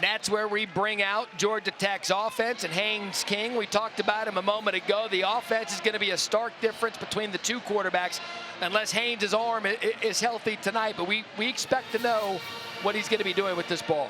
that's where we bring out Georgia Tech's offense and Haynes King. We talked about him a moment ago. The offense is going to be a stark difference between the two quarterbacks unless Haynes' arm is healthy tonight. But we expect to know what he's going to be doing with this ball.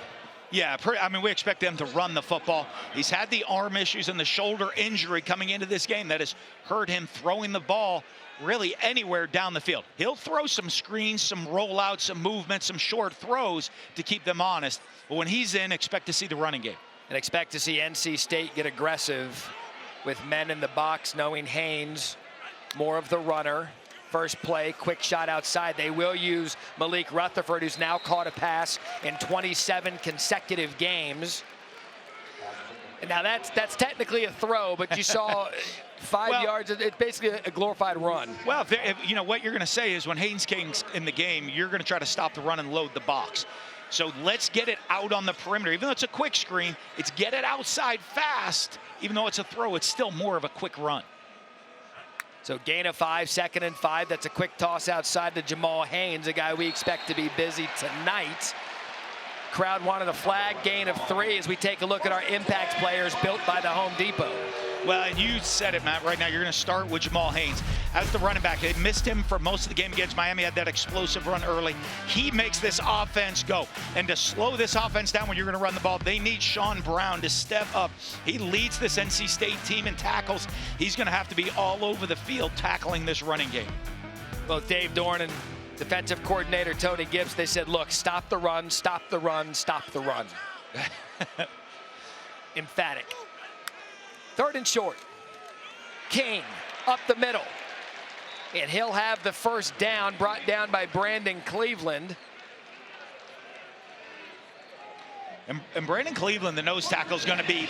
Yeah, I mean, we expect him to run the football. He's had the arm issues and the shoulder injury coming into this game that has hurt him throwing the ball really anywhere down the field. He'll throw some screens, some rollouts, some movements, some short throws to keep them honest. But when he's in, expect to see the running game. And expect to see NC State get aggressive with men in the box, knowing Haynes more of the runner. First play, quick shot outside. They will use Malik Rutherford, who's now caught a pass in 27 consecutive games. And now that's technically a throw, but you saw 5 yards. It's basically a glorified run. Well, if you know what you're going to say is when Haynes King's in the game, you're going to try to stop the run and load the box. So let's get it out on the perimeter. Even though it's a quick screen, it's get it outside fast. Even though it's a throw, it's still more of a quick run. So gain of 5, 2nd and 5. That's a quick toss outside to Jamal Haynes, a guy we expect to be busy tonight. Crowd wanted a flag, gain of 3 as we take a look at our impact players built by the Home Depot. Well, and you said it, Matt. Right now, you're going to start with Jamal Haynes as the running back. They missed him for most of the game against Miami. Had that explosive run early. He makes this offense go. And to slow this offense down when you're going to run the ball, they need Sean Brown to step up. He leads this NC State team in tackles. He's going to have to be all over the field tackling this running game. Both Dave Dorn and defensive coordinator Tony Gibbs, they said, look, stop the run, stop the run, stop the run. Emphatic. 3rd and short. King up the middle. And he'll have the first down, brought down by Brandon Cleveland. And Brandon Cleveland, the nose tackle, is going to be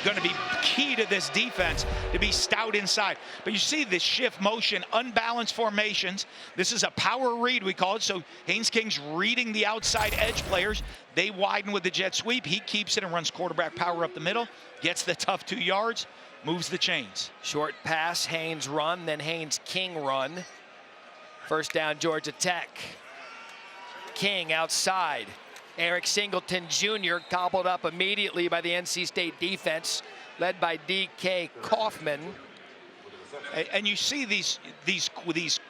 key to this defense to be stout inside. But you see this shift motion, unbalanced formations. This is a power read, we call it. So Haynes King's reading the outside edge players. They widen with the jet sweep. He keeps it and runs quarterback power up the middle, gets the tough 2 yards, moves the chains. Short pass, Haynes run, then Haynes King run. First down, Georgia Tech. King outside. Eric Singleton Jr. gobbled up immediately by the NC State defense, led by D.K. Kaufman. And you see these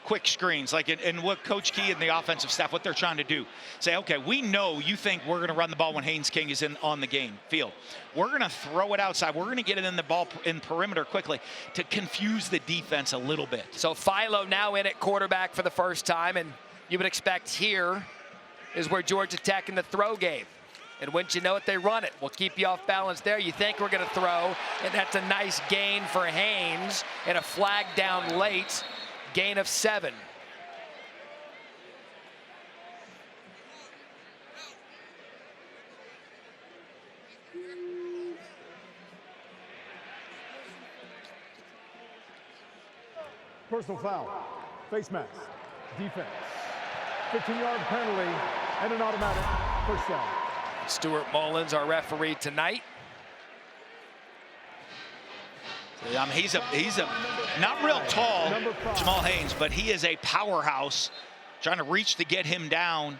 quick screens, like and what Coach Key and the offensive staff, what they're trying to do. Say, okay, we know you think we're going to run the ball when Haynes King is on the game field. We're going to throw it outside. We're going to get it in the ball in perimeter quickly to confuse the defense a little bit. So Philo now in at quarterback for the first time, and you would expect here is where Georgia Tech in the throw game. And wouldn't you know it, they run it. We'll keep you off balance there. You think we're going to throw, and that's a nice gain for Haynes, and a flag down late, gain of 7. Personal foul, face mask, defense, 15-yard penalty, and an automatic first down. Stuart Mullins, our referee tonight. He's a not real tall, Jamal Haynes, but he is a powerhouse. Trying to reach to get him down.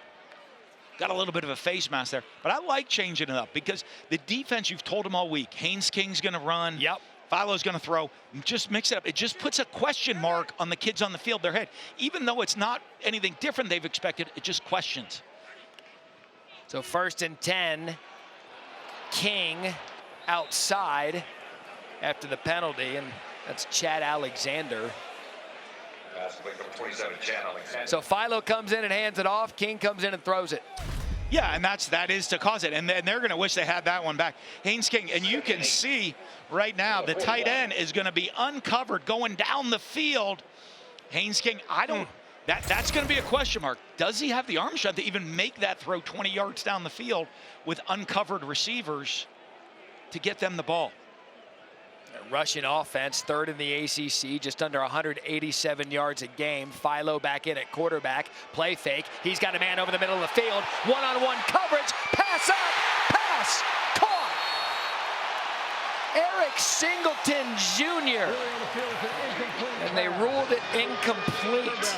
Got a little bit of a face mask there. But I like changing it up because the defense, you've told them all week, Haynes King's going to run. Yep. Philo's going to throw. Just mix it up. It just puts a question mark on the kids on the field, their head. Even though it's not anything different they've expected, it just questions. So 1st and 10, King outside after the penalty, and that's Chad Alexander. So Philo comes in and hands it off. King comes in and throws it. Yeah, and that is to cause it. And they're going to wish they had that one back. Haynes King, and you can see right now the tight end is going to be uncovered going down the field. Haynes King, that's going to be a question mark. Does he have the arm strength to even make that throw 20 yards down the field with uncovered receivers to get them the ball? Rushing offense, 3rd in the ACC, just under 187 yards a game. Philo back in at quarterback, play fake. He's got a man over the middle of the field. One-on-one coverage, pass up, pass, caught. Eric Singleton Jr. And they ruled it incomplete.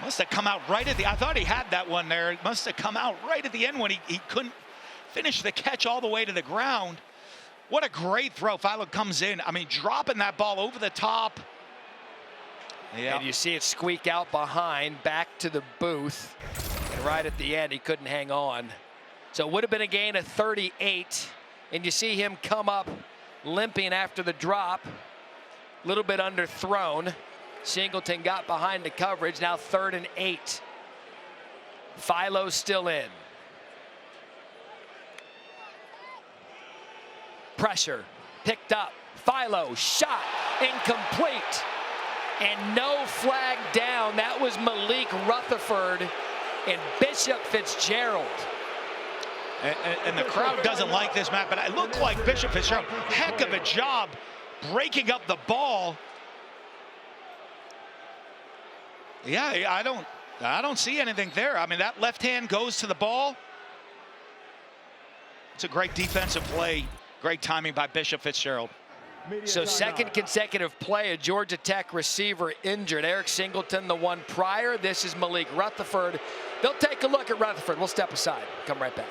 Must have come out right at the, I thought he had that one there. It must have come out right at the end when he couldn't finish the catch all the way to the ground. What a great throw. Philo comes in. I mean, dropping that ball over the top. Yeah. And you see it squeak out behind, back to the booth. And right at the end, he couldn't hang on. So it would have been a gain of 38. And you see him come up limping after the drop. A little bit underthrown. Singleton got behind the coverage. Now 3rd and 8. Philo's still in. Pressure picked up. Philo shot incomplete. And no flag down. That was Malik Rutherford and Bishop Fitzgerald. And the crowd doesn't like this, Matt, but it looked like Bishop Fitzgerald, heck of a job breaking up the ball. Yeah, I don't see anything there. I mean, that left hand goes to the ball. It's a great defensive play. Great timing by Bishop Fitzgerald. So second consecutive play, a Georgia Tech receiver injured. Eric Singleton, the one prior. This is Malik Rutherford. They'll take a look at Rutherford. We'll step aside. Come right back.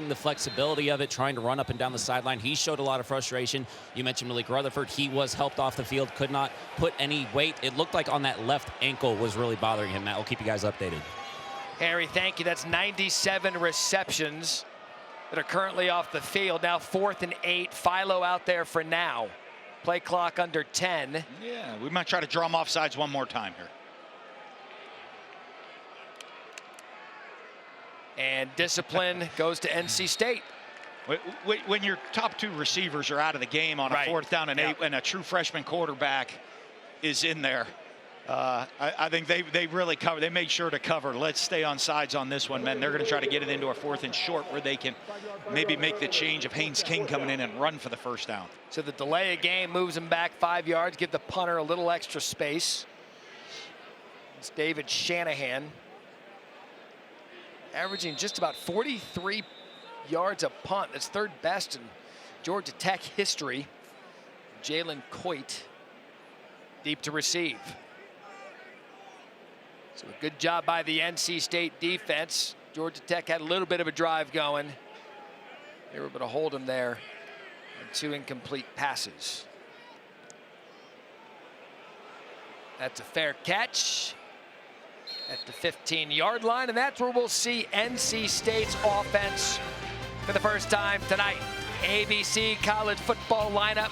The flexibility of it, trying to run up and down the sideline. He showed a lot of frustration. You mentioned Malik Rutherford. He was helped off the field, could not put any weight. It looked like on that left ankle was really bothering him. Matt, we'll keep you guys updated. Harry, thank you. That's 97 receptions that are currently off the field. Now 4th and 8. Philo out there for now. Play clock under 10. Yeah, we might try to draw him off sides one more time here. And discipline goes to NC State. When your top 2 receivers are out of the game on a 4th down and 8 and a true freshman quarterback is in there, I think they really cover. They made sure to cover. Let's stay on sides on this one, man. They're going to try to get it into a 4th and short where they can maybe make the change of Haynes King coming in and run for the first down. So the delay of game moves them back 5 yards, give the punter a little extra space. It's David Shanahan, averaging just about 43 yards a punt. That's 3rd best in Georgia Tech history. Jalen Coit deep to receive. So a good job by the NC State defense. Georgia Tech had a little bit of a drive going. They were able to hold him there on 2 incomplete passes. That's a fair catch at the 15-yard line, and that's where we'll see NC State's offense for the first time tonight. ABC college football lineup.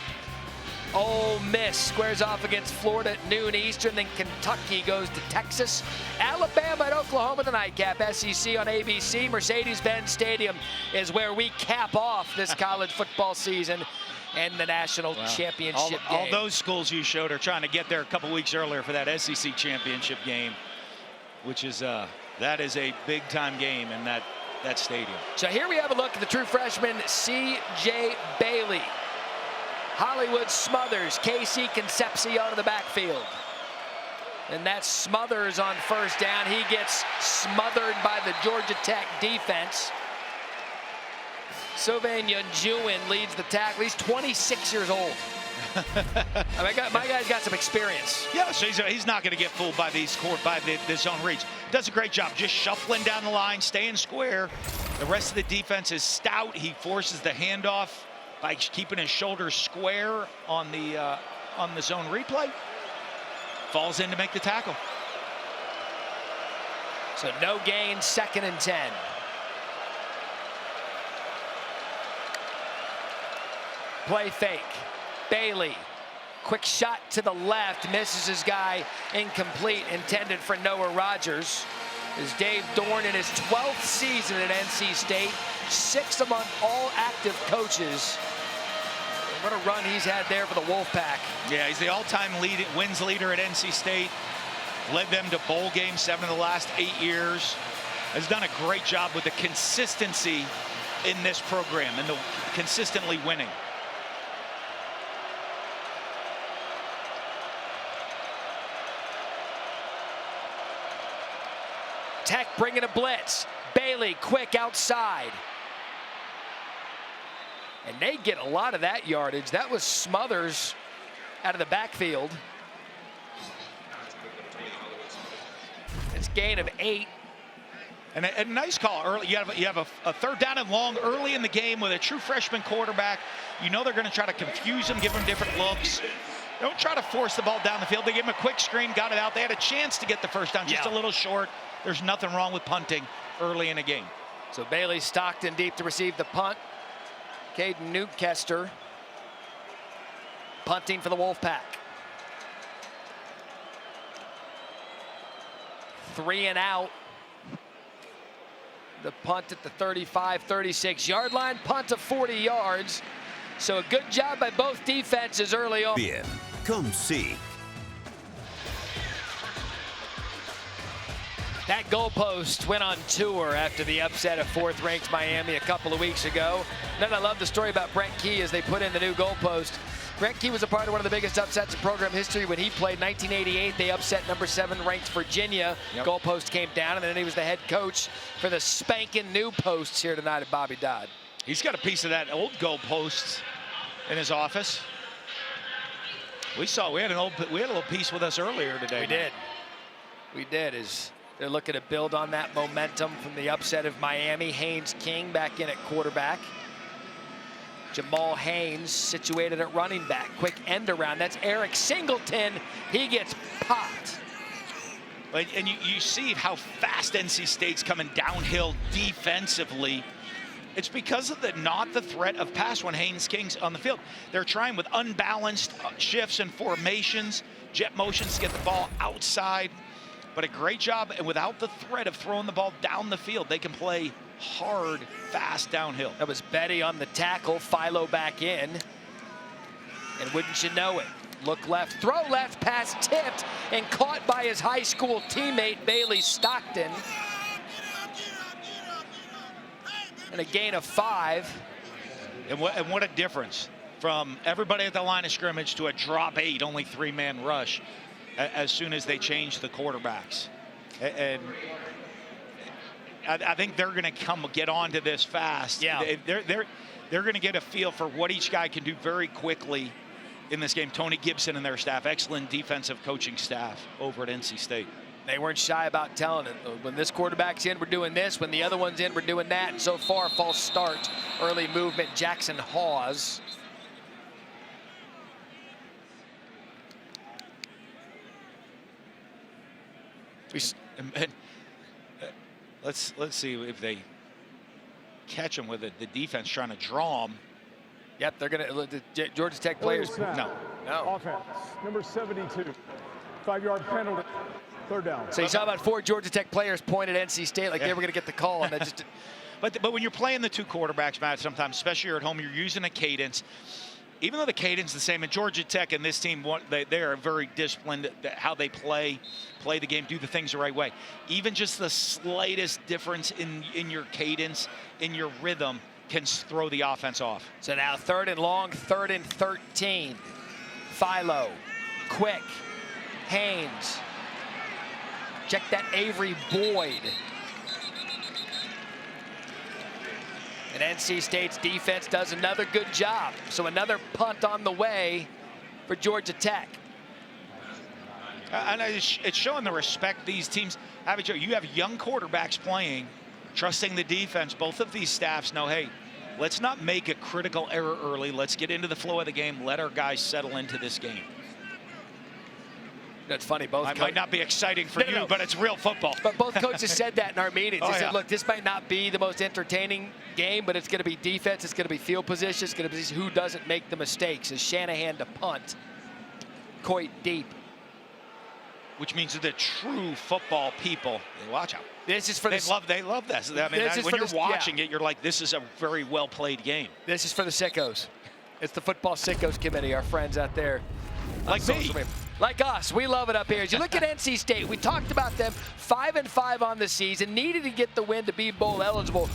Ole Miss squares off against Florida at noon Eastern, then Kentucky goes to Texas. Alabama at Oklahoma, the nightcap. SEC on ABC. Mercedes-Benz Stadium is where we cap off this college football season and the national championship game. All those schools you showed are trying to get there a couple weeks earlier for that SEC championship game, which is that is a big-time game in that stadium. So here we have a look at the true freshman C.J. Bailey. Hollywood Smothers, Casey Concepcion in the backfield. And that's Smothers on first down. He gets smothered by the Georgia Tech defense. Sylvain Yunjuin leads the tackle. He's 26 years old. my guy's got some experience. Yeah, so he's not going to get fooled by the zone reads. Does a great job just shuffling down the line, staying square. The rest of the defense is stout. He forces the handoff by keeping his shoulders square on the zone replay. Falls in to make the tackle. So no gain, 2nd and 10. Play fake. Bailey, quick shot to the left, misses his guy, incomplete, intended for Noah Rogers. Is Dave Dorn in his 12th season at NC State, 6th among all active coaches. What a run he's had there for the Wolfpack. Yeah, he's the all-time wins leader at NC State. Led them to bowl games 7 of the last 8 years. Has done a great job with the consistency in this program and the consistently winning. Tech bringing a blitz. Bailey quick outside. And they get a lot of that yardage. That was Smothers out of the backfield. It's gain of 8. And a nice call early. You have a third down and long early in the game with a true freshman quarterback. You know they're going to try to confuse him, give him different looks. Don't try to force the ball down the field. They gave him a quick screen, got it out. They had a chance to get the first down, just a little short. There's nothing wrong with punting early in a game. So Bailey Stockton deep to receive the punt. Caden Newcastle punting for the Wolfpack. 3 and out. The punt at the 35, 36 yard line, punt of 40 yards. So a good job by both defenses early on. Come see. That goalpost went on tour after the upset of 4th-ranked Miami a couple of weeks ago. Then I love the story about Brent Key as they put in the new goalpost. Brent Key was a part of one of the biggest upsets in program history when he played 1988. They upset number 7 ranked Virginia. Goalpost came down, and then he was the head coach for the spanking new posts here tonight at Bobby Dodd. He's got a piece of that old goalpost in his office. We had a little piece with us earlier today. We did. As they're looking to build on that momentum from the upset of Miami. Haynes King back in at quarterback. Jamal Haynes situated at running back. Quick end around. That's Eric Singleton. He gets popped. And you see how fast NC State's coming downhill defensively. It's because of not the threat of pass when Haynes King's on the field. They're trying with unbalanced shifts and formations, jet motions to get the ball outside. But a great job, and without the threat of throwing the ball down the field, they can play hard, fast downhill. That was Betty on the tackle, Philo back in. And wouldn't you know it, look left, throw left, pass tipped, and caught by his high school teammate, Bailey Stockton. And a gain of 5. And what a difference from everybody at the line of scrimmage to a drop 8, only 3-man rush as soon as they change the quarterbacks. And I think they're going to get onto this fast. Yeah. They're going to get a feel for what each guy can do very quickly in this game. Tony Gibson and their staff, excellent defensive coaching staff over at NC State. They weren't shy about telling it. When this quarterback's in, we're doing this. When the other one's in, we're doing that. And so far, false start, early movement, Jackson Hawes. Let's see if they catch him with it. The defense trying to draw him. Yep, they're going to. Georgia Tech players. No. Offense, number 72. 5-yard penalty. 3rd down. So you saw about 4 Georgia Tech players point at NC State like they were going to get the call, and that just. But when you're playing the 2 quarterbacks, Matt, sometimes, especially you're at home, you're using a cadence. Even though the cadence is the same, and Georgia Tech and this team, they are very disciplined how they play the game, do the things the right way. Even just the slightest difference in your cadence, in your rhythm, can throw the offense off. So now 3rd and long, 3rd and 13. Philo, quick, Haynes. Check that Avery Boyd. And NC State's defense does another good job. So another punt on the way for Georgia Tech. And it's showing the respect these teams have. You have young quarterbacks playing, trusting the defense. Both of these staffs know, hey, let's not make a critical error early. Let's get into the flow of the game. Let our guys settle into this game. That's funny. Both might not be exciting for you, but it's real football. But both coaches said that in our meetings. They said, look, this might not be the most entertaining game, but it's going to be defense. It's going to be field position. It's going to be who doesn't make the mistakes. Is Shanahan to punt. Coit deep. Which means that the true football people, they watch out. This is for they love this. I mean, when you're watching it, you're like, this is a very well played game. This is for the sickos. It's the Football Sickos Committee, our friends out there. Like me. Like us, we love it up here. As you look at NC State, we talked about them, 5-5 on the season, needed to get the win to be bowl eligible.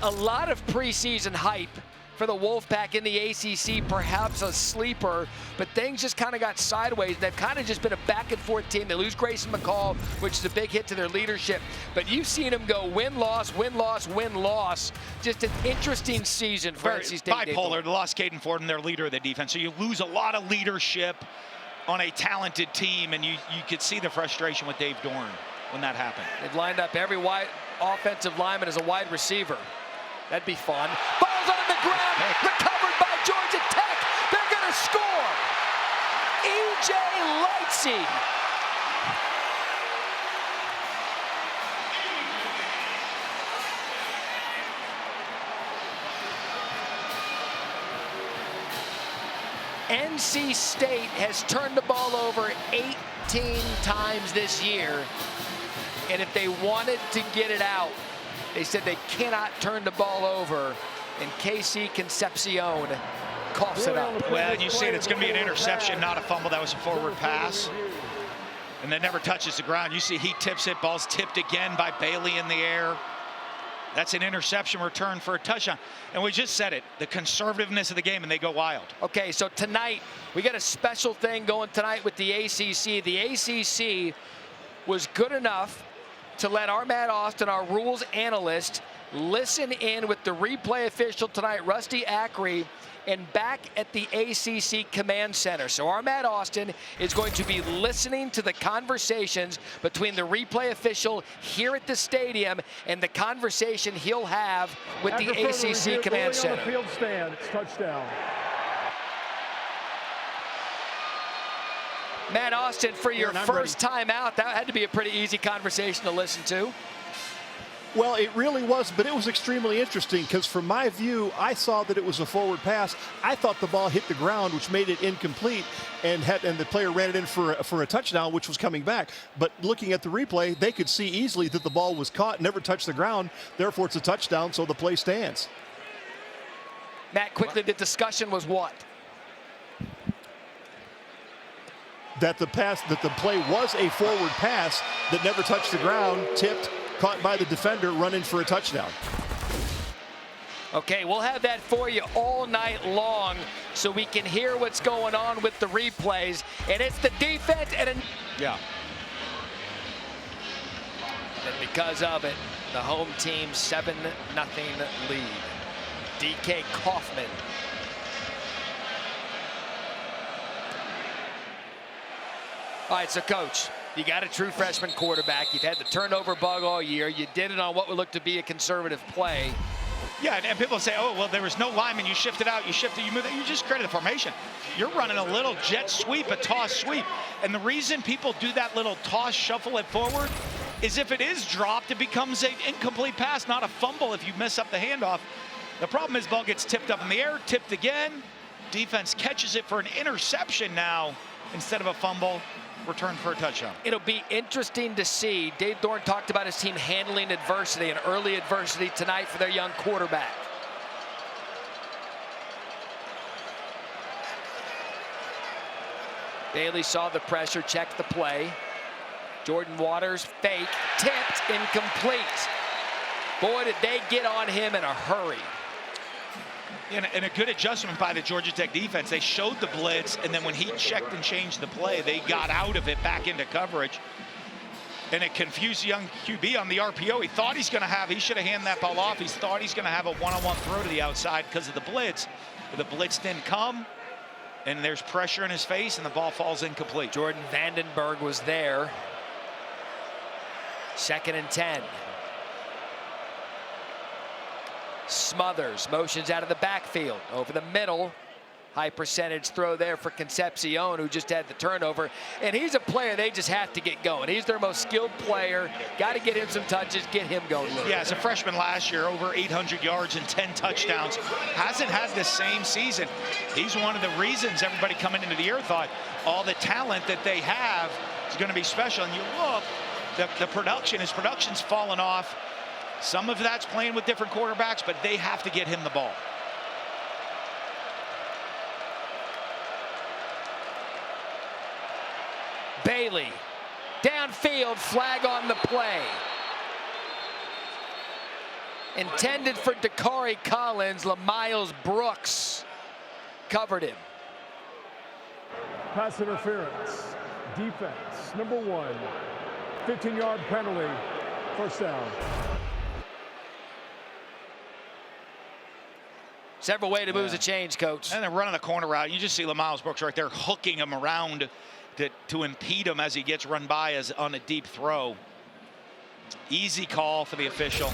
A lot of preseason hype for the Wolfpack in the ACC, perhaps a sleeper, but things just kind of got sideways. They've kind of just been a back-and-forth team. They lose Grayson McCall, which is a big hit to their leadership, but you've seen them go win-loss, win-loss, win-loss. Just an interesting season for NC State. Bipolar. They lost Caden Forden, their leader of the defense, so you lose a lot of leadership on a talented team, and you could see the frustration with Dave Dorn when that happened. They've lined up every wide offensive lineman as a wide receiver. That'd be fun. Ball's on the ground, recovered by Georgia Tech. They're gonna score. E.J. Lightsey. NC State has turned the ball over 18 times this year. And if they wanted to get it out, they said they cannot turn the ball over, and KC Concepcion coughs it up. Well, you see it's going to be an interception, not a fumble. That was a forward pass, and that never touches the ground. You see he tips it. Ball's tipped again by Bailey in the air. That's an interception return for a touchdown. And we just said it, the conservativeness of the game, and they go wild. Okay, so tonight, we got a special thing going tonight with the ACC. The ACC was good enough to let our Matt Austin, our rules analyst, listen in with the replay official tonight, Rusty Ackery, and back at the ACC Command Center. So our Matt Austin is going to be listening to the conversations between the replay official here at the stadium and the conversation he'll have with the ACC Command Center. On the field stand, touchdown. Matt Austin, for your first time out, that had to be a pretty easy conversation to listen to. Well, it really was, but it was extremely interesting because from my view, I saw that it was a forward pass. I thought the ball hit the ground, which made it incomplete, and the player ran it in for a touchdown, which was coming back. But looking at the replay, they could see easily that the ball was caught, never touched the ground. Therefore, it's a touchdown, so the play stands. Matt, quickly, the discussion was what? That the play was a forward pass that never touched the ground, tipped, caught by the defender, running for a touchdown. Okay, we'll have that for you all night long so we can hear what's going on with the replays. And it's the defense and Yeah. And because of it, the home team 7-0 lead. DK Kaufman. All right, so Coach, you got a true freshman quarterback. You've had the turnover bug all year. You did it on what would look to be a conservative play. Yeah, and people say, oh, well, there was no lineman. You shifted out, you shifted, you moved. You just created the formation. You're running a little jet sweep, a toss sweep. And the reason people do that little toss, shuffle it forward, is if it is dropped, it becomes an incomplete pass, not a fumble if you mess up the handoff. The problem is ball gets tipped up in the air, tipped again. Defense catches it for an interception now instead of a fumble. Return for a touchdown. It'll be interesting to see. Dave Dorn talked about his team handling adversity and early adversity tonight for their young quarterback. Bailey saw the pressure, checked the play. Jordan Waters, fake, tipped, incomplete. Boy, did they get on him in a hurry. And a good adjustment by the Georgia Tech defense. They showed the blitz, and then when he checked and changed the play, they got out of it back into coverage. And it confused young QB on the RPO. He thought he should have handed that ball off. He thought he's going to have a one-on-one throw to the outside because of the blitz. But the blitz didn't come, and there's pressure in his face, and the ball falls incomplete. Jordan Vandenberg was there. 2nd and 10. Smothers motions out of the backfield over the middle. High percentage throw there for Concepcion, who just had the turnover. And he's a player they just have to get going. He's their most skilled player. Got to get him some touches, get him going. Yeah, as a freshman last year, over 800 yards and 10 touchdowns. Hasn't had the same season. He's one of the reasons everybody coming into the year thought all the talent that they have is going to be special. And you look, the production's fallen off. Some of that's playing with different quarterbacks, but they have to get him the ball. Bailey, downfield, flag on the play. Intended for Dakari Collins. LaMiles Brooks covered him. Pass interference. Defense, number 1. 15-yard penalty. First down. Several way to move the change, Coach. And they're running the corner route. You just see LaMiles Brooks right there hooking him around to impede him as he gets run by as on a deep throw. Easy call for the official.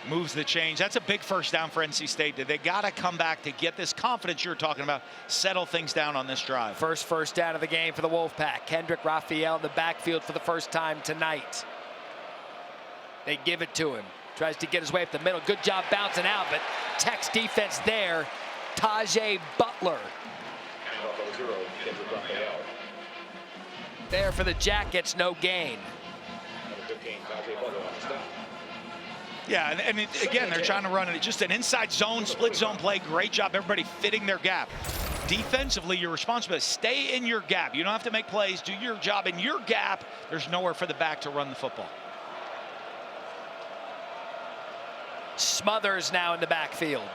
Moves the change. That's a big first down for NC State. They got to come back to get this confidence you're talking about, settle things down on this drive. First down of the game for the Wolfpack. Kendrick Raphael in the backfield for the first time tonight. They give it to him. Tries to get his way up the middle. Good job bouncing out, but Tech's defense there. Tajay Butler. There for the Jackets, no gain. Yeah, and again, they're trying to run it. Just an inside zone, split zone play. Great job, everybody fitting their gap. Defensively, your responsibility is stay in your gap. You don't have to make plays. Do your job in your gap. There's nowhere for the back to run the football. Smothers now in the backfield.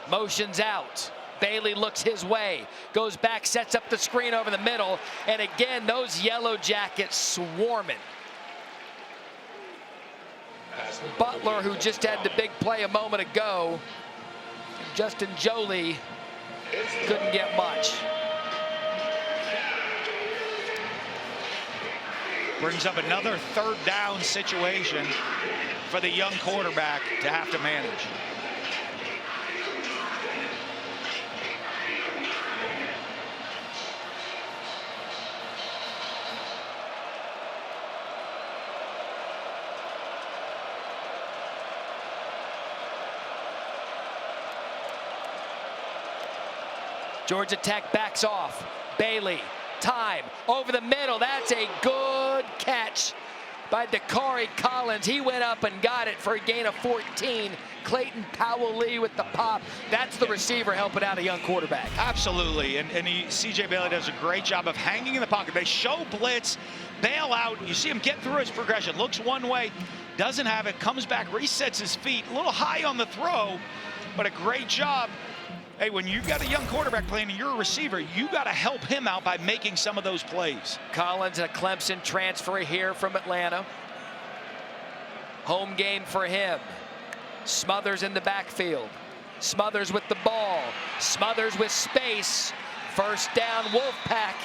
Motions out. Bailey looks his way. Goes back, sets up the screen over the middle. And again, those Yellow Jackets swarming. Butler, who just had the big play a moment ago. Justin Jolie couldn't get much. Brings up another third down situation for the young quarterback to have to manage. Georgia Tech backs off. Bailey, time, over the middle. That's a good catch by Dakari Collins. He went up and got it for a gain of 14. Clayton Powell-Lee with the pop. That's the receiver helping out a young quarterback. Absolutely, and CJ Bailey does a great job of hanging in the pocket. They show blitz, bail out. You see him get through his progression. Looks one way, doesn't have it, comes back, resets his feet. A little high on the throw, but a great job. Hey, when you've got a young quarterback playing and you're a receiver, you got to help him out by making some of those plays. Collins, a Clemson transfer here from Atlanta. Home game for him. Smothers in the backfield. Smothers with the ball. Smothers with space. First down, Wolfpack.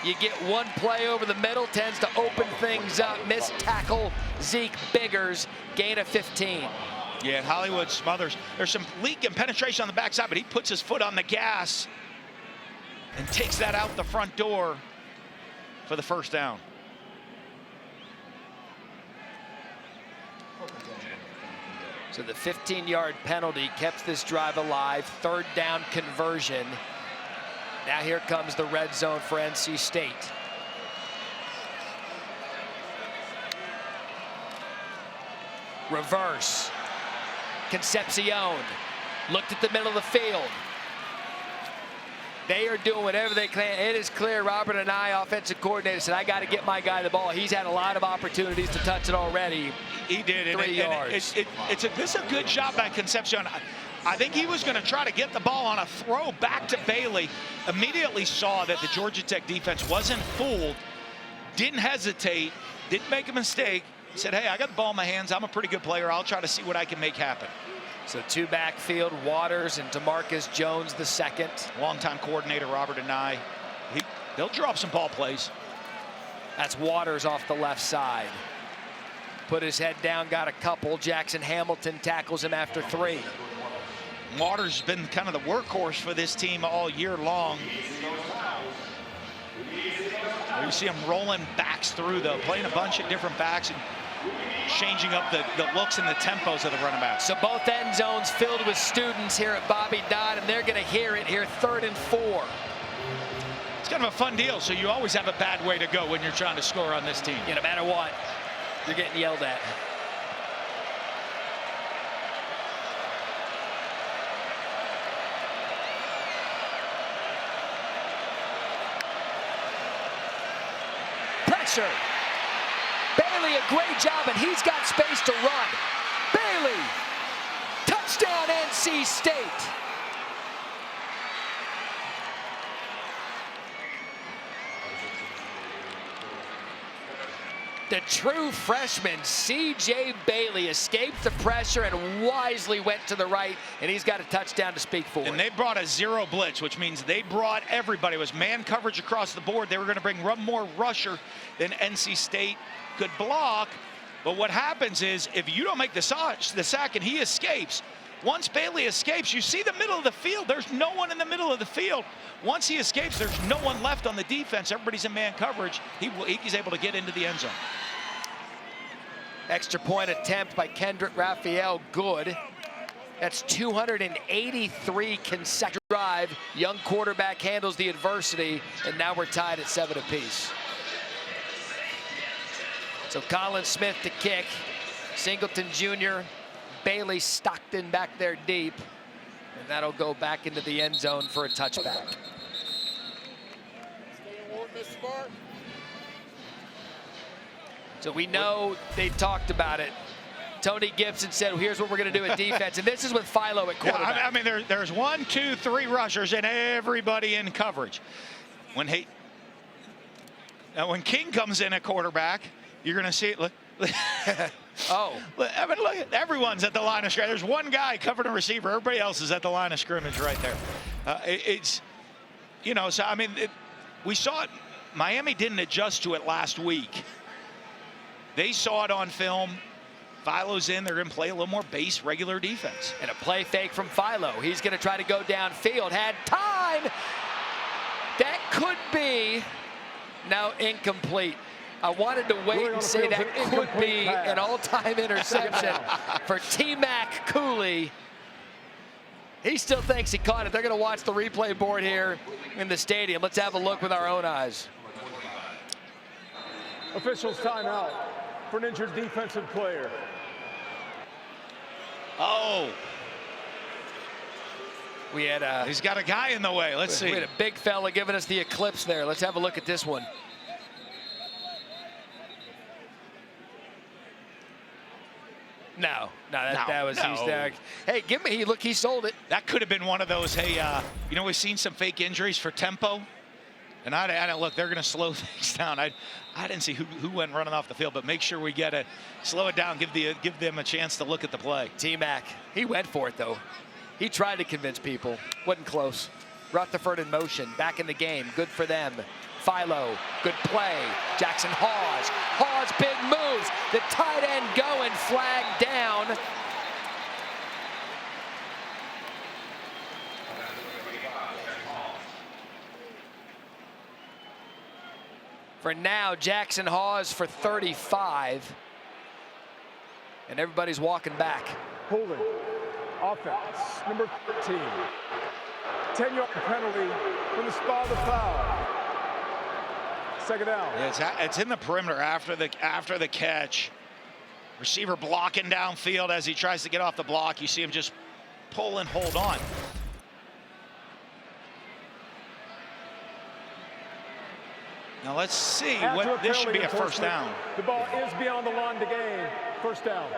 You get one play over the middle, tends to open things up. Missed tackle, Zeke Biggers, gain of 15. Yeah, Hollywood Smothers. There's some leak and penetration on the backside, but he puts his foot on the gas and takes that out the front door for the first down. So the 15-yard penalty kept this drive alive. Third down conversion. Now here comes the red zone for NC State. Reverse. Concepcion looked at the middle of the field. They are doing whatever they can. It is clear Robert and I, offensive coordinator, said, I got to get my guy the ball. He's had a lot of opportunities to touch it already. He did. 3 yards. This is a good job by Concepcion. I think he was going to try to get the ball on a throw back to Bailey. Immediately saw that the Georgia Tech defense wasn't fooled. Didn't hesitate. Didn't make a mistake. Said, hey, I got the ball in my hands. I'm a pretty good player. I'll try to see what I can make happen. So two backfield, Waters and DeMarcus Jones the second. Longtime coordinator Robert and I. They'll drop some ball plays. That's Waters off the left side. Put his head down, got a couple. Jackson Hamilton tackles him after 3. Waters has been kind of the workhorse for this team all year long. You see him rolling backs through, though, playing a bunch of different backs and changing up the looks and the tempos of the running backs. So both end zones filled with students here at Bobby Dodd, and they're going to hear it here, 3rd and 4. It's kind of a fun deal, so you always have a bad way to go when you're trying to score on this team. Yeah, no matter what, you're getting yelled at. Pressure. Bailey a great job, and he's got space to run. Bailey, touchdown NC State. The true freshman, C.J. Bailey, escaped the pressure and wisely went to the right, and he's got a touchdown to speak for. And they brought a zero blitz, which means they brought everybody. It was man coverage across the board. They were going to bring one more rusher than NC State could block. But what happens is, if you don't make the sack and he escapes, once Bailey escapes, you see the middle of the field. There's no one in the middle of the field. Once he escapes, there's no one left on the defense. Everybody's in man coverage. He's able to get into the end zone. Extra point attempt by Kendrick Raphael, good. That's 283 consecutive drive. Young quarterback handles the adversity, and now we're tied at 7 apiece. So Colin Smith to kick. Singleton Jr., Bailey, Stockton back there deep. And that'll go back into the end zone for a touchback. So we know they talked about it. Tony Gibson said, well, here's what we're going to do at defense. And this is with Philo at quarterback. Yeah, I mean, there's 1, 2, 3 rushers and everybody in coverage. When King comes in at quarterback, you're going to see it. Look. Oh. I mean, look, everyone's at the line of scrimmage. There's one guy covering a receiver. Everybody else is at the line of scrimmage right there. It's, you know, so, I mean, we saw it. Miami didn't adjust to it last week. They saw it on film. Philo's in. They're going to play a little more base, regular defense. And a play fake from Philo. He's going to try to go downfield. Had time. That could be now incomplete. I wanted to wait and say that could be an all-time interception for T-Mac Cooley. He still thinks he caught it. They're going to watch the replay board here in the stadium. Let's have a look with our own eyes. Officials timeout for an injured defensive player. Oh. We had he's got a guy in the way. Let's see. We had a big fella giving us the eclipse there. Let's have a look at this one. No, that was he's there. Hey, give me. Look, he sold it. That could have been one of those. Hey, you know, we've seen some fake injuries for tempo, and I look. They're going to slow things down. I didn't see who went running off the field, but make sure we get it. Slow it down. Give them a chance to look at the play. T-Mac, he went for it though. He tried to convince people. Wasn't close. Rutherford in motion, back in the game. Good for them. Philo, good play. Jackson Hawes. Hawes, big moves. The tight end going, flag down. For now, Jackson Hawes for 35. And everybody's walking back. Holding. Offense, number 13. 10-yard penalty from the spot of the foul. Second down. Yeah, it's in the perimeter after the catch. Receiver blocking downfield as he tries to get off the block. You see him just pull and hold on. Now let's see what this should be a first down. The ball is beyond the line to gain. First down.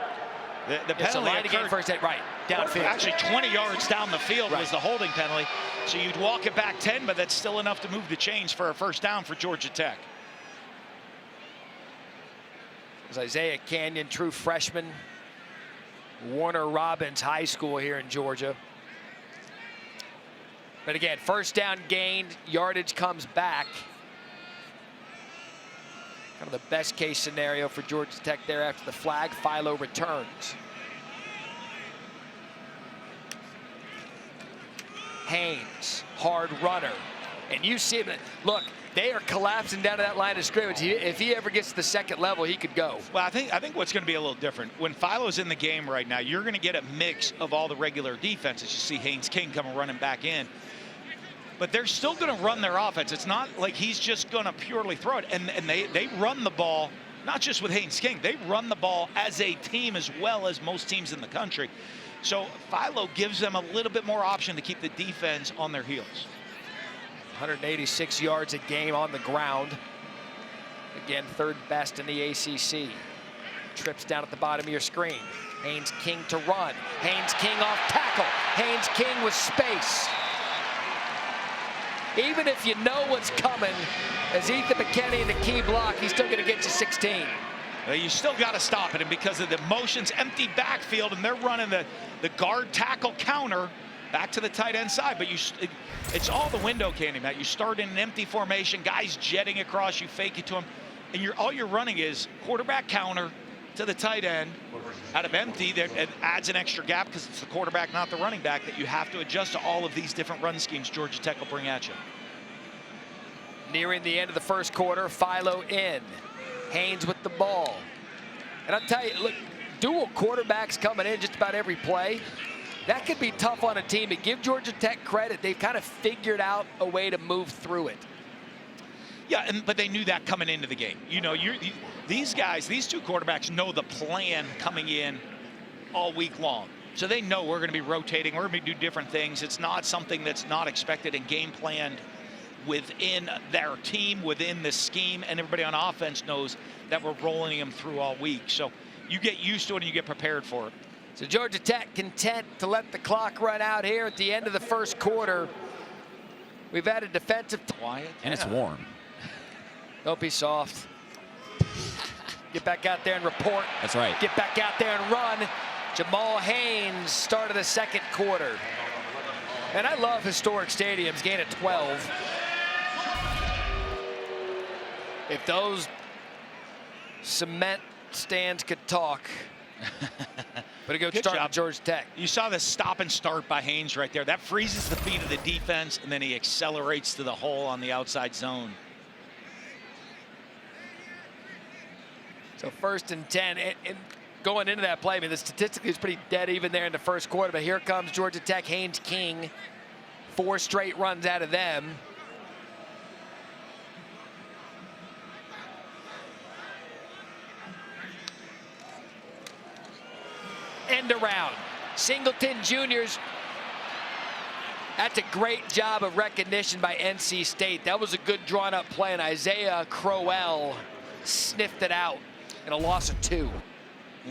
The penalty occurred, first hit, right, downfield. Actually 20 yards down the field was the holding penalty. So you'd walk it back 10, but that's still enough to move the chains for a first down for Georgia Tech. It's Isaiah Canyon, true freshman. Warner Robins High School here in Georgia. But again, first down gained, yardage comes back. Kind of the best case scenario for Georgia Tech there after the flag. Philo returns. Haynes, hard runner. And you see him, look, they are collapsing down to that line of scrimmage. If he ever gets to the second level, he could go. Well, I think what's going to be a little different. When Philo's in the game right now, you're going to get a mix of all the regular defenses. You see Haynes King coming running back in. But they're still going to run their offense. It's not like he's just going to purely throw it. And they run the ball, not just with Haynes King. They run the ball as a team as well as most teams in the country. So Philo gives them a little bit more option to keep the defense on their heels. 186 yards a game on the ground. Again, third best in the ACC. Trips down at the bottom of your screen. Haynes King to run. Haynes King off tackle. Haynes King with space. Even if you know what's coming, as Ethan McKinney in the key block, he's still going to get you 16. You still got to stop it, and because of the motions, empty backfield, and they're running the guard tackle counter back to the tight end side. But it's all the window candy, Matt. You start in an empty formation, guys jetting across, you fake it to them, and all you're running is quarterback counter to the tight end out of empty. That it adds an extra gap because it's the quarterback, not the running back, that you have to adjust to all of these different run schemes Georgia Tech will bring at you. Nearing the end of the first quarter, Philo in. Haynes with the ball. And I'll tell you, look, dual quarterbacks coming in just about every play. That could be tough on a team, but give Georgia Tech credit. They've kind of figured out a way to move through it. Yeah, but they knew that coming into the game. You know, these guys, these two quarterbacks know the plan coming in all week long. So they know we're going to be rotating, we're going to do different things. It's not something that's not expected and game planned within their team, within the scheme, and everybody on offense knows that we're rolling them through all week. So you get used to it and you get prepared for it. So Georgia Tech content to let the clock run out here at the end of the first quarter. We've had a defensive Quiet. And it's warm. Don't be soft. Get back out there and report. That's right. Get back out there and run. Jamal Haynes started the second quarter. And I love historic stadiums, gain of 12. If those cement stands could talk. But a good start job. to Georgia Tech. You saw the stop and start by Haynes right there. That freezes the feet of the defense, and then he accelerates to the hole on the outside zone. So 1st and 10. And going into that play, I mean, the statistically is pretty dead even there in the first quarter. But here comes Georgia Tech, Haynes King. 4 straight runs out of them. End around. Singleton Juniors. That's a great job of recognition by NC State. That was a good drawn up play, and Isaiah Crowell sniffed it out in a loss of 2.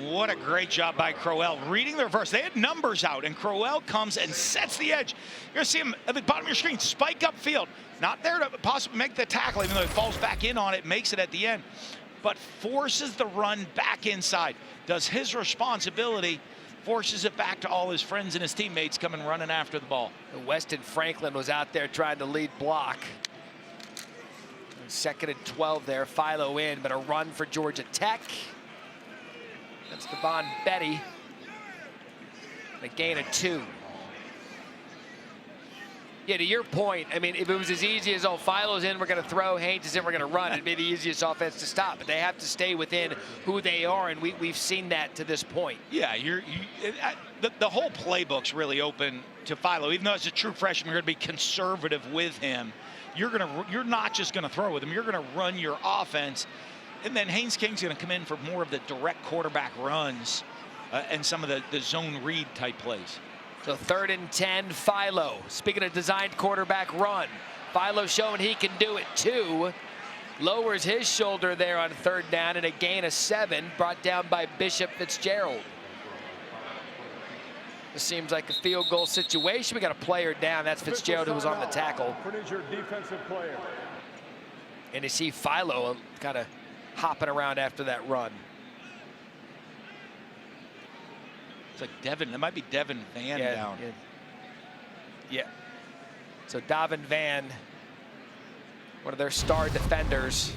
What a great job by Crowell reading the reverse. They had numbers out, and Crowell comes and sets the edge. You're going to see him at the bottom of your screen, spike upfield. Not there to possibly make the tackle, even though he falls back in on it, makes it at the end, but forces the run back inside. Does his responsibility, forces it back to all his friends and his teammates coming running after the ball. Weston Franklin was out there trying to lead block. 2nd and 12 there, Philo in, but a run for Georgia Tech. That's Devon Betty. A gain of 2. Yeah, to your point, I mean, if it was as easy as, oh, Philo's in, we're going to throw, Haynes is in, we're going to run, it'd be the easiest offense to stop. But they have to stay within who they are, and we've seen that to this point. Yeah, the whole playbook's really open to Philo. Even though as a true freshman, you're going to be conservative with him. You're not just going to throw with him. You're going to run your offense. And then Haynes King's going to come in for more of the direct quarterback runs and some of the zone read type plays. So 3rd and 10, Philo. Speaking of designed quarterback run, Philo showing he can do it too. Lowers his shoulder there on 3rd down, and a gain of 7 brought down by Bishop Fitzgerald. This seems like a field goal situation. We got a player down. That's Fitzgerald, who was on the tackle. Your defensive player. And you see Philo kind of hopping around after that run. It's like Devin. That might be Devin Van down. Yeah. So Davin Van, one of their star defenders.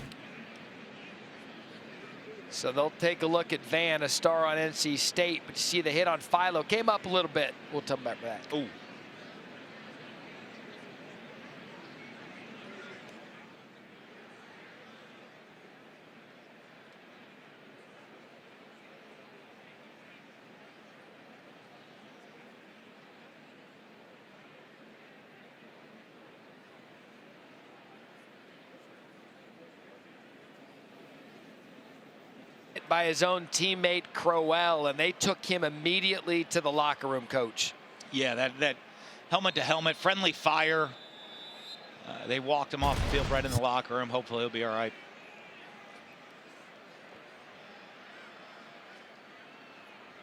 So they'll take a look at Van, a star on NC State. But you see the hit on Philo came up a little bit. We'll come back to that. Ooh. By his own teammate Crowell, and they took him immediately to the locker room, coach. Yeah, that helmet to helmet, friendly fire. They walked him off the field right in the locker room. Hopefully he'll be all right.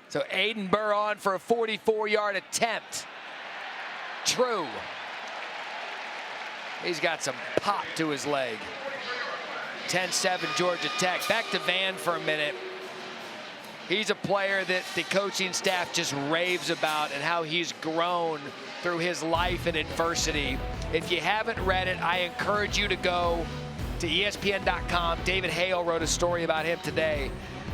So Aiden Burr on for a 44-yard attempt. True. He's got some pop to his leg. 10-7 Georgia Tech. Back to Van for a minute. He's a player that the coaching staff just raves about and how he's grown through his life and adversity. If you haven't read it, I encourage you to go to ESPN.com. David Hale wrote a story about him today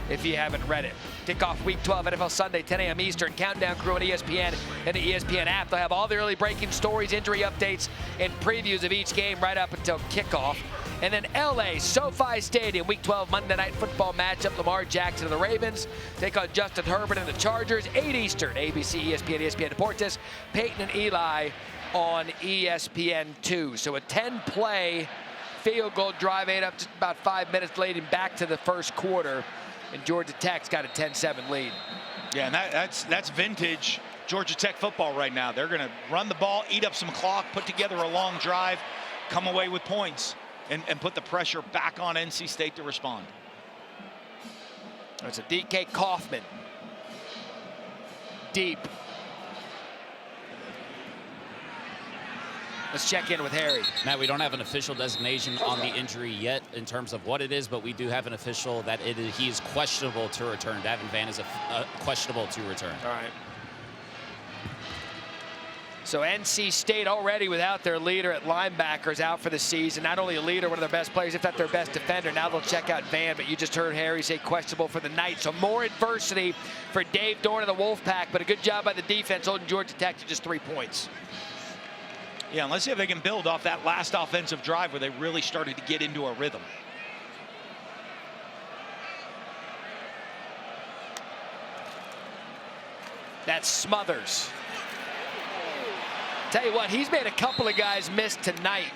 if you haven't read it. Kickoff Week 12, NFL Sunday, 10 a.m. Eastern. Countdown crew on ESPN and the ESPN app. They'll have all the early breaking stories, injury updates, and previews of each game right up until kickoff. And then LA, SoFi Stadium, Week 12 Monday Night Football matchup. Lamar Jackson and the Ravens take on Justin Herbert and the Chargers. 8 Eastern, ABC, ESPN, ESPN Deportes. Peyton and Eli on ESPN2. So a 10-play field goal drive, ate up to about 5 minutes leading back to the first quarter. And Georgia Tech's got a 10-7 lead. Yeah, and that's vintage Georgia Tech football right now. They're going to run the ball, eat up some clock, put together a long drive, come away with points, and put the pressure back on NC State to respond. It's a DK Kaufman. Deep. Let's check in with Harry. Matt, we don't have an official designation on the injury yet in terms of what it is, but we do have an official that he is questionable to return. Davin Van is questionable to return. All right. So NC State already without their leader at linebackers out for the season. Not only a leader, one of their best players, if not their best defender. Now they'll check out Van, but you just heard Harry say questionable for the night. So more adversity for Dave Dorn and the Wolfpack, but a good job by the defense holding Georgia Tech to just 3 points. Yeah, and let's see if they can build off that last offensive drive where they really started to get into a rhythm. That's Smothers. Tell you what, he's made a couple of guys miss tonight.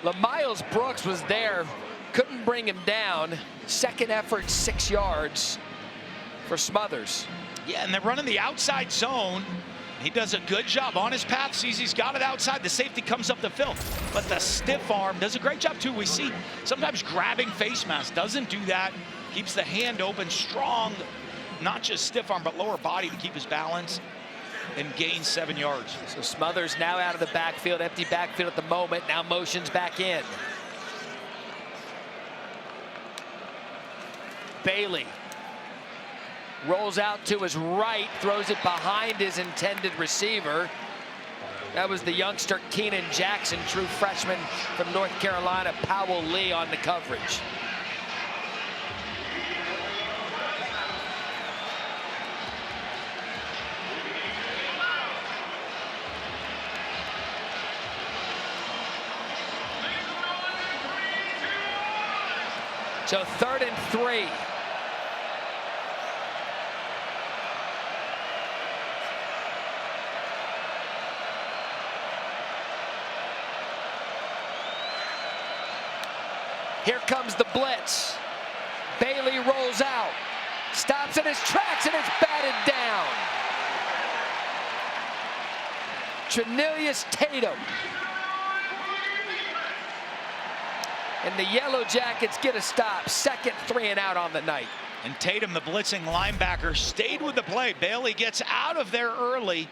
LaMiles Brooks was there, couldn't bring him down. Second effort, 6 yards for Smothers. Yeah, and they're running the outside zone. He does a good job on his path, sees he's got it outside. The safety comes up the field, but the stiff arm does a great job too. We see sometimes grabbing face mask, doesn't do that. Keeps the hand open, strong, not just stiff arm, but lower body to keep his balance, and gains 7 yards. So Smothers now out of the backfield, empty backfield at the moment, now motions back in. Bailey rolls out to his right, throws it behind his intended receiver. That was the youngster Keenan Jackson, true freshman from North Carolina. Powell Lee on the coverage. So 3rd and 3. Here comes the blitz. Bailey rolls out, stops in his tracks, and it's batted down. Trinilius Tatum. And the Yellow Jackets get a stop. Second 3 and out on the night. And Tatum, the blitzing linebacker, stayed with the play. Bailey gets out of there early.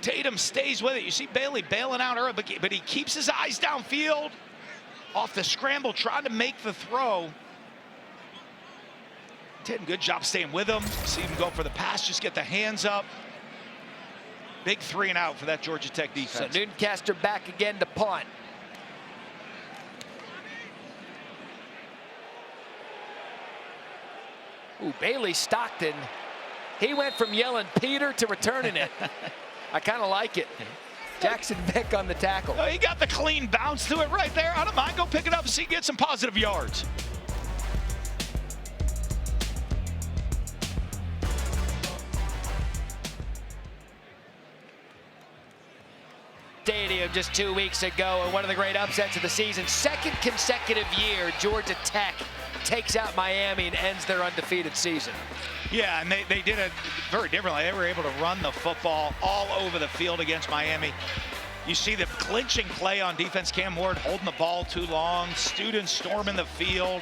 Tatum stays with it. You see Bailey bailing out early, but he keeps his eyes downfield. Off the scramble, trying to make the throw. Tatum, good job staying with him. See him go for the pass, just get the hands up. Big 3 and out for that Georgia Tech defense. So Newcastle back again to punt. Ooh, Bailey Stockton. He went from yelling Peter to returning it. I kind of like it. Jackson Vick on the tackle. Oh, he got the clean bounce to it right there. I don't mind. Go pick it up and see, get some positive yards. Stadium just 2 weeks ago, and one of the great upsets of the season. Second consecutive year, Georgia Tech takes out Miami and ends their undefeated season. Yeah, and they did it very differently. They were able to run the football all over the field against Miami. You see the clinching play on defense, Cam Ward holding the ball too long, students storming the field.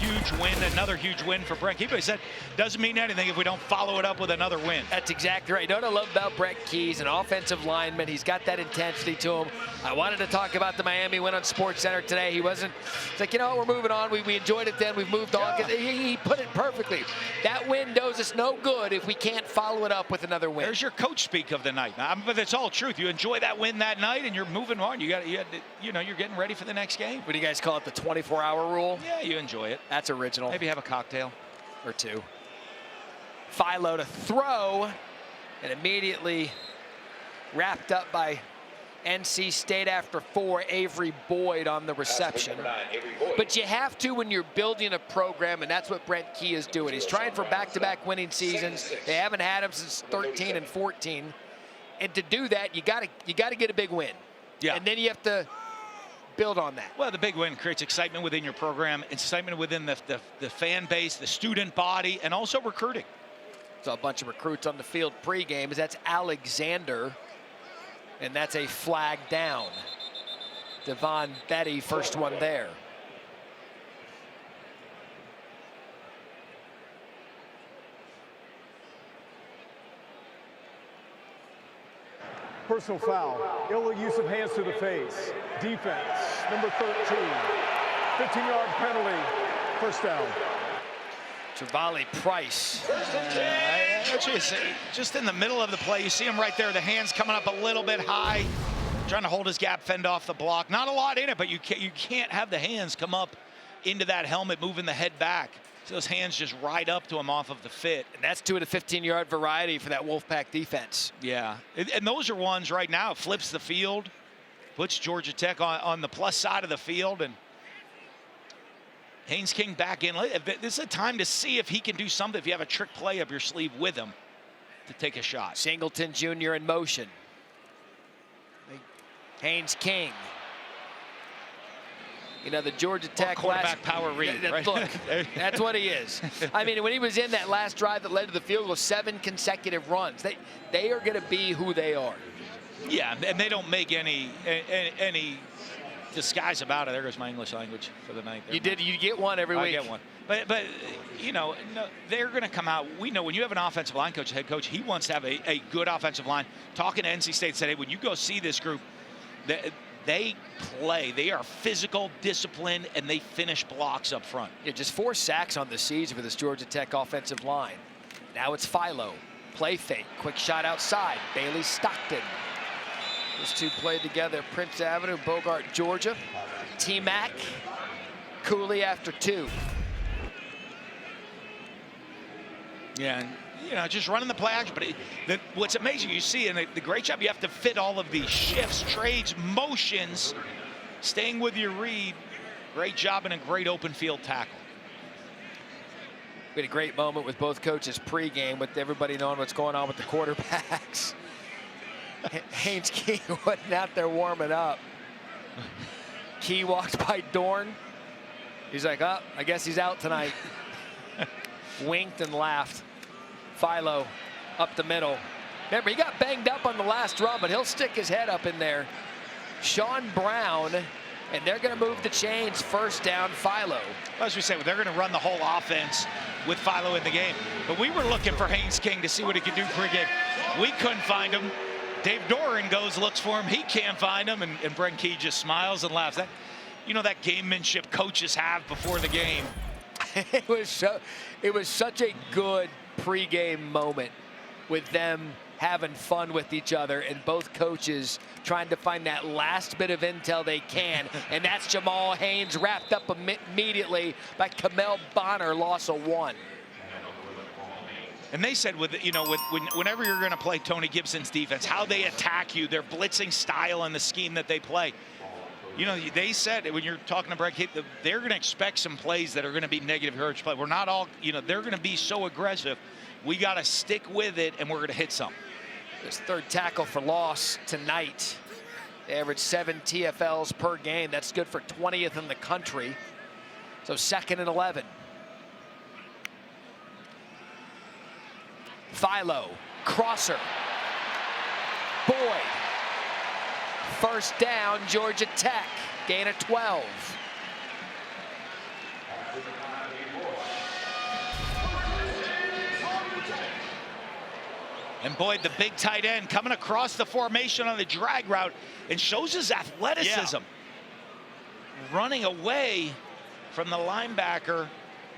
huge win, another huge win for Brent Key. But he said, doesn't mean anything if we don't follow it up with another win. That's exactly right. You know what I love about Brent Key's an offensive lineman. He's got that intensity to him. I wanted to talk about the Miami win on SportsCenter today. He wasn't, it's like, you know, we're moving on. We enjoyed it then. We've moved on. He put it perfectly. That win does us no good if we can't follow it up with another win. There's your coach speak of the night. But it's all truth. You enjoy that win that night, and you're moving on. You know, you're getting ready for the next game. What do you guys call it, the 24-hour rule? Yeah, you enjoy it. That's original. Maybe have a cocktail or two. Philo to throw, and immediately wrapped up by NC State after 4, Avery Boyd on the reception. But you have to when you're building a program, and that's what Brent Key is doing. He's trying for back-to-back winning seasons. They haven't had them since 13 and 14. And to do that, you gotta get a big win. Yeah. And then you have to build on that. Well, the big win creates excitement within your program, excitement within the fan base, the student body, and also recruiting. So a bunch of recruits on the field pregame, as that's Alexander, and that's a flag down. Devon Betty, first one there. Personal foul. Illegal use of hands to the face. Defense, number 13. 15-yard penalty. First down. Travali Price. Just in the middle of the play, you see him right there, the hands coming up a little bit high, trying to hold his gap, fend off the block. Not a lot in it, but you can't have the hands come up into that helmet, moving the head back. So those hands just ride up to him off of the fit. And that's 2 of the 15-yard variety for that Wolfpack defense. Yeah, and those are ones right now, flips the field, puts Georgia Tech on the plus side of the field, and Haynes King back in. This is a time to see if he can do something, if you have a trick play up your sleeve with him to take a shot. Singleton Jr. in motion. Haynes King. You know, the Georgia Tech quarterback power read, right? Look, that's what he is. I mean, when he was in that last drive that led to the field goal, 7 consecutive runs. They are going to be who they are. Yeah, and they don't make any disguise about it. There goes my English language for the night. You get one every week. I get one. But you know, no, they're going to come out. We know when you have an offensive line coach, head coach, he wants to have a good offensive line. Talking to NC State said, hey, when you go see this group, they play. They are physical, disciplined, and they finish blocks up front. Yeah, just 4 sacks on the season for this Georgia Tech offensive line. Now it's Philo. Play fake. Quick shot outside. Bailey Stockton. Those two played together. Prince Avenue, Bogart, Georgia. T-Mac. Cooley after 2. Yeah, and you know, just running the play action. But what's amazing, you see, and the great job, you have to fit all of these shifts, trades, motions, staying with your read. Great job and a great open field tackle. We had a great moment with both coaches pregame, with everybody knowing what's going on with the quarterbacks. Haynes Key wasn't out there warming up. Key walked by Dorn. He's like, oh, I guess he's out tonight. Winked and laughed. Philo up the middle. Remember, he got banged up on the last run, but he'll stick his head up in there. Sean Brown, and they're going to move the chains. First down, Philo. As we say, they're going to run the whole offense with Philo in the game. But we were looking for Haynes King to see what he could do pregame. We couldn't find him. Dave Doran goes, looks for him. He can't find him, and Brent Key just smiles and laughs. You know, that gamemanship coaches have before the game. It was such a good pregame moment with them having fun with each other and both coaches trying to find that last bit of intel they can. And that's Jamal Haynes wrapped up immediately by Kamel Bonner, loss of 1. And they said, whenever you're going to play Tony Gibson's defense, how they attack you, their blitzing style and the scheme that they play. You know, they said when you're talking to Brett, they're going to expect some plays that are going to be negative yardage play. We're not all, you know, they're going to be so aggressive. We got to stick with it, and we're going to hit some. This 3rd tackle for loss tonight. They average 7 TFLs per game. That's good for 20th in the country. So 2nd and 11. Philo, crosser. Boyd. First down, Georgia Tech. Gain of 12. And Boyd, the big tight end, coming across the formation on the drag route and shows his athleticism. Running away from the linebacker.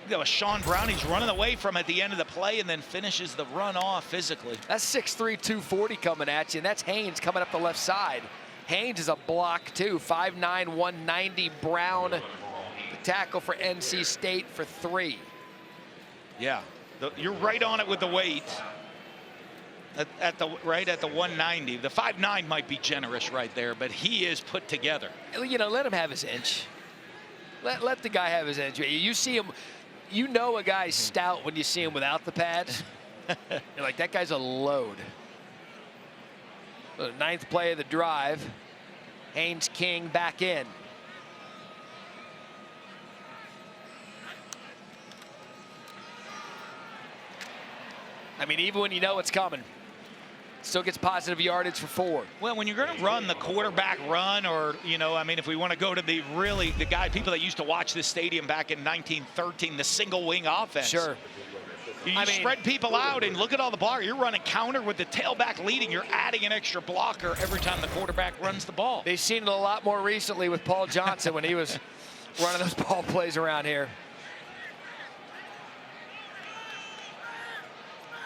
That was Sean Brown. He's running away from at the end of the play and then finishes the run off physically. That's 6'3", 240 coming at you, and that's Haynes coming up the left side. Haynes is a block, too. 5'9", 190. Brown, the tackle for NC State for 3. Yeah, you're right on it with the weight. Right at the 190. The 5'9" might be generous right there, but he is put together. You know, let him have his inch. Let the guy have his inch. You see him, you know a guy's stout when you see him without the pads. You're like, that guy's a load. The 9th play of the drive. Haynes King back in. I mean, even when you know it's coming, still gets positive yardage for 4. Well, when you're going to run the quarterback run, or, you know, I mean, if we want to go to the people that used to watch this stadium back in 1913, the single wing offense. Sure. You spread people out and look at all the blockers. You're running counter with the tailback leading. You're adding an extra blocker every time the quarterback runs the ball. They've seen it a lot more recently with Paul Johnson when he was running those ball plays around here.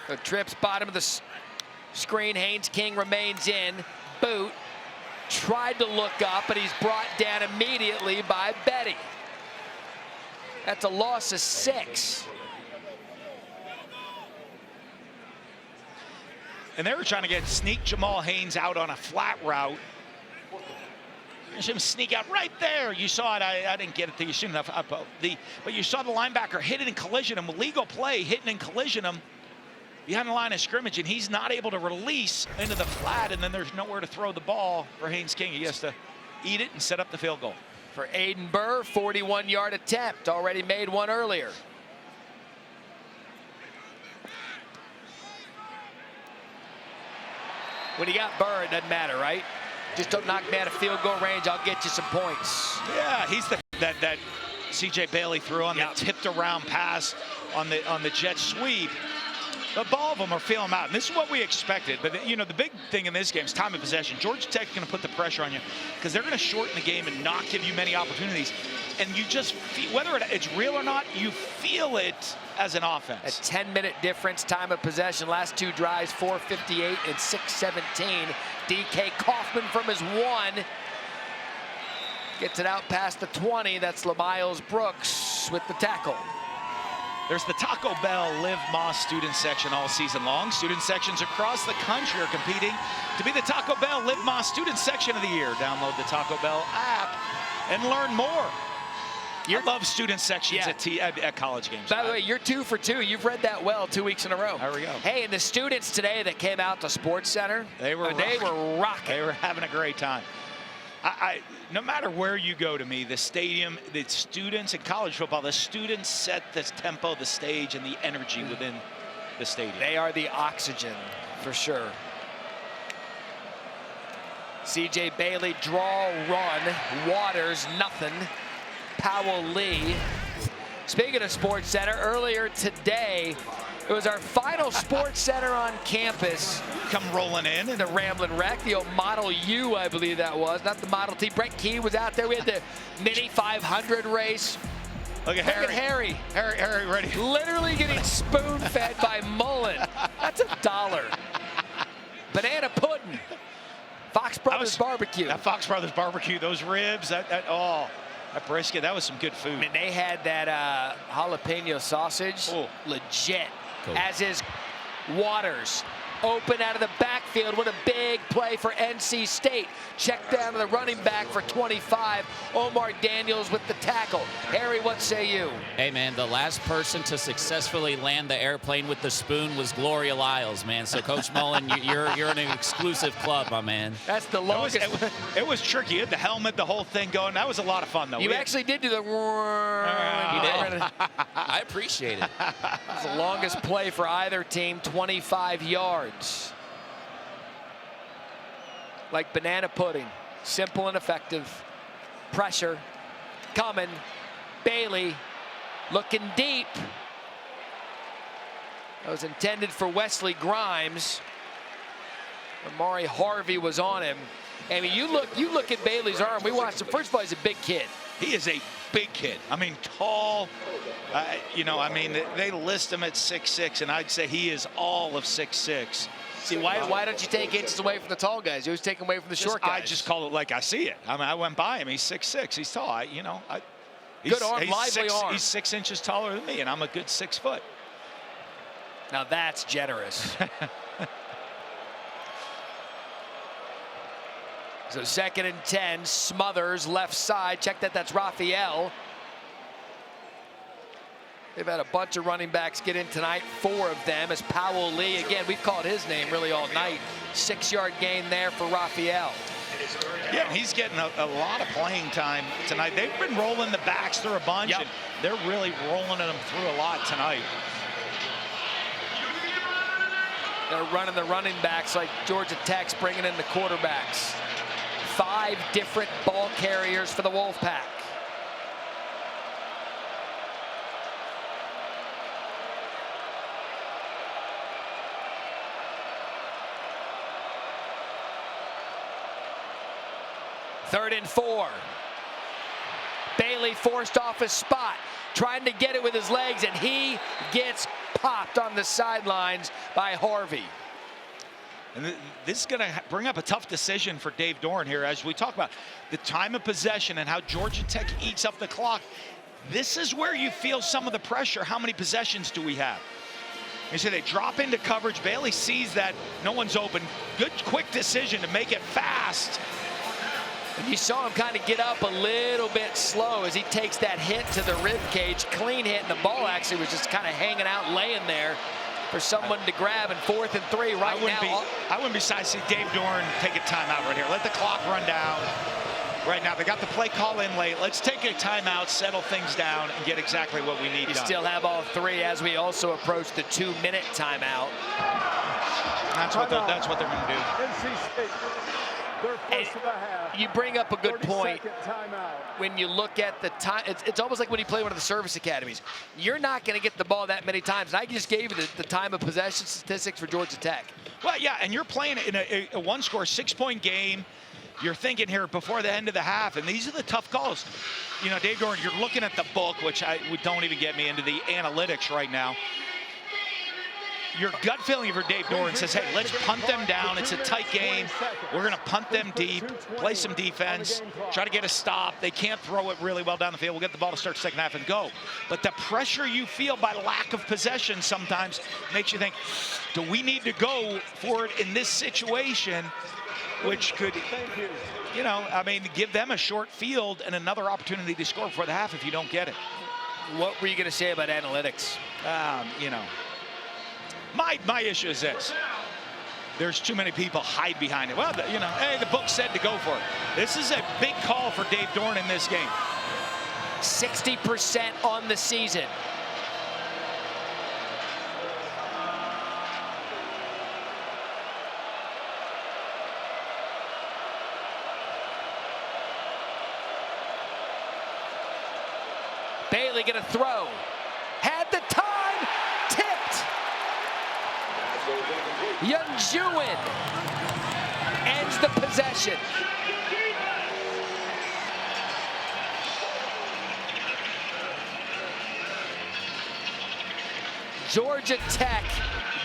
So trips bottom of the screen. Haynes King remains in. Boot tried to look up, but he's brought down immediately by Betty. That's a loss of 6. And they were trying to sneak Jamal Haynes out on a flat route. There's him sneak out right there. You saw it. I didn't get it to you soon enough. But you saw the linebacker hit it and collision him. Legal play, hitting and collision him behind the line of scrimmage, and he's not able to release into the flat, and then there's nowhere to throw the ball for Haynes King. He has to eat it and set up the field goal. For Aiden Burr, 41-yard attempt. Already made one earlier. When you got Burr, it doesn't matter, right? Just don't knock me out of field goal range. I'll get you some points. Yeah, he's that C.J. Bailey threw on the tipped around pass on the jet sweep. But all of them are feeling him out, and this is what we expected. But, you know, the big thing in this game is time of possession. Georgia Tech's going to put the pressure on you because they're going to shorten the game and not give you many opportunities. And you just feel, whether it's real or not, you feel it as an offense. A 10-minute difference, time of possession. Last 2 drives, 4:58 and 6:17. D.K. Kaufman from his 1. Gets it out past the 20. That's LaMiles Brooks with the tackle. There's the Taco Bell Live Moss student section all season long. Student sections across the country are competing to be the Taco Bell Live Moss student section of the year. Download the Taco Bell app and learn more. I love student sections at college games. By the way, you're 2 for 2. You've read that well 2 weeks in a row. There we go. Hey, and the students today that came out to Sports Center, they were rocking. They were having a great time. No matter where you go to me, the stadium, the students in college football, the students set the tempo, the stage, and the energy within the stadium. They are the oxygen, for sure. C.J. Bailey, draw, run. Waters, nothing. Powell Lee. Speaking of Sports Center, earlier today, it was our final Sports Center on campus. Come rolling in. The Ramblin' Wreck, the old Model U, I believe that was, not the Model T. Brett Key was out there. We had the Mini 500 race. Look at Harry. Harry, ready. Literally getting spoon-fed by Mullen. That's $1. Banana pudding. Fox Brothers Barbecue. That Fox Brothers Barbecue, those ribs, that brisket, that was some good food. I mean, they had that jalapeno sausage, legit, as is Waters. Open out of the backfield. What a big play for NC State. Check down to the running back for 25. Omar Daniels with the tackle. Harry, what say you? Hey, man, the last person to successfully land the airplane with the spoon was Gloria Lyles, man. So, Coach Mullen, you're in an exclusive club, my man. That's the longest. It was tricky. You had the helmet, the whole thing going. That was a lot of fun, though. You actually did do the... You did. I appreciate it. That's the longest play for either team, 25 yards. Like banana pudding, simple and effective. Pressure coming. Bailey looking deep. That was intended for Wesley Grimes. Amari Harvey was on him. I mean, you look at Bailey's arm. We watched him. First of all, he's a big kid. He is a big kid. I mean, tall. You know, I mean, they list him at 6'6", and I'd say he is all of 6'6". See, why don't you take inches away from the tall guys? You always take away from the short guys. I just call it like I see it. I mean, I went by him. He's 6'6". He's tall. Good arm, lively arm. He's 6 inches taller than me, and I'm a good 6 foot. Now that's generous. So 2nd and 10, Smothers, left side. Check that, that's Raphael. They've had a bunch of running backs get in tonight, 4 of them, as Powell Lee, again, we've called his name really all night. 6-yard gain there for Raphael. Yeah, he's getting a lot of playing time tonight. They've been rolling the backs through a bunch, and they're really rolling them through a lot tonight. They're running the running backs like Georgia Tech's bringing in the quarterbacks. 5 different ball carriers for the Wolfpack. Third and 4. Bailey forced off his spot, trying to get it with his legs, and he gets popped on the sidelines by Harvey. And this is going to bring up a tough decision for Dave Doran here as we talk about the time of possession and how Georgia Tech eats up the clock. This is where you feel some of the pressure. How many possessions do we have? You see they drop into coverage. Bailey sees that no one's open. Good, quick decision to make it fast. And you saw him kind of get up a little bit slow as he takes that hit to the rib cage. Clean hit, and the ball actually was just kind of hanging out, laying there for someone to grab. And 4th and 3 right now. I wouldn't be surprised to see Dave Doran take a timeout right here. Let the clock run down. Right now, they got the play call in late. Let's take a timeout, settle things down, and get exactly what we need done. You still have all 3 as we also approach the 2-minute timeout. That's what they're going to do. NC State, their first of the half. You bring up a good point. Timeout. When you look at the time, it's almost like when you play one of the service academies. You're not going to get the ball that many times. And I just gave you the time of possession statistics for Georgia Tech. Well, yeah, and you're playing in a one-score, 6-point game. You're thinking here before the end of the half, and these are the tough calls. You know, Dave Doran, you're looking at the book, which don't even get me into the analytics right now. Your gut feeling for Dave Doran says, hey, let's punt them down. It's a tight game. We're going to punt them deep, play some defense, try to get a stop. They can't throw it really well down the field. We'll get the ball to start the second half and go. But the pressure you feel by lack of possession sometimes makes you think, do we need to go for it in this situation? Which could, you know, I mean, give them a short field and another opportunity to score before the half if you don't get it. What were you going to say about analytics? You know, my issue is this. There's too many people hide behind it. Well, you know, hey, the book said to go for it. This is a big call for Dave Doran in this game. 60% on the season. Bailey gonna throw. Had the time, tipped. Yunjuin ends the possession. Georgia Tech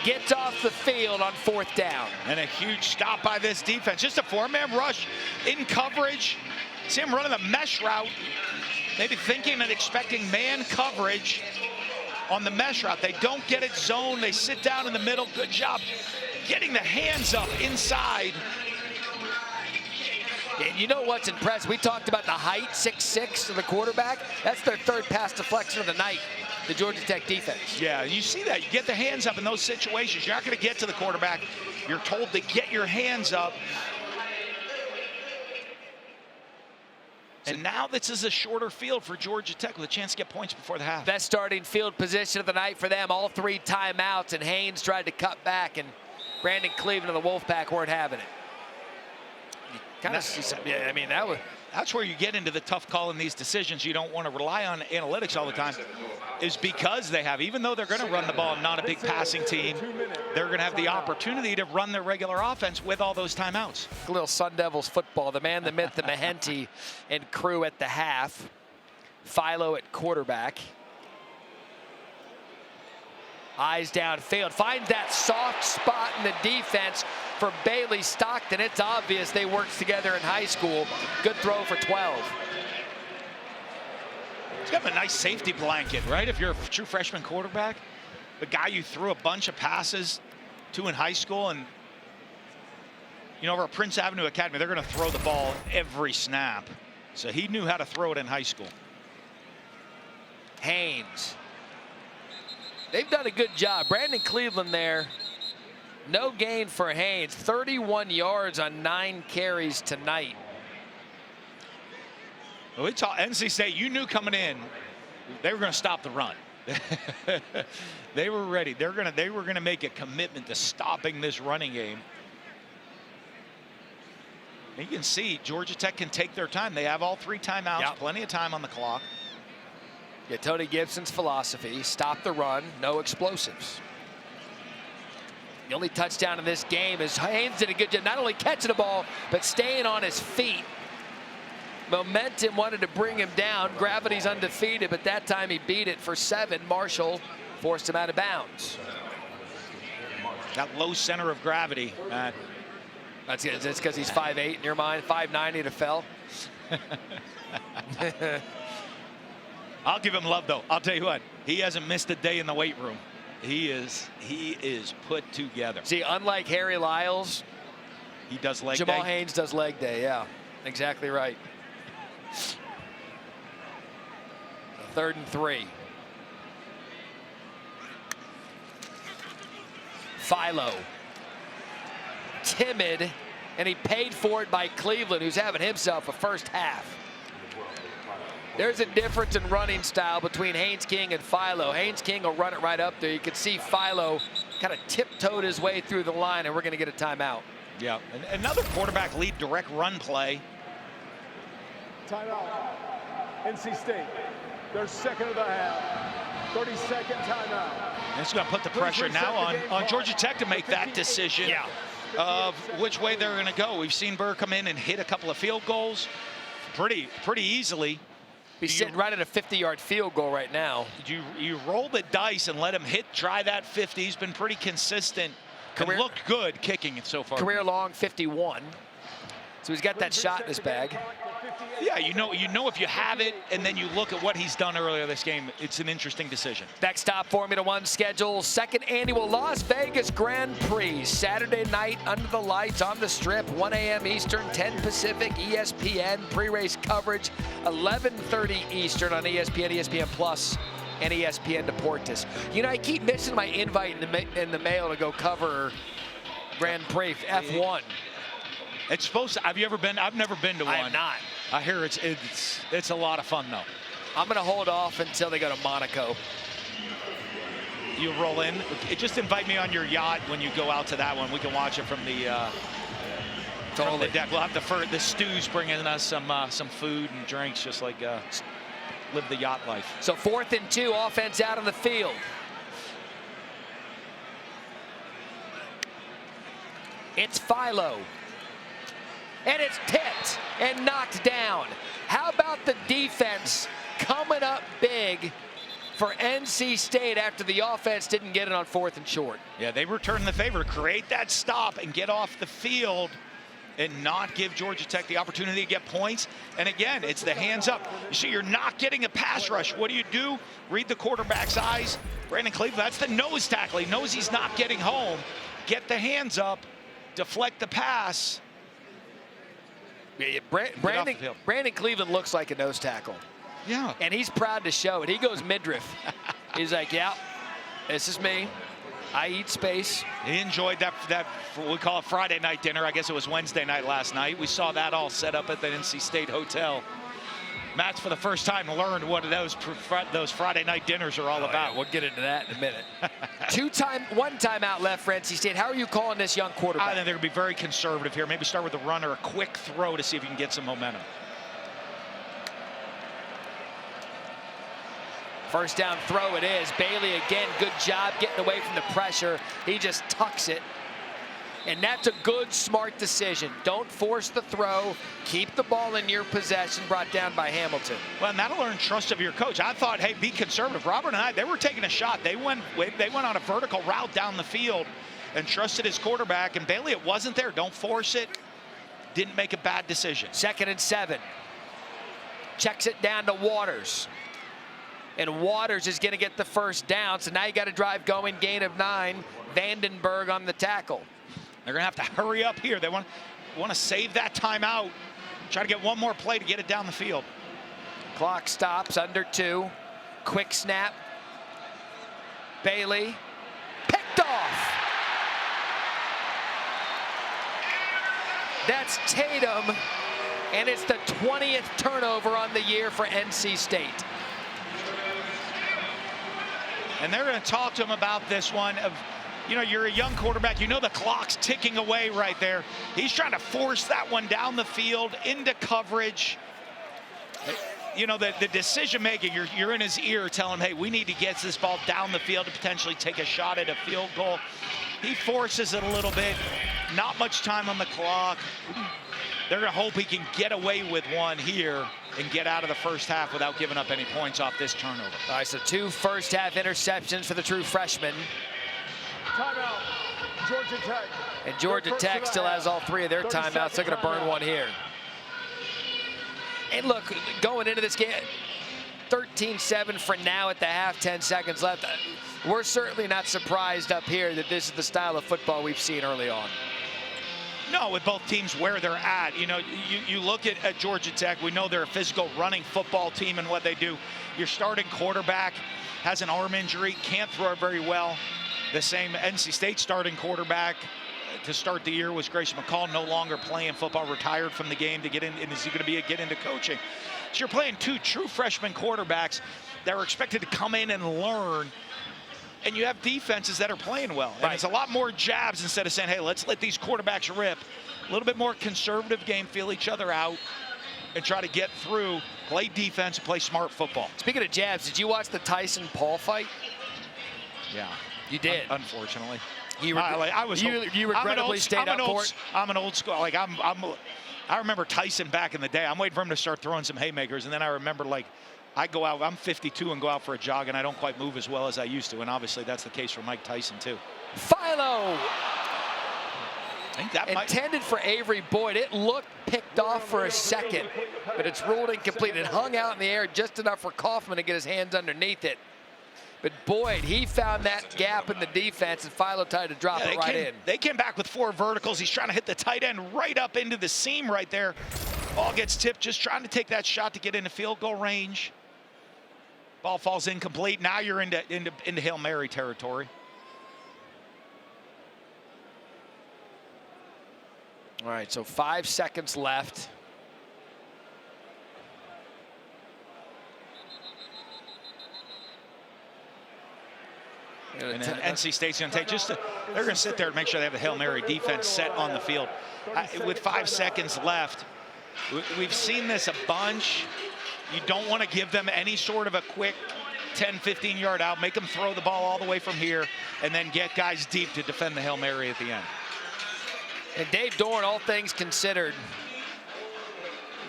gets off the field on 4th down. And a huge stop by this defense. Just a 4-man rush in coverage. See him running the mesh route. Maybe thinking and expecting man coverage on the mesh route. They don't get it zoned. They sit down in the middle. Good job getting the hands up inside. And you know what's impressive? We talked about the height, 6'6" of the quarterback. That's their 3rd pass deflection of the night, the Georgia Tech defense. Yeah, you see that. You get the hands up in those situations. You're not going to get to the quarterback. You're told to get your hands up. And now this is a shorter field for Georgia Tech with a chance to get points before the half. Best starting field position of the night for them. All 3 timeouts, and Haynes tried to cut back, and Brandon Cleveland of the Wolfpack weren't having it. You kind of see some, yeah, I mean, that's where you get into the tough call in these decisions. You don't want to rely on analytics all the time, is because they have, even though they're going to run the ball, not a big passing team, they're going to have the opportunity to run their regular offense with all those timeouts. A little Sun Devils football. The man, the myth, the Mahenti and crew at the half. Philo at quarterback. Eyes downfield, finds that soft spot in the defense for Bailey Stockton. It's obvious they worked together in high school. Good throw for 12. It's got a nice safety blanket, right? If you're a true freshman quarterback, the guy you threw a bunch of passes to in high school, and you know, over at Prince Avenue Academy, they're going to throw the ball every snap. So he knew how to throw it in high school. Haynes. They've done a good job. Brandon Cleveland there. No gain for Haynes. 31 yards on 9 carries tonight. Well, we taught NC State, you knew coming in, they were going to stop the run. They were ready. They were going to make a commitment to stopping this running game. And you can see Georgia Tech can take their time. They have all 3 timeouts, yep. Plenty of time on the clock. Yeah, Tony Gibson's philosophy, stop the run, no explosives. The only touchdown in this game is Haynes did a good job, not only catching the ball, but staying on his feet. Momentum wanted to bring him down. Gravity's undefeated, but that time he beat it for 7. Marshall forced him out of bounds. That low center of gravity. That's because he's 5'8" in your mind, 5'9" he'd have fell. I'll give him love, though. I'll tell you what, he hasn't missed a day in the weight room. He is put together. See, unlike Harry Lyles, he does leg Jamal day. Haynes does leg day, yeah. Exactly right. 3rd and 3. Philo. Timid, and he paid for it by Cleveland, who's having himself a first half. There's a difference in running style between Haynes King and Philo. Haynes King will run it right up there. You can see Philo kind of tiptoed his way through the line, and we're going to get a timeout. Yeah, another quarterback lead direct run play. Timeout. NC State, their second of the half. 30-second timeout. And it's going to put the pressure now on Georgia Tech to make that decision of which way they're going to go. We've seen Burr come in and hit a couple of field goals pretty easily. He's sitting right at a 50-yard field goal right now. You roll the dice and let him try that 50. He's been pretty consistent and looked good kicking it so far. Career long 51. So he's got that shot in his bag. Yeah, you know if you have it, and then you look at what he's done earlier this game, it's an interesting decision. Next stop, Formula One schedule, 2nd annual Las Vegas Grand Prix. Saturday night under the lights on the Strip, 1 a.m. Eastern, 10 Pacific, ESPN. Pre-race coverage, 11:30 Eastern on ESPN, ESPN Plus, and ESPN Deportes. You know, I keep missing my invite in the mail to go cover Grand Prix F1. It's supposed to. Have you ever been? I've never been to one. I have not. I hear it's a lot of fun though. I'm going to hold off until they go to Monaco. You roll in. Just invite me on your yacht when you go out to that one. We can watch it from the deck. We'll have the stews bringing us some food and drinks, just like live the yacht life. So 4th and 2, offense out on the field. It's Philo. And it's tipped and knocked down. How about the defense coming up big for NC State after the offense didn't get it on 4th and short? Yeah, they returned the favor, create that stop and get off the field and not give Georgia Tech the opportunity to get points. And again, it's the hands up. You see, you're not getting a pass rush. What do? Read the quarterback's eyes. Brandon Cleveland, that's the nose tackle. He knows he's not getting home. Get the hands up, deflect the pass. Yeah, Brandon Cleveland looks like a nose tackle. Yeah. And he's proud to show it. He goes midriff. He's like, yeah, this is me. I eat space. He enjoyed that we call it Friday night dinner. I guess it was Wednesday night last night. We saw that all set up at the NC State Hotel. Matt's for the first time learned what those Friday night dinners are all about. Yeah, we'll get into that in a minute. One timeout left for NC State. How are you calling this young quarterback? I think they're going to be very conservative here. Maybe start with a run or a quick throw to see if you can get some momentum. First down throw it is. Bailey again, good job getting away from the pressure. He just tucks it. And that's a good, smart decision. Don't force the throw. Keep the ball in your possession, brought down by Hamilton. Well, and that'll earn trust of your coach. I thought, hey, be conservative. Robert and I, they were taking a shot. They went on a vertical route down the field and trusted his quarterback. And Bailey, it wasn't there. Don't force it. Didn't make a bad decision. 2nd and 7. Checks it down to Waters. And Waters is going to get the first down. So now you got to drive going, gain of 9. Vandenberg on the tackle. They're going to have to hurry up here. They want to save that timeout. Try to get one more play to get it down the field. Clock stops, under 2. Quick snap. Bailey. Picked off. That's Tatum. And it's the 20th turnover on the year for NC State. And they're going to talk to him about this one of, you know, you're a young quarterback. You know the clock's ticking away right there. He's trying to force that one down the field into coverage. You know, the decision making, you're in his ear telling him, hey, we need to get this ball down the field to potentially take a shot at a field goal. He forces it a little bit. Not much time on the clock. They're going to hope he can get away with one here and get out of the first half without giving up any points off this turnover. All right, so 2 first-half interceptions for the true freshman. Timeout, Georgia Tech. And Georgia Tech still has all 3 of their timeouts. They're going to burn one here. And look, going into this game, 13-7 for now at the half, 10 seconds left. We're certainly not surprised up here that this is the style of football we've seen early on. No, with both teams where they're at. You know, you look at Georgia Tech, we know they're a physical running football team and what they do. Your starting quarterback has an arm injury, can't throw it very well. The same NC State starting quarterback to start the year was Grayson McCall, no longer playing football, retired from the game to get in, and is he going to get into coaching? So you're playing 2 true freshman quarterbacks that are expected to come in and learn. And you have defenses that are playing well. And it's a lot more jabs instead of saying, hey, let's let these quarterbacks rip. A little bit more conservative game, feel each other out, and try to get through, play defense, play smart football. Speaking of jabs, did you watch the Tyson-Paul fight? Yeah. You did? Unfortunately. You regrettably stayed up for it? I'm an old school. Like, I remember Tyson back in the day. I'm waiting for him to start throwing some haymakers. And then I remember, like, I go out, I'm 52 and go out for a jog, and I don't quite move as well as I used to. And obviously that's the case for Mike Tyson, too. Philo! I think that intended for Avery Boyd. It looked picked off for a second, but it's ruled incomplete. It hung out in the air just enough for Kaufman to get his hands underneath it. But Boyd, he found that gap in the defense, and Philo tried to drop it right in. They came back with 4 verticals. He's trying to hit the tight end right up into the seam right there. Ball gets tipped, just trying to take that shot to get into field goal range. Ball falls incomplete. Now you're into Hail Mary territory. All right, so 5 seconds left. And then NC State's going to take they're going to sit there and make sure they have a Hail Mary defense set on the field. With 5 seconds left, we've seen this a bunch. You don't want to give them any sort of a quick 10, 15-yard out. Make them throw the ball all the way from here and then get guys deep to defend the Hail Mary at the end. And Dave Dorn, all things considered,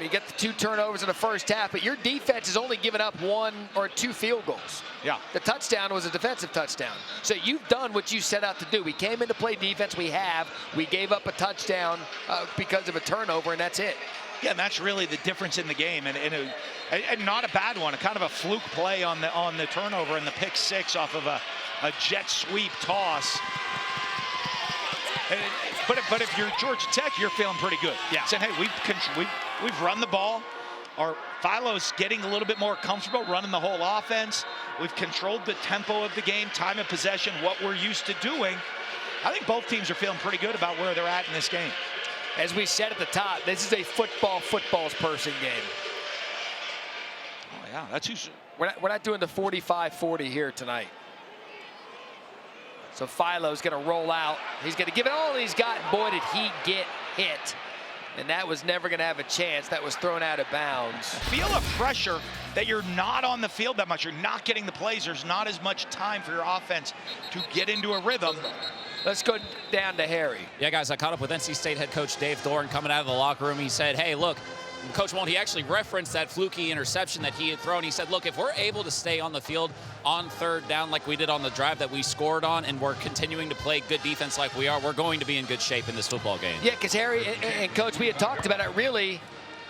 you get the 2 turnovers in the first half, but your defense has only given up 1 or 2 field goals. Yeah. The touchdown was a defensive touchdown. So you've done what you set out to do. We came in to play defense. We gave up a touchdown because of a turnover, and that's it. Yeah, and that's really the difference in the game, and not a bad one. A kind of a fluke play on the turnover and the pick 6 off of a jet sweep toss. But if you're Georgia Tech, you're feeling pretty good. Yeah. Saying, hey, we've run the ball. Our Philo's getting a little bit more comfortable running the whole offense. We've controlled the tempo of the game, time of possession, what we're used to doing. I think both teams are feeling pretty good about where they're at in this game. As we said at the top, this is a football's person game. Oh, yeah, that's who's... We're not doing the 45-40 here tonight. So Philo's going to roll out. He's going to give it all he's got. Boy, did he get hit. And that was never going to have a chance. That was thrown out of bounds. Feel a pressure that you're not on the field that much. You're not getting the plays. There's not as much time for your offense to get into a rhythm. Let's go down to Harry. Yeah, guys, I caught up with NC State head coach Dave Doran coming out of the locker room. He said, hey, look, Coach Won't, he actually referenced that fluky interception that he had thrown. He said, look, if we're able to stay on the field on third down like we did on the drive that we scored on, and we're continuing to play good defense like we are, we're going to be in good shape in this football game. Yeah, because Harry and Coach, we had talked about it. Really,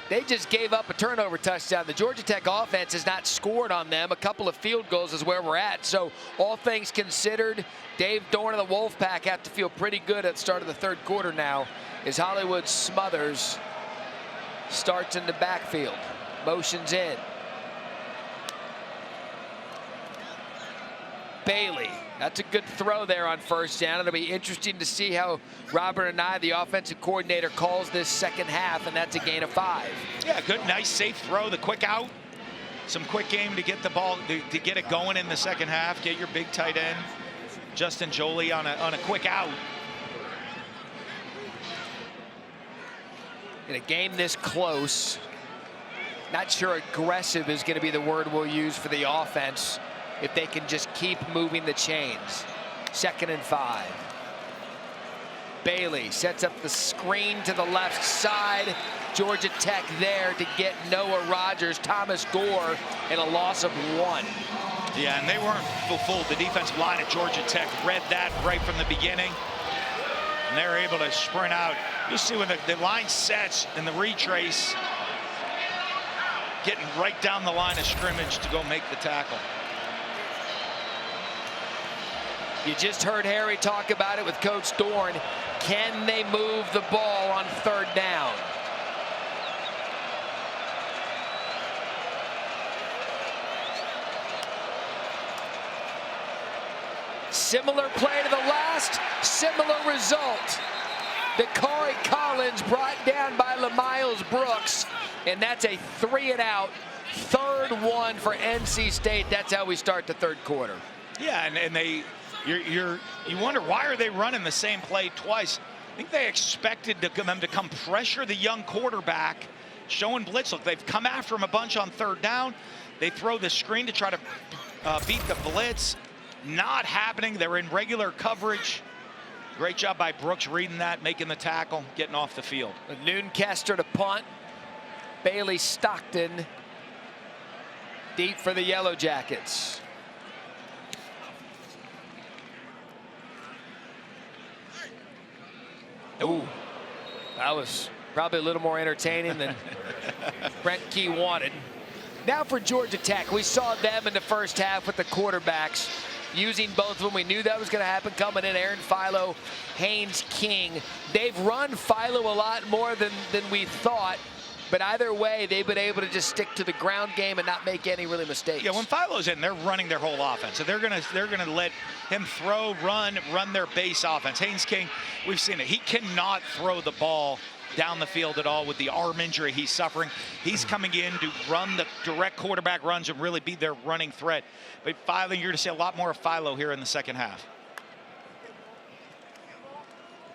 they just gave up a turnover touchdown. The Georgia Tech offense has not scored on them. A couple of field goals is where we're at. So all things considered, Dave Doran and the Wolfpack have to feel pretty good at the start of the third quarter now as Hollywood Smothers starts in the backfield. Motions in. Bailey. That's a good throw there on first down. It'll be interesting to see how Robert and I, the offensive coordinator, calls this second half, and that's a gain of 5. Yeah, good, nice, safe throw. The quick out. Some quick game to get the ball, to get it going in the second half. Get your big tight end, Justin Jolie, on a quick out. In a game this close, not sure aggressive is going to be the word we'll use for the offense if they can just keep moving the chains. 2nd and 5. Bailey sets up the screen to the left side. Georgia Tech there to get Noah Rogers, Thomas Gore, and a loss of 1. Yeah, and they weren't fooled. The defensive line at Georgia Tech read that right from the beginning. And they're able to sprint out. You see when the line sets and the retrace, getting right down the line of scrimmage to go make the tackle. You just heard Harry talk about it with Coach Doran. Can they move the ball on third down? Similar play to the last, similar result. Dakari Collins brought down by LaMiles Brooks, and that's a 3-and-out, 3rd one for NC State. That's how we start the third quarter. Yeah, and you wonder, why are they running the same play twice? I think they expected them to come pressure the young quarterback, showing blitz. Look, they've come after him a bunch on third down. They throw the screen to try to beat the blitz. Not happening. They're in regular coverage. Great job by Brooks reading that, making the tackle, getting off the field. Noonkester to punt. Bailey Stockton deep for the Yellow Jackets. Ooh, that was probably a little more entertaining than Brent Key wanted. Now for Georgia Tech, we saw them in the first half with the quarterbacks using both of them. We knew that was going to happen coming in. Aaron Philo, Haynes King. They've run Philo a lot more than we thought. But either way, they've been able to just stick to the ground game and not make any really mistakes. Yeah, when Philo's in, they're running their whole offense. So they're gonna let him throw, run their base offense. Haynes King, we've seen it. He cannot throw the ball down the field at all with the arm injury he's suffering. He's coming in to run the direct quarterback runs and really be their running threat. But Philo, you're going to see a lot more of Philo here in the second half.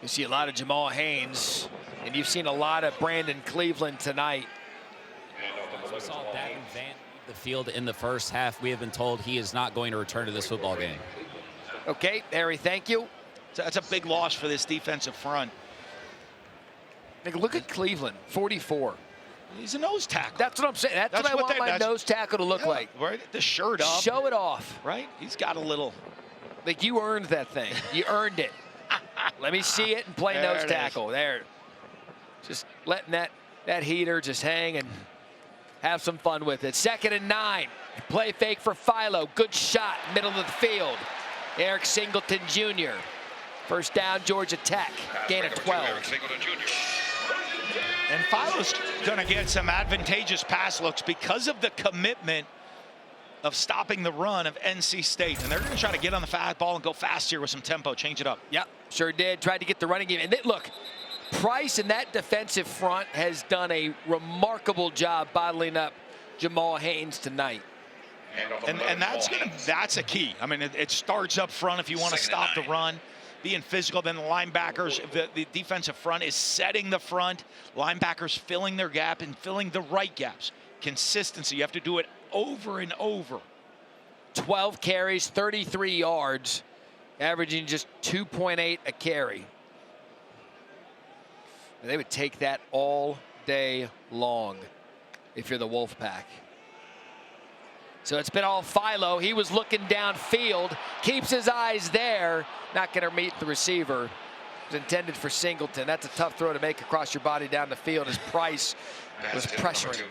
You see a lot of Jamal Haynes, and you've seen a lot of Brandon Cleveland tonight. We saw Davin Van leave the field in the first half. We have been told he is not going to return to this football game. Okay, Harry, thank you. So that's a big loss for this defensive front. Look at Cleveland, 44. He's a nose tackle. That's what I'm saying. That's what I want my nose tackle to look like. Right, the shirt up. Show it off. Right, he's got a little. Like you earned that thing. You earned it. Let me see it and play there nose tackle. There. Just letting that heater just hang and have some fun with it. 2nd and 9. Play fake for Philo. Good shot, middle of the field. Eric Singleton Jr. First down, Georgia Tech. Gain of 12. And Philo's going to get some advantageous pass looks because of the commitment of stopping the run of NC State. And they're going to try to get on the fast ball and go fast here with some tempo, change it up. Yep, sure did. Tried to get the running game. And look, Price and that defensive front has done a remarkable job bottling up Jamal Haynes tonight. And that's a key. I mean, it starts up front if you want to stop the run. being physical. Then the linebackers, the defensive front is setting the front. Linebackers filling their gap and filling the right gaps. Consistency. You have to do it over and over. 12 carries, 33 yards, averaging just 2.8 a carry. They would take that all day long if you're the Wolfpack. So it's been all Philo. He was looking downfield, keeps his eyes there, not going to meet the receiver. It was intended for Singleton. That's a tough throw to make across your body down the field as Price was pressuring.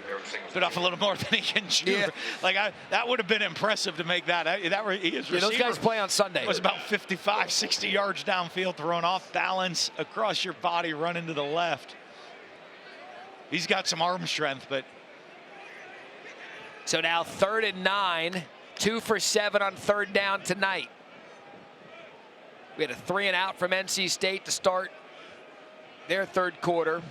Bit off a little more than he can chew. Yeah. Like that would have been impressive to make that. His receiver those guys play on Sunday. Was about 55, 60 yards downfield, thrown off balance across your body, running to the left. He's got some arm strength, but. So now 3rd and 9, 2 for 7 on 3rd down tonight. We had a 3 and out from NC State to start their 3rd quarter.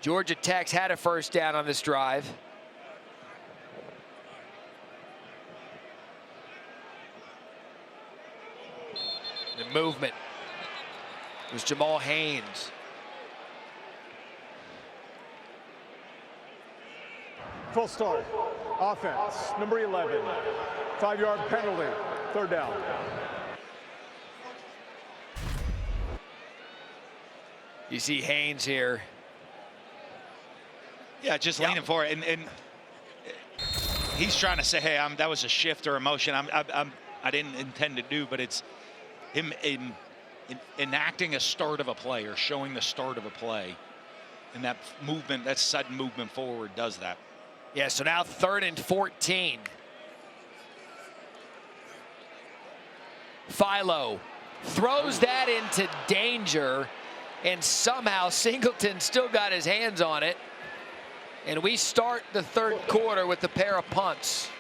Georgia Tech's had a 1st down on this drive. The movement was Jamal Haynes. Full start. Offense, number 11. 5-yard penalty. 3rd down. You see Haynes here. Yeah, just leaning forward, and he's trying to say, "Hey, that was a shift or a motion. I didn't intend to do," but it's him enacting a start of a play or showing the start of a play, and that movement, that sudden movement forward, does that. Yeah. So now 3rd and 14. Philo throws that into danger, and somehow Singleton still got his hands on it. And we start the 3rd quarter with a pair of punts.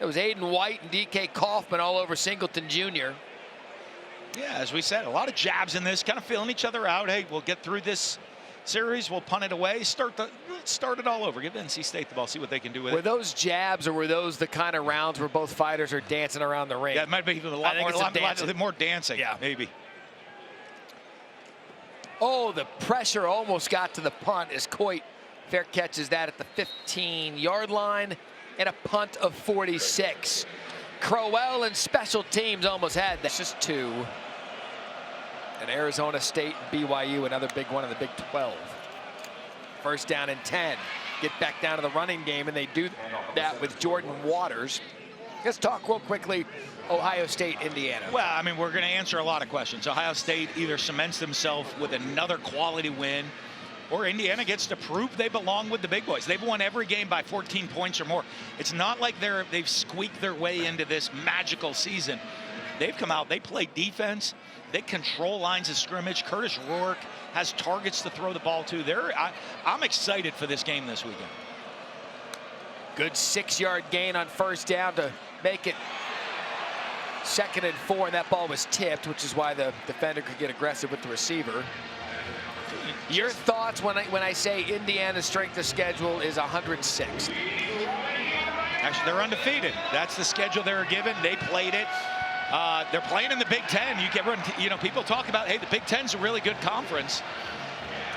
It was Aiden White and DK Kaufman all over Singleton Jr. Yeah, as we said, a lot of jabs in this, kind of feeling each other out. Hey, we'll get through this series, we'll punt it away, start it all over. Give NC State the ball, see what they can do with it. Were those jabs, or were those the kind of rounds where both fighters are dancing around the ring? Yeah, it might be even a lot more dancing. Yeah, maybe. Oh, the pressure almost got to the punt as Coit fair catches that at the 15-yard line, and a punt of 46. Crowell and special teams almost had that. Just 2. And Arizona State and BYU, another big one in the Big 12. 1st down and 10. Get back down to the running game, and they do that with Jordan Waters. Let's talk real quickly Ohio State, Indiana. Well, I mean, we're going to answer a lot of questions. Ohio State either cements themselves with another quality win, or Indiana gets to prove they belong with the big boys. They've won every game by 14 points or more. It's not like they've squeaked their way into this magical season. They've come out, they play defense, they control lines of scrimmage. Curtis Rourke has targets to throw the ball to. I'm excited for this game this weekend. Good 6-yard gain on 1st down to make it 2nd and 4, and that ball was tipped, which is why the defender could get aggressive with the receiver. Your thoughts when I say Indiana's strength of schedule is 106th? Actually, they're undefeated. That's the schedule they were given. They played it. They're playing in the Big Ten. People talk about, hey, the Big Ten's a really good conference.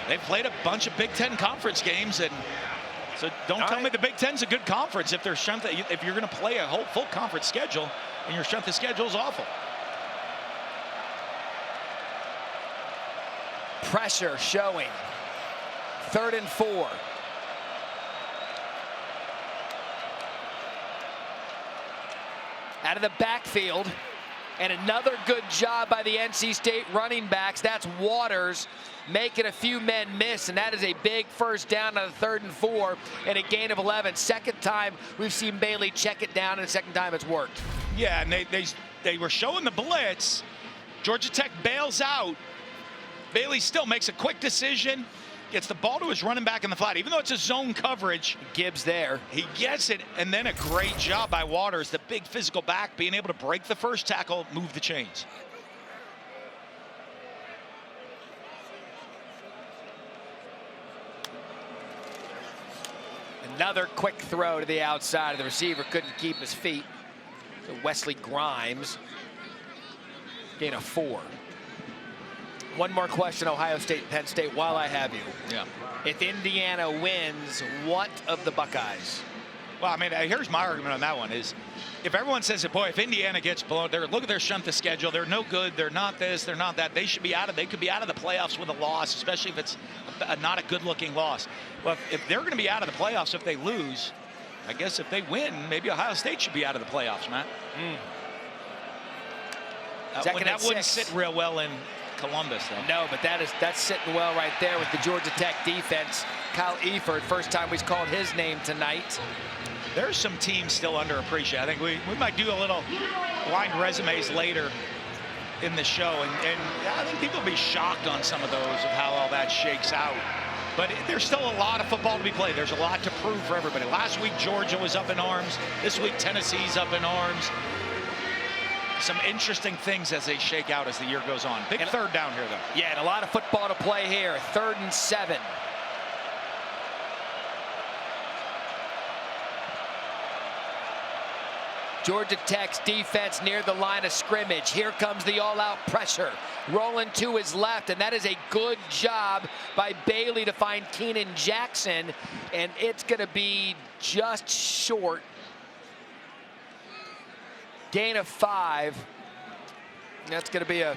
They've played a bunch of Big Ten conference games, and so don't tell me the Big Ten's a good conference if if you're going to play a whole full conference schedule and your strength of schedule is awful. Pressure showing. 3rd and 4. Out of the backfield, and another good job by the NC State running backs. That's Waters making a few men miss, and that is a big 1st down on the 3rd and 4 and a gain of 11. 2nd time we've seen Bailey check it down, and 2nd time it's worked. Yeah, and they were showing the blitz. Georgia Tech bails out. Bailey still makes a quick decision, gets the ball to his running back in the flat. Even though it's a zone coverage, Gibbs there. He gets it, and then a great job by Waters, the big physical back, being able to break the 1st tackle, move the chains. Another quick throw to the outside. The receiver couldn't keep his feet. So Wesley Grimes Gain of 4. One more question, Ohio State, Penn State, while I have you. Yeah. If Indiana wins, what of the Buckeyes? Well, I mean, here's my argument on that one is, if everyone says that, boy, if Indiana gets blown, look at their strength of schedule. They're no good. They're not this. They're not that. They should be out of. They could be out of the playoffs with a loss, especially if it's not a good-looking loss. Well, if they're going to be out of the playoffs if they lose, I guess if they win, maybe Ohio State should be out of the playoffs, Matt. That wouldn't sit real well in Columbus, though. No, but that's sitting well right there with the Georgia Tech defense. Kyle Eford, first time we've called his name tonight. There's some teams still underappreciated. I think we might do a little blind resumes later in the show, and I think people will be shocked on some of those of how all that shakes out. But there's still a lot of football to be played. There's a lot to prove for everybody. Last week, Georgia was up in arms. This week, Tennessee's up in arms. Some interesting things as they shake out as the year goes on. Big third down here, though. Yeah, and a lot of football to play here. 3rd and 7. Georgia Tech's defense near the line of scrimmage. Here comes the all-out pressure. Rolling to his left, and that is a good job by Bailey to find Keenan Jackson, and it's going to be just short. Gain of 5. That's going to be a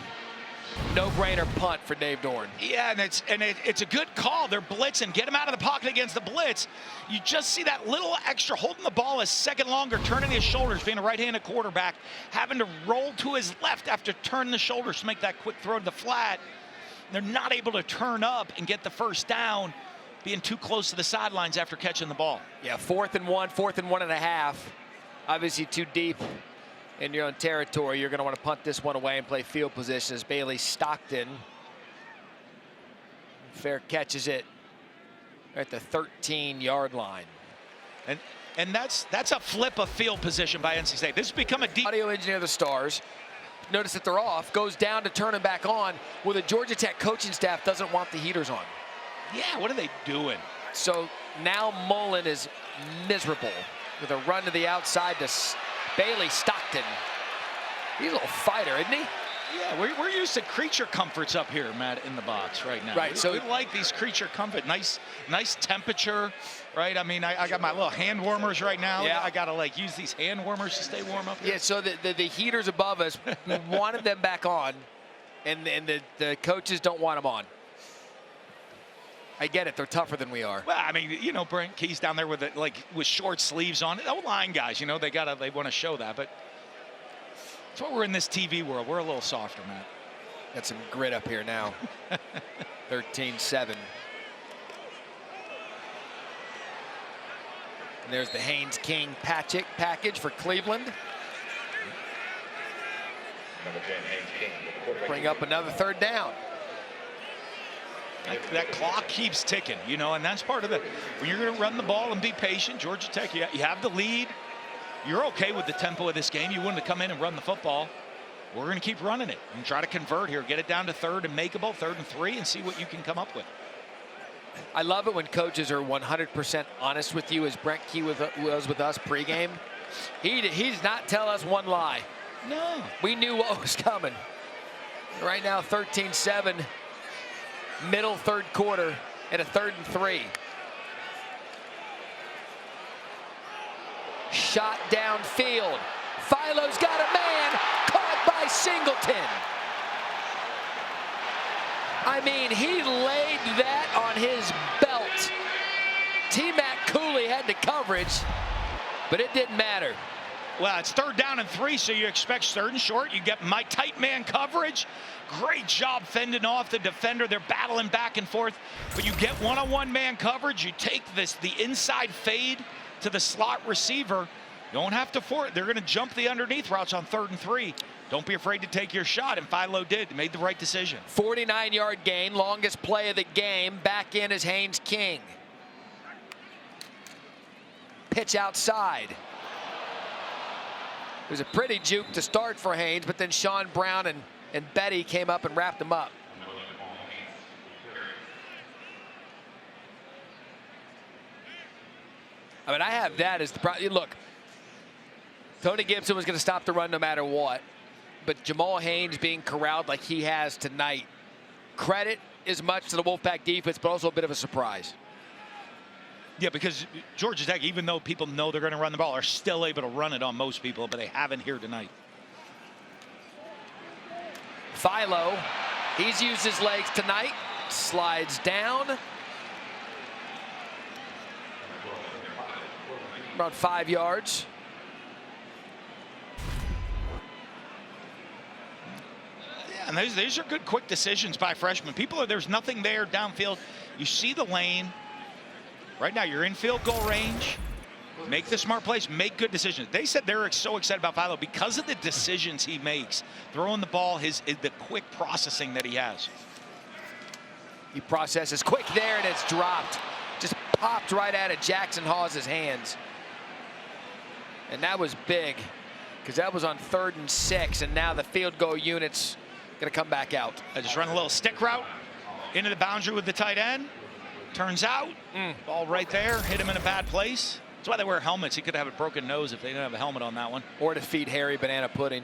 no-brainer punt for Dave Dorn. Yeah, and it's a good call. They're blitzing. Get him out of the pocket against the blitz. You just see that little extra, holding the ball a second longer, turning his shoulders, being a right-handed quarterback, having to roll to his left after turning the shoulders to make that quick throw to the flat. They're not able to turn up and get the first down, being too close to the sidelines after catching the ball. Yeah, 4th and 1, 4th and 1.5. Obviously too deep in your own territory. You're going to want to punt this one away and play field position as Bailey Stockton fair catches it at the 13-yard line. And that's a flip of field position by NC State. This has become a deep. Audio engineer of the Stars. Notice that they're off, goes down to turn them back on, where the Georgia Tech coaching staff doesn't want the heaters on. Yeah, what are they doing? So now Mullen is miserable with a run to the outside to Bailey Stockton. He's a little fighter, isn't he? Yeah, we're used to creature comforts up here, Matt, in the box right now. Right, we like these creature comfort, nice temperature, right? I mean, I got my little hand warmers right now. Yeah. I got to like use these hand warmers to stay warm up here. Yeah, so the heaters above us, we wanted them back on, and the coaches don't want them on. I get it, they're tougher than we are. Well, I mean, you know, Brent Key's down there with with short sleeves on. O-line guys, you know, they want to show that, but that's why we're in this TV world. We're a little softer, Matt. Got some grit up here now. 13-7. And there's the Haynes King package for Cleveland. Bring up another 3rd down. That clock keeps ticking, you know, and that's part of it. When you're going to run the ball and be patient, Georgia Tech, you have the lead. You're okay with the tempo of this game. You wanted to come in and run the football. We're going to keep running it and try to convert here. Get it down to 3rd and makeable, 3rd and 3, and see what you can come up with. I love it when coaches are 100% honest with you, as Brent Key was with us pregame. He does not tell us one lie. No. We knew what was coming. Right now, 13-7, middle 3rd quarter, and a 3rd and 3. Shot downfield. Philo's got a man, caught by Singleton. I mean, he laid that on his belt. T-Mac Cooley had the coverage, but it didn't matter. Well, it's 3rd down and 3, so you expect 3rd and short. You get my tight man coverage. Great job fending off the defender. They're battling back and forth, but you get one-on-one man coverage. You take the inside fade to the slot receiver. You don't have to force. They're going to jump the underneath routes on 3rd and 3. Don't be afraid to take your shot, and Philo did. He made the right decision. 49-yard gain, longest play of the game. Back in is Haynes King. Pitch outside. It was a pretty juke to start for Haynes, but then Sean Brown and Betty came up and wrapped him up. I mean, I have that as the problem. Look, Tony Gibson was going to stop the run no matter what. but Jamal Haynes being corralled like he has tonight, credit as much to the Wolfpack defense, but also a bit of a surprise. Yeah, because Georgia Tech, even though people know they're going to run the ball, are still able to run it on most people, but they haven't here tonight. Philo, he's used his legs tonight, slides down. About 5 yards. Yeah, and these are good, quick decisions by freshmen. There's nothing there downfield. You see the lane. Right now, you're in field goal range. Make the smart plays, make good decisions. They said they're so excited about Philo because of the decisions he makes. Throwing the ball, the quick processing that he has. He processes quick there, and it's dropped. Just popped right out of Jackson Hawes' hands. And that was big, because that was on 3rd and 6, and now the field goal unit's going to come back out. I just run a little stick route into the boundary with the tight end. Turns out, ball right there, hit him in a bad place. That's why they wear helmets. He could have a broken nose if they didn't have a helmet on that one. Or to feed Harry banana pudding.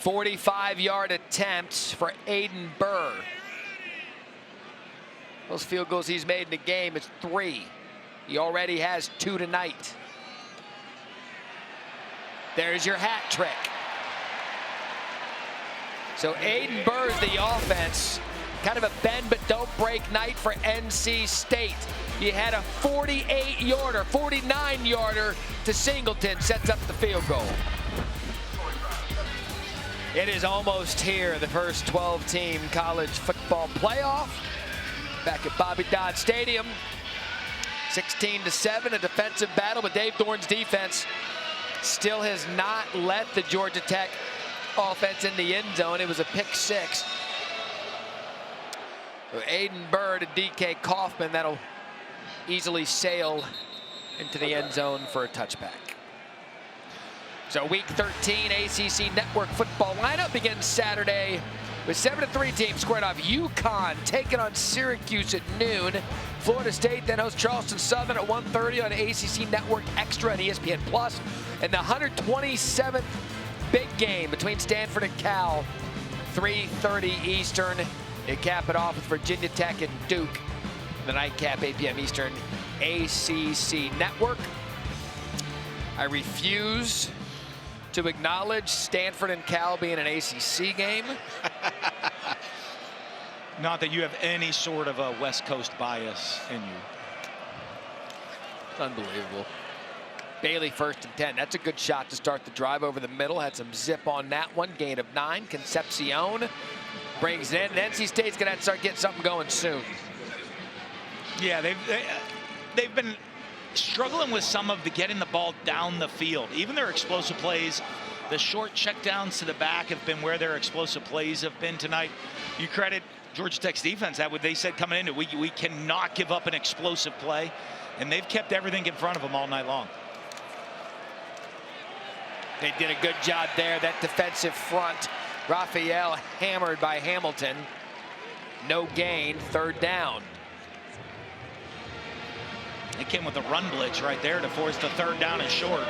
45-yard attempts for Aiden Burr. Those field goals he's made in the game, it's 3. He already has 2 tonight. There's your hat trick. So Aiden Burr's the offense. Kind of a bend but don't break night for NC State. You had a 48-yarder, 49-yarder to Singleton, sets up the field goal. It is almost here, the first 12-team college football playoff. Back at Bobby Dodd Stadium. 16-7, a defensive battle, but Dave Dorn's defense still has not let the Georgia Tech offense in the end zone. It was a pick 6. So Aiden Burr to DK Kaufman, that'll easily sail into the end zone for a touchback. So week 13 ACC Network football lineup begins Saturday with 7-3 teams squared off. UConn taking on Syracuse at noon. Florida State then hosts Charleston Southern at 1:30 on ACC Network Extra and ESPN Plus. And the 127th big game between Stanford and Cal, 3:30 Eastern. They cap it off with Virginia Tech and Duke. The nightcap, 8 p.m. Eastern, ACC Network. I refuse to acknowledge Stanford and Cal being an ACC game. Not that you have any sort of a West Coast bias in you. It's unbelievable. Bailey 1st and 10. That's a good shot to start the drive over the middle. Had some zip on that one. Gain of 9. Concepcion brings it in. And NC State's going to have to start getting something going soon. Yeah, they've been struggling with some of the getting the ball down the field. Even their explosive plays, the short checkdowns to the back have been where their explosive plays have been tonight. You credit Georgia Tech's defense. That what they said coming into it. We cannot give up an explosive play, and they've kept everything in front of them all night long. They did a good job there. That defensive front, Raphael hammered by Hamilton. No gain, 3rd down. They came with a run blitz right there to force the 3rd down and short.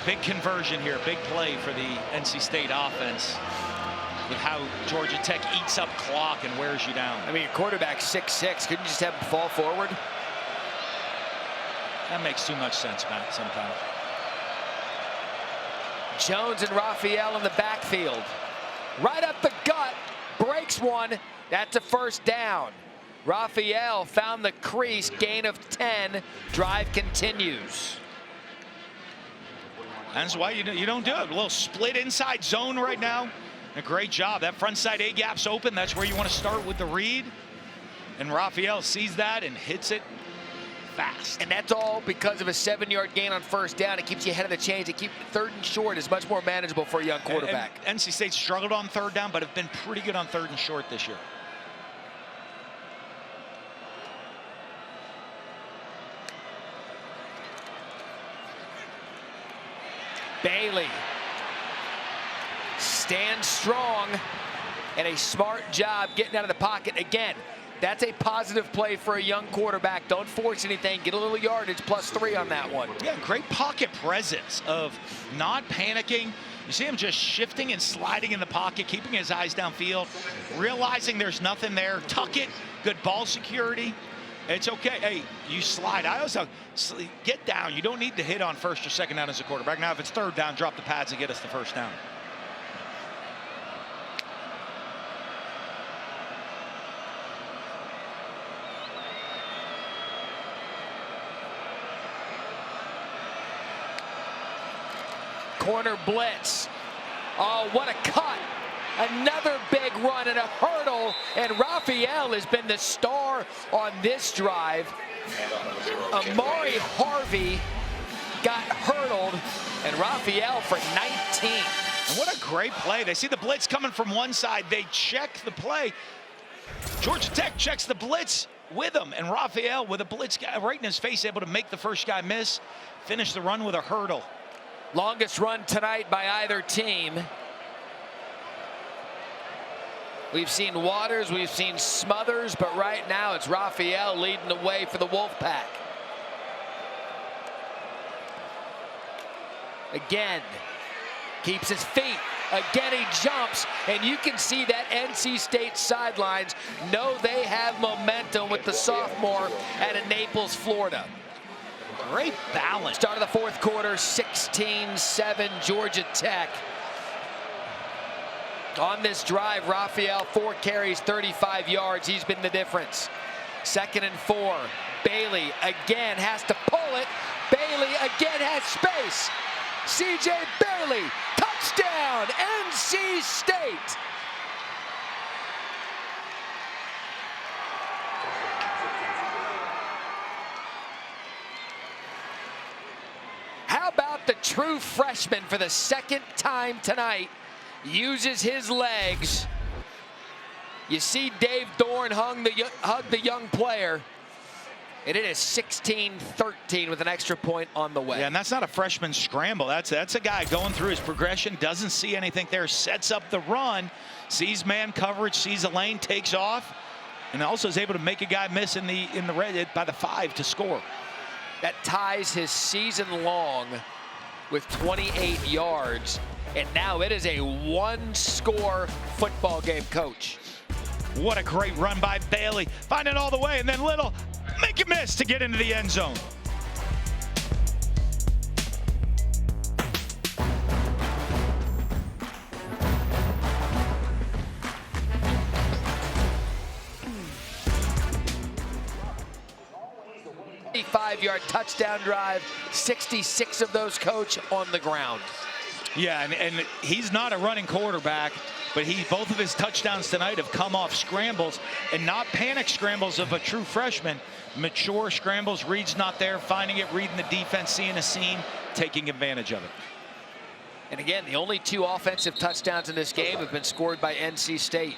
Big conversion here, big play for the NC State offense with how Georgia Tech eats up clock and wears you down. I mean, your quarterback's 6'6". Couldn't you just have him fall forward? That makes too much sense, Matt, sometimes. Jones and Raphael in the backfield. Right up the gut, breaks one. That's a 1st down. Raphael found the crease, gain of 10. Drive continues. That's why you don't do it. A little split inside zone right now. A great job. That front side A gap's open. That's where you want to start with the read. And Raphael sees that and hits it fast. And that's all because of a 7-yard gain on 1st down. It keeps you ahead of the chains. It keeps 3rd and short is much more manageable for a young quarterback. And NC State struggled on 3rd down, but have been pretty good on 3rd and short this year. Bailey stands strong and a smart job getting out of the pocket. Again, That's a positive play for a young quarterback. Don't force anything. Get a little yardage, +3 on that one. Yeah, great pocket presence of not panicking. You see him just shifting and sliding in the pocket, keeping his eyes downfield, realizing there's nothing there. Tuck it, good ball security. It's okay. Hey, you slide. I always tell you, get down. You don't need to hit on first or second down as a quarterback. Now, if it's third down, drop the pads and get us the first down. Corner blitz. Oh, what a cut. Another big run and a hurdle, and Raphael has been the star on this drive. Amari Harvey got hurdled, and Raphael for 19. And what a great play. They see the blitz coming from one side. They check the play. Georgia Tech checks the blitz with him, and Raphael with a blitz guy right in his face, able to make the first guy miss, finish the run with a hurdle. Longest run tonight by either team. We've seen Waters, we've seen Smothers, but right now it's Raphael leading the way for the Wolfpack. Again, keeps his feet. Again, he jumps, and you can see that NC State sidelines know they have momentum with the sophomore out of Naples, Florida. Great balance. Start of the fourth quarter, 16-7 Georgia Tech. On this drive, Raphael, 4 carries, 35 yards. He's been the difference. 2nd and 4. Bailey again has to pull it. Bailey again has space. CJ Bailey, touchdown, NC State. How about the true freshman for the 2nd time tonight? Uses his legs. You see Dave Dorn hug the young player. And it is 16-13 with an extra point on the way. Yeah, and that's not a freshman scramble. That's a guy going through his progression, doesn't see anything there, sets up the run, sees man coverage, sees a lane, takes off, and also is able to make a guy miss in the red by the 5 to score. That ties his season long with 28 yards. And now it is a 1-score football game, Coach. What a great run by Bailey. Find it all the way, and then Little make a miss to get into the end zone. Five-yard touchdown drive, 66 of those, Coach, on the ground. Yeah, and he's not a running quarterback, but both of his touchdowns tonight have come off scrambles, and not panic scrambles of a true freshman. Mature scrambles, reads not there, finding it, reading the defense, seeing a seam, taking advantage of it. And again, the only 2 offensive touchdowns in this game have been scored by NC State.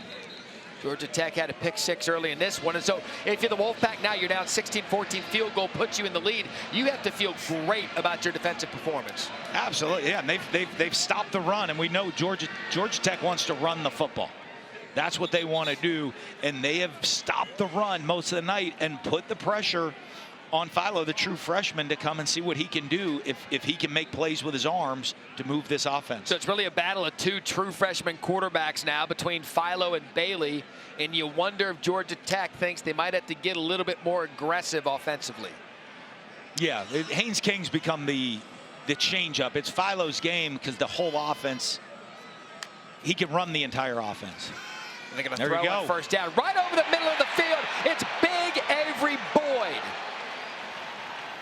Georgia Tech had a pick 6 early in this one. And so if you're the Wolfpack now, you're down 16-14, field goal puts you in the lead. You have to feel great about your defensive performance. Absolutely, yeah, and they've stopped the run, and we know Georgia Tech wants to run the football. That's what they want to do, and they have stopped the run most of the night and put the pressure on Philo, the true freshman, to come and see what he can do if he can make plays with his arms to move this offense. So it's really a battle of 2 true freshman quarterbacks now between Philo and Bailey, and you wonder if Georgia Tech thinks they might have to get a little bit more aggressive offensively. Yeah, Haynes King's become the change-up. It's Philo's game because the whole offense, he can run the entire offense. And they're going to throw it first down right over the middle of the field. It's Big Avery Boyd.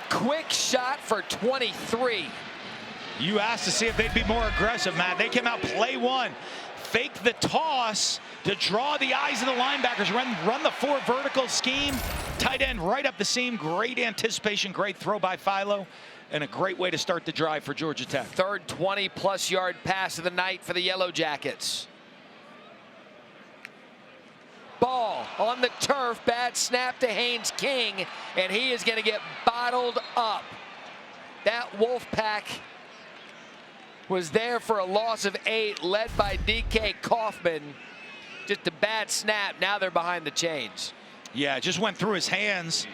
Quick shot for 23. You asked to see if they'd be more aggressive, Matt. They came out play 1, fake the toss to draw the eyes of the linebackers, run the 4 vertical scheme, tight end right up the seam. Great anticipation, great throw by Philo, and a great way to start the drive for Georgia Tech. 3rd 20-plus yard pass of the night for the Yellow Jackets. Ball on the turf, bad snap to Haynes King, and he is going to get bottled up. That Wolfpack was there for a loss of 8, led by DK Kaufman. Just a bad snap. Now they're behind the chains. Yeah, it just went through his hands.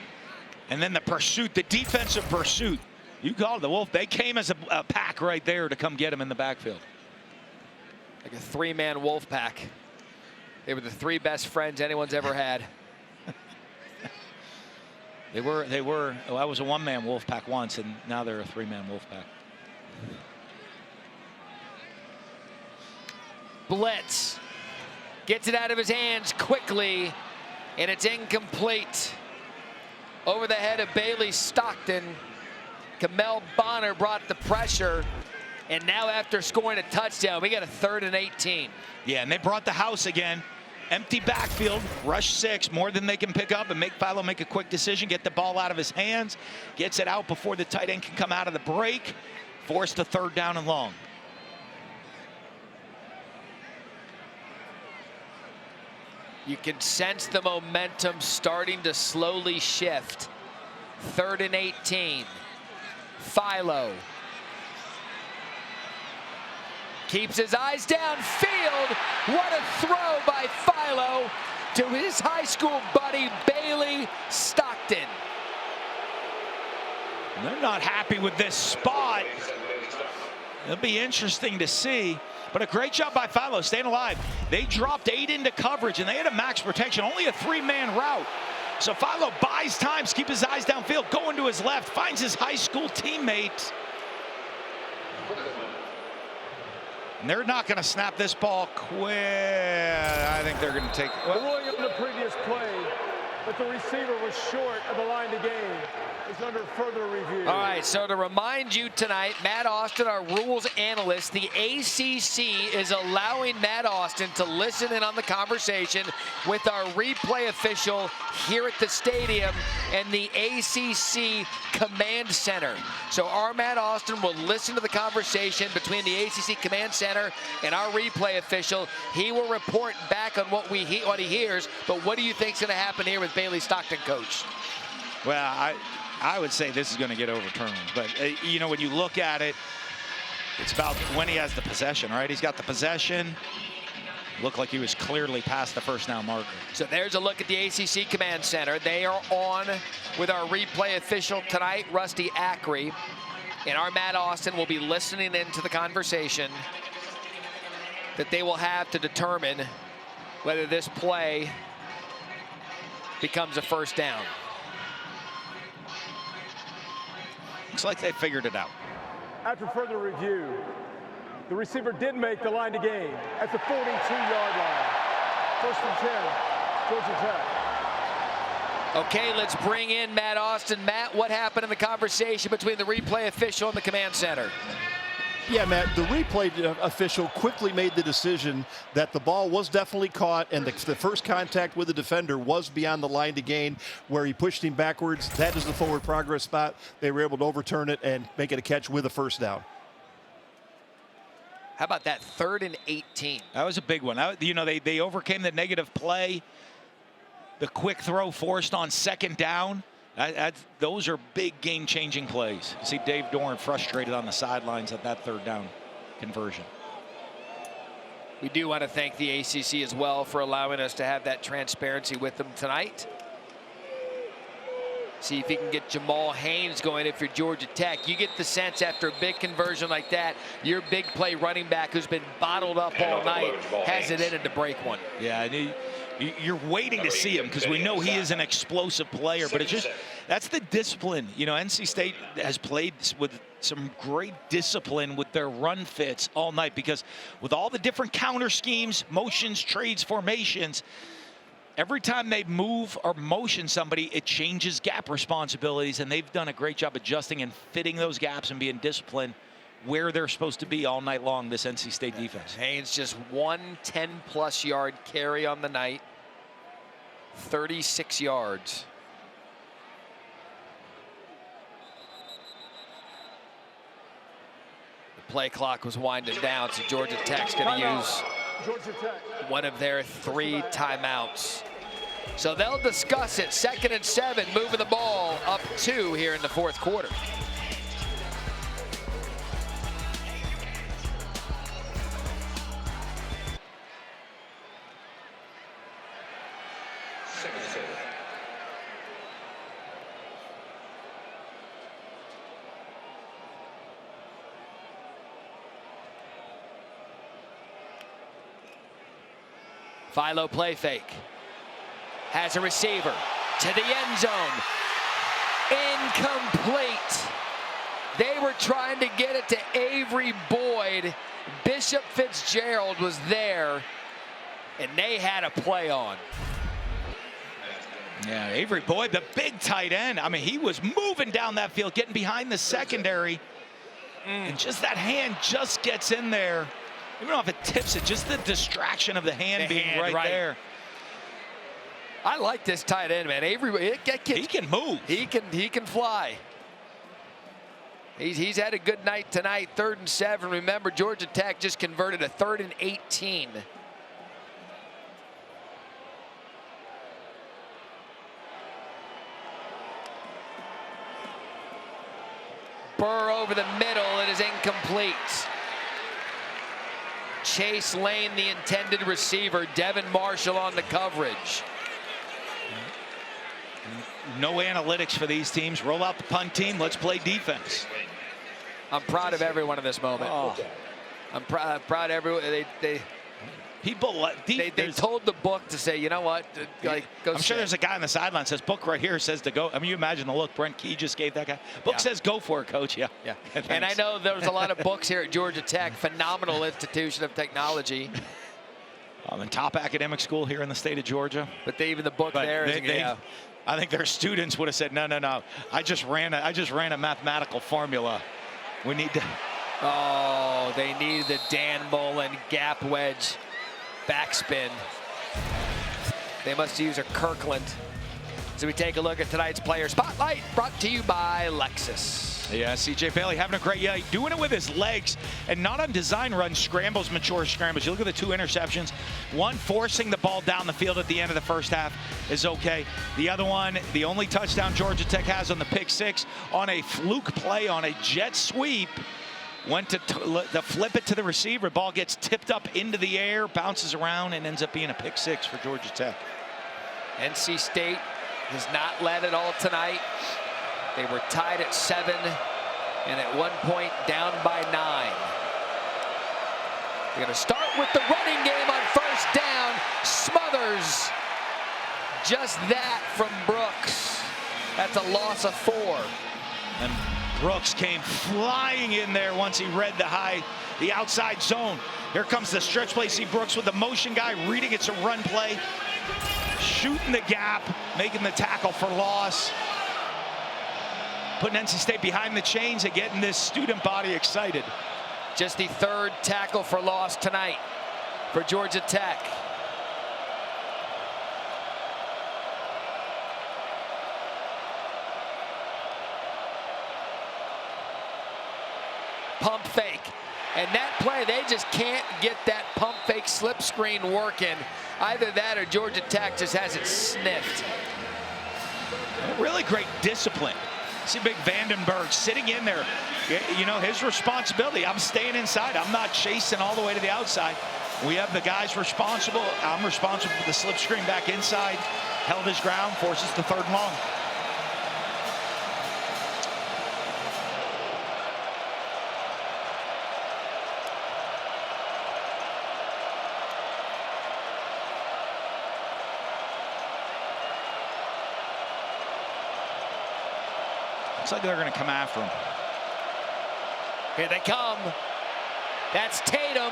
And then the pursuit, the defensive pursuit. You called the Wolf. They came as a pack right there to come get him in the backfield. Like a three-man Wolfpack. They were the three best friends anyone's ever had. They were. Well, I was a one-man Wolfpack once, and now they're a three-man Wolfpack. Blitz. Gets it out of his hands quickly, and it's incomplete. Over the head of Bailey Stockton. Kamel Bonner brought the pressure, and now after scoring a touchdown, we got a 3rd and 18. Yeah, and they brought the house again. Empty backfield, rush 6, more than they can pick up, and make Philo make a quick decision, get the ball out of his hands, gets it out before the tight end can come out of the break, forced a 3rd down and long. You can sense the momentum starting to slowly shift. 3rd and 18. Philo keeps his eyes downfield. What a throw by Philo to his high school buddy, Bailey Stockton. And they're not happy with this spot. It'll be interesting to see. But a great job by Philo staying alive. They dropped 8 into coverage, and they had a max protection, only a 3-man route. So Philo buys time, keep his eyes downfield, going to his left, finds his high school teammate. And they're not going to snap this ball quick. I think they're going to take. The ruling on the previous play that the receiver was short of the line to gain is under further review. All right, so to remind you tonight, Matt Austin, our rules analyst, the ACC is allowing Matt Austin to listen in on the conversation with our replay official here at the stadium and the ACC Command Center. So our Matt Austin will listen to the conversation between the ACC Command Center and our replay official. He will report back on what he hears, but what do you think is going to happen here with Bailey Stockton, Coach? Well, I would say this is going to get overturned. But, you know, when you look at it, it's about when he has the possession, right? He's got the possession. Looked like he was clearly past the 1st down marker. So there's a look at the ACC Command Center. They are on with our replay official tonight, Rusty Ackery. And our Matt Austin will be listening into the conversation that they will have to determine whether this play becomes a 1st down. Looks like they figured it out. After further review, the receiver did make the line to gain at the 42-yard line. 1st and 10, Georgia Tech. Okay, let's bring in Matt Austin. Matt, what happened in the conversation between the replay official and the command center? Yeah, Matt, the replay official quickly made the decision that the ball was definitely caught, and the first contact with the defender was beyond the line to gain, where he pushed him backwards. That is the forward progress spot. They were able to overturn it and make it a catch with a 1st down. How about that 3rd and 18? That was a big one. You know, they overcame the negative play. The quick throw forced on 2nd down. Those are big game-changing plays. You see Dave Doran frustrated on the sidelines at that 3rd down conversion. We do want to thank the ACC as well for allowing us to have that transparency with them tonight. See if you can get Jamal Haynes going if you're Georgia Tech. You get the sense after a big conversion like that, your big play running back who's been bottled up all night has it in it to break one. Yeah, you're waiting to see him because we know he is an explosive player, but it's just, that's the discipline. You know, NC State has played with some great discipline with their run fits all night, because with all the different counter schemes, motions, trades, formations, every time they move or motion somebody, it changes gap responsibilities, and they've done a great job adjusting and fitting those gaps and being disciplined where they're supposed to be all night long, this NC State defense. Haynes just 1 10-plus yard carry on the night, 36 yards. The play clock was winding down, so Georgia Tech's going to use one of their 3 timeouts. So they'll discuss it. 2nd and 7, moving the ball up 2 here in the 4th quarter. Philo play fake. Has a receiver to the end zone. Incomplete. They were trying to get it to Avery Boyd. Bishop Fitzgerald was there, and they had a play on. Yeah, Avery Boyd, the big tight end. I mean, he was moving down that field, getting behind the secondary. And just that hand just gets in there. Even if it tips it, just the distraction of the hand being right there. I like this tight end, man. Avery, he can move. He can fly. He's had a good night tonight. 3rd and 7. Remember, Georgia Tech just converted a 3rd and 18. Burr over the middle. It is incomplete. Chase Lane, the intended receiver. Devin Marshall on the coverage. No analytics for these teams. Roll out the punt team. Let's play defense. I'm proud of everyone in this moment. Oh. I'm proud of everyone. They told the book to say, you know what, like, go. I'm sure there's a guy on the sideline says, book right here says to go. I mean, you imagine the look Brent Key just gave that guy. Book says go for it, coach. Yeah. And I know there's a lot of books here at Georgia Tech, phenomenal institution of technology. The top academic school here in the state of Georgia. But even the book there is, I think their students would have said, no. I just ran a mathematical formula. We need to. Oh, they need the Dan Mullen gap wedge backspin. They must use a Kirkland. So we take a look at tonight's player spotlight, brought to you by Lexus. Yeah, C.J. Bailey having a great year, doing it with his legs and not on design runs, scrambles, mature scrambles. You look at the 2 interceptions. One forcing the ball down the field at the end of the first half is okay. The other one, the only touchdown Georgia Tech has on the pick 6 on a fluke play on a jet sweep. Went to flip it to the receiver. Ball gets tipped up into the air, bounces around, and ends up being a pick 6 for Georgia Tech. NC State has not led it all tonight. They were tied at 7, and at one point down by 9. They're going to start with the running game on 1st down. Smothers. Just that from Brooks. That's a loss of 4. And Brooks came flying in there once he read the outside zone. Here comes the stretch play. See Brooks with the motion guy reading it's a run play, shooting the gap, making the tackle for loss, putting NC State behind the chains and getting this student body excited. Just the 3rd tackle for loss tonight for Georgia Tech. Pump fake. And that play, they just can't get that pump fake slip screen working. Either that or Georgia Tech just has it sniffed. Really great discipline. See big Vandenberg sitting in there. You know, his responsibility. I'm staying inside. I'm not chasing all the way to the outside. We have the guys responsible. I'm responsible for the slip screen back inside. Held his ground, forces the 3rd and long. Looks like they're going to come after him. Here they come. That's Tatum.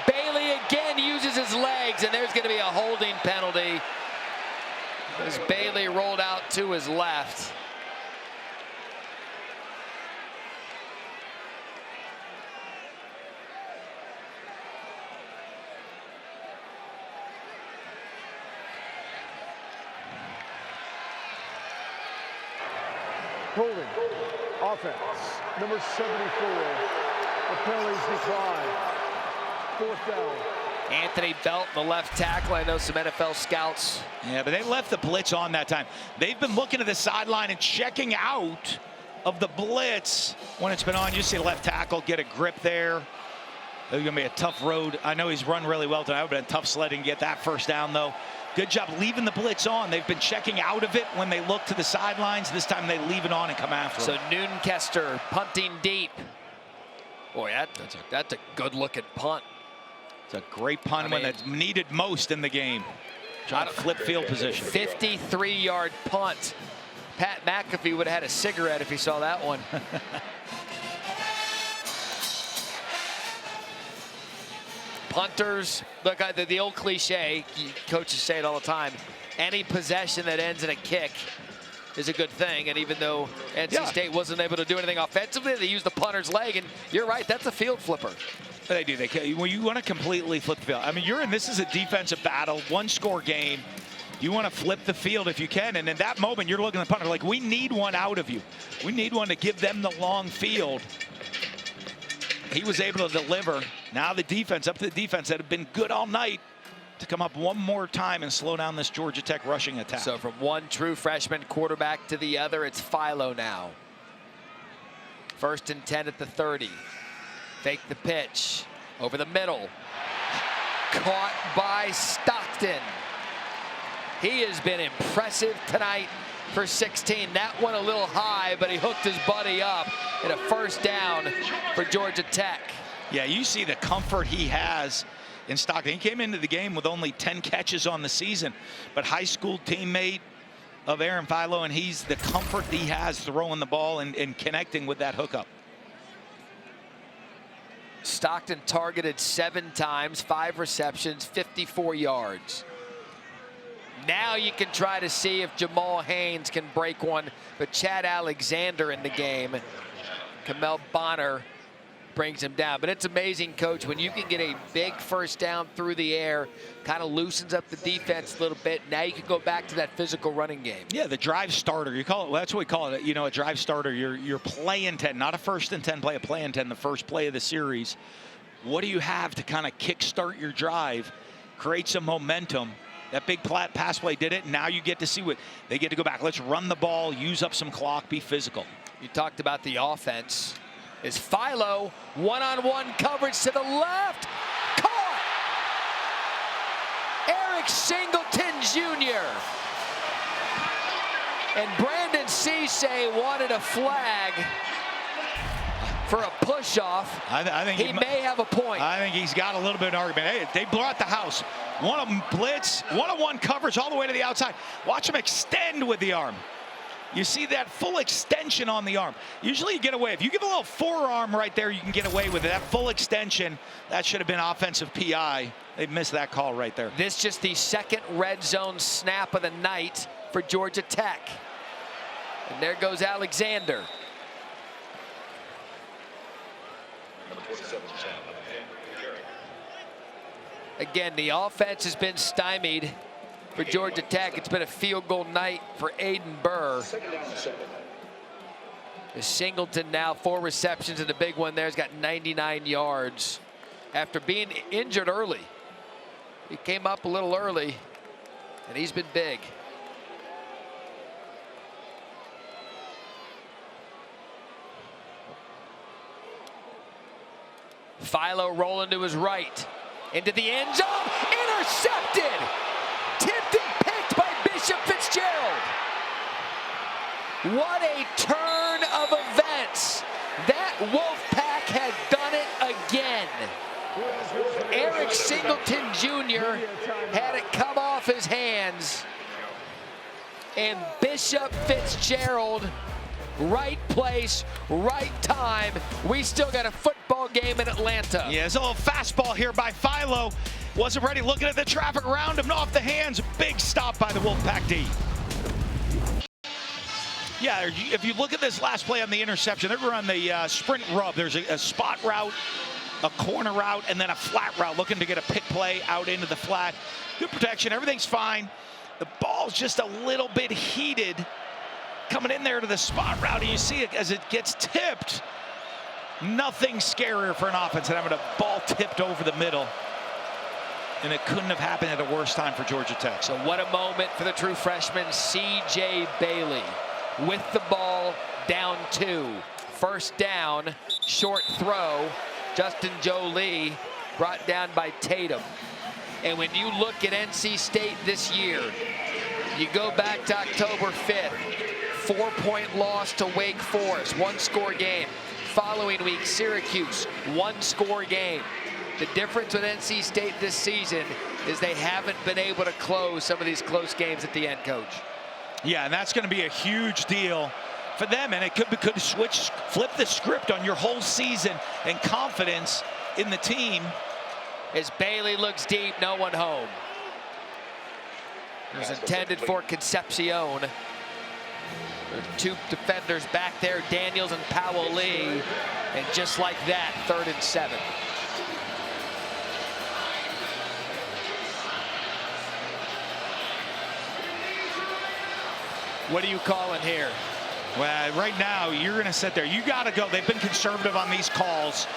Bailey again uses his legs, and there's going to be a holding penalty as Bailey rolled out to his left. Holding. Offense. Number 74. The penalties decline. 4th down. Anthony Belt, the left tackle. I know some NFL scouts. Yeah, but they left the blitz on that time. They've been looking at the sideline and checking out of the blitz when it's been on. You see the left tackle get a grip there. It's going to be a tough road. I know he's run really well tonight. It would have been tough sledding to get that 1st down, though. Good job leaving the blitz on. They've been checking out of it when they look to the sidelines. This time they leave it on and come after So him. Noonkester punting deep. Boy, that's a good-looking punt. It's a great punt when it's needed most in the game. Trying to flip field position. 53-yard punt. Pat McAfee would have had a cigarette if he saw that one. Punters, look, the old cliche, coaches say it all the time, any possession that ends in a kick is a good thing. And even though NC State wasn't able to do anything offensively, they used the punter's leg. And you're right, that's a field flipper. They do. Well, you want to completely flip the field. I mean, this is a defensive battle, one-score game. You want to flip the field if you can. And in that moment, you're looking at the punter like, we need one out of you. We need one to give them the long field. He was able to deliver. Now the defense, up to the defense that had been good all night, to come up one more time and slow down this Georgia Tech rushing attack. So from one true freshman quarterback to the other, it's Philo now. 1st and 10 at the 30. Fake the pitch. Over the middle. Caught by Stockton. He has been impressive tonight for 16. That one a little high, but he hooked his buddy up in a 1st down for Georgia Tech. Yeah, you see the comfort he has in Stockton. He came into the game with only 10 catches on the season, but high school teammate of Aaron Philo, and he's the comfort he has throwing the ball and connecting with that hookup. Stockton targeted 7 times, 5 receptions, 54 yards. Now you can try to see if Jamal Haynes can break one, but Chad Alexander in the game. Kamel Bonner brings him down. But it's amazing, Coach, when you can get a big 1st down through the air, kind of loosens up the defense a little bit. Now you can go back to that physical running game. Yeah, the drive starter. You call it. Well, that's what we call it. A drive starter. You're play in 10, not a 1st and 10 play, a play in 10, the first play of the series. What do you have to kind of kickstart your drive, create some momentum? That big pass play did it. Now you get to see what they get to go back. Let's run the ball, use up some clock, be physical. You talked about the offense. Is Philo one-on-one coverage to the left. Caught! Eric Singleton Jr. And Brandon Cisse wanted a flag for a push-off. I think he may have a point. I think he's got a little bit of an argument. Hey, they brought the house. One of them blitz, one-on-one coverage all the way to the outside. Watch him extend with the arm. You see that full extension on the arm. Usually you get away. If you give a little forearm right there, you can get away with it. That full extension, that should have been offensive PI. They missed that call right there. This just the 2nd red zone snap of the night for Georgia Tech. And there goes Alexander. Again, the offense has been stymied for Georgia Tech. It's been a field goal night for Aiden Burr. Singleton now 4 receptions and a big one there. He's got 99 yards after being injured early. He came up a little early, and he's been big. Philo rolling to his right. Into the end zone. Intercepted! Tipped and picked by Bishop Fitzgerald. What a turn of events. That Wolfpack has done it again. Eric Singleton Jr. had it come off his hands. And Bishop Fitzgerald, right place, right time. We still got a football game in Atlanta. Yeah, there's a little fastball here by Philo. Wasn't ready, looking at the traffic around him, off the hands. Big stop by the Wolfpack D. Yeah, if you look at this last play on the interception, they're on the sprint rub. There's a spot route, a corner route, and then a flat route, looking to get a pick play out into the flat. Good protection, everything's fine. The ball's just a little bit heated coming in there to the spot route, and you see it as it gets tipped. Nothing scarier for an offense than having a ball tipped over the middle. And it couldn't have happened at a worse time for Georgia Tech. So what a moment for the true freshman, C.J. Bailey, with the ball down 2. 1st down, short throw. Justin Jolie brought down by Tatum. And when you look at NC State this year, you go back to October 5th, 4-point loss to Wake Forest, 1-score game. Following week, Syracuse, 1-score game. The difference with NC State this season is they haven't been able to close some of these close games at the end, Coach. Yeah, and that's going to be a huge deal for them, and it could flip the script on your whole season and confidence in the team. As Bailey looks deep, no one home. It was intended for Concepcion. There are two defenders back there, Daniels and Powell Lee, and just like that, 3rd and 7. What are you calling here? Well, right now, you're going to sit there. You got to go. They've been conservative on these calls.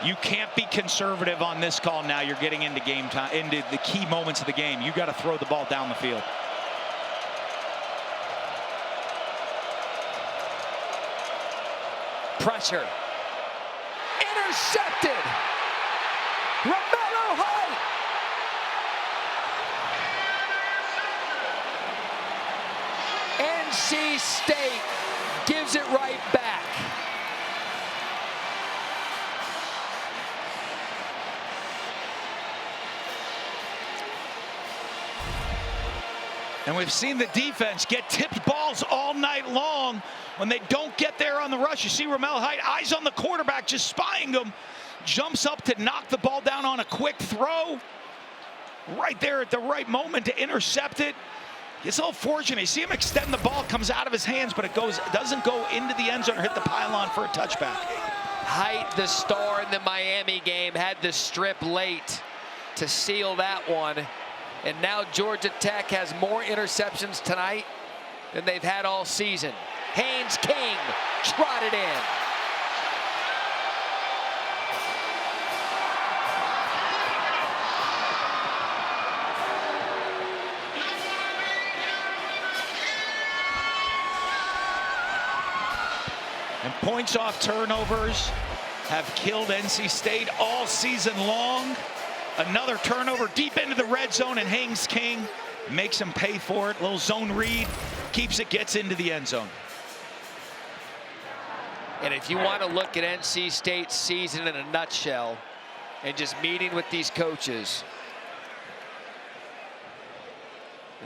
You can't be conservative on this call now. You're getting into game time, into the key moments of the game. You got to throw the ball down the field. Pressure. Intercepted. Romello Height. NC State gives it right back. And we've seen the defense get tipped balls all night long when they don't get there on the rush. You see Romello Height, eyes on the quarterback, just spying him. Jumps up to knock the ball down on a quick throw. Right there at the right moment to intercept it. It's all fortunate. You see him extend the ball, comes out of his hands, but it doesn't go into the end zone or hit the pylon for a touchback. Height, the star in the Miami game, had the strip late to seal that one. And now Georgia Tech has more interceptions tonight than they've had all season. Haynes King trotted in. And points off turnovers have killed NC State all season long. Another turnover deep into the red zone, and Haynes King makes him pay for it. Little zone read, keeps it, gets into the end zone. And if you want to look at NC State's season in a nutshell and just meeting with these coaches,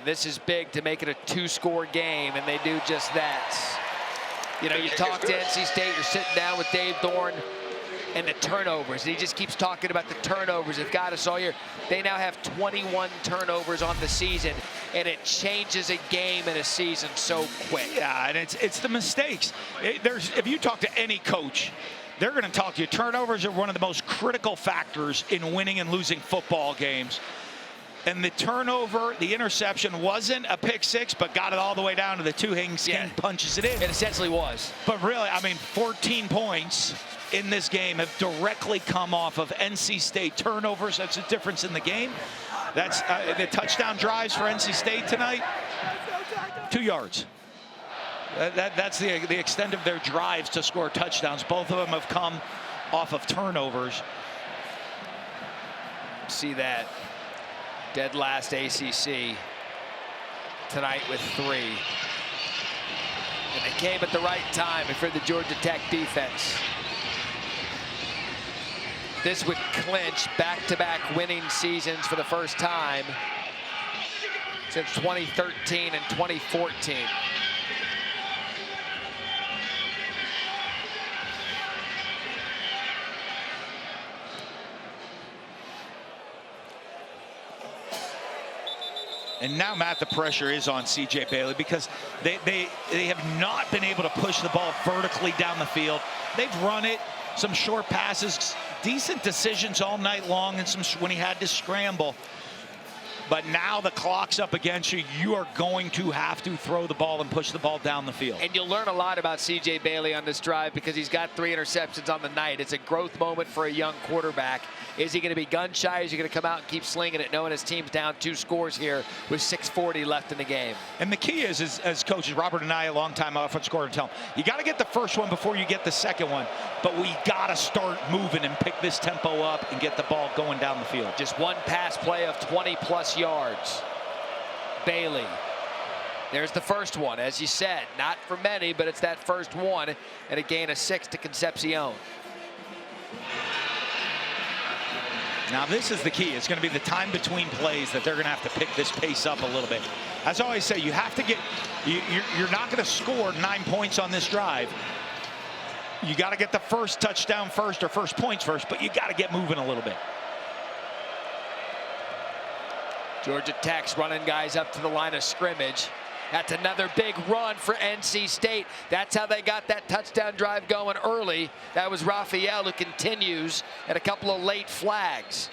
this is big to make it a 2-score game, and they do just that. You know, you talk to NC State, you're sitting down with Dave Thorne, and the turnovers. And he just keeps talking about the turnovers. They've got us all year. They now have 21 turnovers on the season, and it changes a game in a season so quick. Yeah, and it's the mistakes. If you talk to any coach, they're going to talk to you. Turnovers are one of the most critical factors in winning and losing football games. And the turnover, the interception wasn't a pick six, but got it all the way down to the 2. Haynes King punches it in. It essentially was. But really, I mean, 14 points in this game have directly come off of NC State turnovers. That's the difference in the game. That's the touchdown drives for NC State tonight. 2 yards. That's the extent of their drives to score touchdowns. Both of them have come off of turnovers. See that. Dead last ACC tonight with 3. And they came at the right time for the Georgia Tech defense. This would clinch back-to-back winning seasons for the first time since 2013 and 2014. And now, Matt, the pressure is on C.J. Bailey because they have not been able to push the ball vertically down the field. They've run it, some short passes, decent decisions all night long, and some when he had to scramble. But now the clock's up against you. You are going to have to throw the ball and push the ball down the field. And you'll learn a lot about C.J. Bailey on this drive because he's got 3 interceptions on the night. It's a growth moment for a young quarterback. Is he going to be gun shy? Is he going to come out and keep slinging it, knowing his team's down 2 scores here with 6:40 left in the game? And the key is as coaches, Robert and I, a long-time offensive coordinator, tell him, you got to get the first one before you get the second one. But we got to start moving and pick this tempo up and get the ball going down the field. Just one pass play of 20-plus yards. Bailey. There's the first one, as you said. Not for many, but it's that first one, and a gain of 6 to Concepcion. Now this is the key. It's going to be the time between plays that they're going to have to pick this pace up a little bit. As I always say, you have to get, you're not going to score 9 points on this drive. You got to get the first touchdown first or first points first, but you got to get moving a little bit. Georgia Tech's running guys up to the line of scrimmage. That's another big run for NC State. That's how they got that touchdown drive going early. That was Raphael, who continues at a couple of late flags.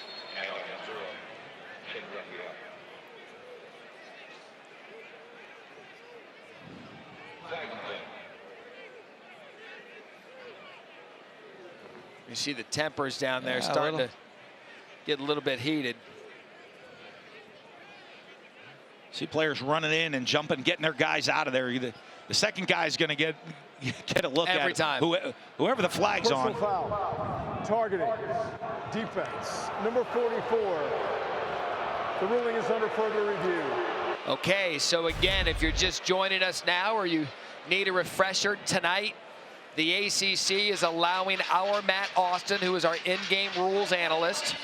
You see the tempers down there starting to get a little bit heated. See players running in and jumping, getting their guys out of there. The second guy is going to get a look every at time. Whoever the flag's on. Foul. Targeting. Defense. Number 44. The ruling is under further review. Okay, so again, if you're just joining us now or you need a refresher tonight, the ACC is allowing our Matt Austin, who is our in-game rules analyst,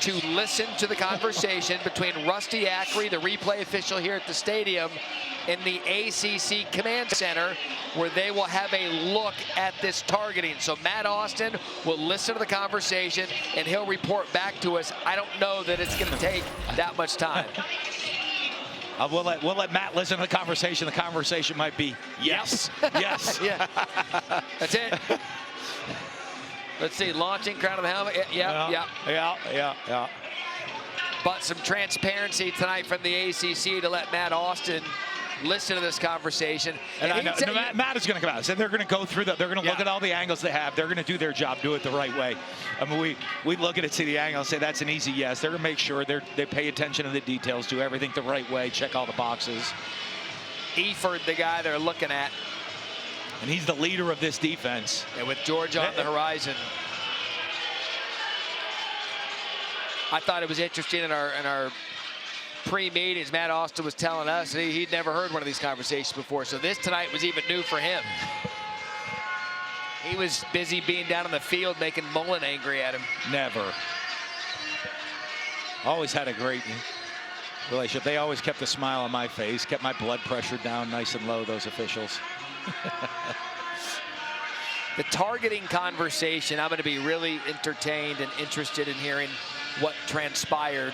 to listen to the conversation between Rusty Ackery, the replay official here at the stadium, and the ACC Command Center, where they will have a look at this targeting. So Matt Austin will listen to the conversation, and he'll report back to us. I don't know that it's going to take that much time. We'll let Matt listen to the conversation. The conversation might be yes, yes. Yeah, that's it. Let's see, launching, crown of the helmet. Yeah. But some transparency tonight from the ACC to let Matt Austin listen to this conversation. And I know, Matt is going to come out. So they're going to go through they're going to look at all the angles they have. They're going to do their job, do it the right way. I mean, we look at it, see the angle, say that's an easy yes. They're going to make sure they pay attention to the details, do everything the right way, check all the boxes. Eford, the guy they're looking at. And he's the leader of this defense. And with Georgia on the horizon. I thought it was interesting in our pre-meetings. Matt Austin was telling us he'd never heard one of these conversations before. So this tonight was even new for him. He was busy being down on the field making Mullen angry at him. Never. Always had a great relationship. They always kept a smile on my face, kept my blood pressure down nice and low, those officials. The targeting conversation, I'm going to be really entertained and interested in hearing what transpired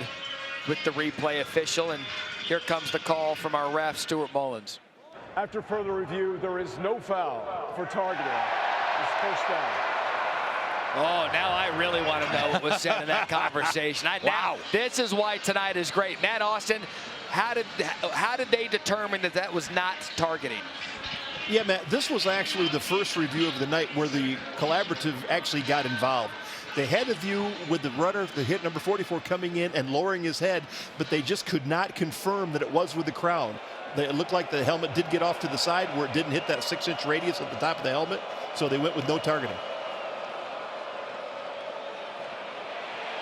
with the replay official. And here comes the call from our ref, Stuart Mullins. After further review, there is no foul for targeting. It's first down. Oh, now I really want to know what was said in that conversation. Wow. This is why tonight is great. Matt Austin, how did they determine that that was not targeting? Yeah, Matt, this was actually the first review of the night where the collaborative actually got involved. They had a view with the runner, the hit number 44, coming in and lowering his head, but they just could not confirm that it was with the crown. It looked like the helmet did get off to the side where it didn't hit that 6-inch radius at the top of the helmet, so they went with no targeting.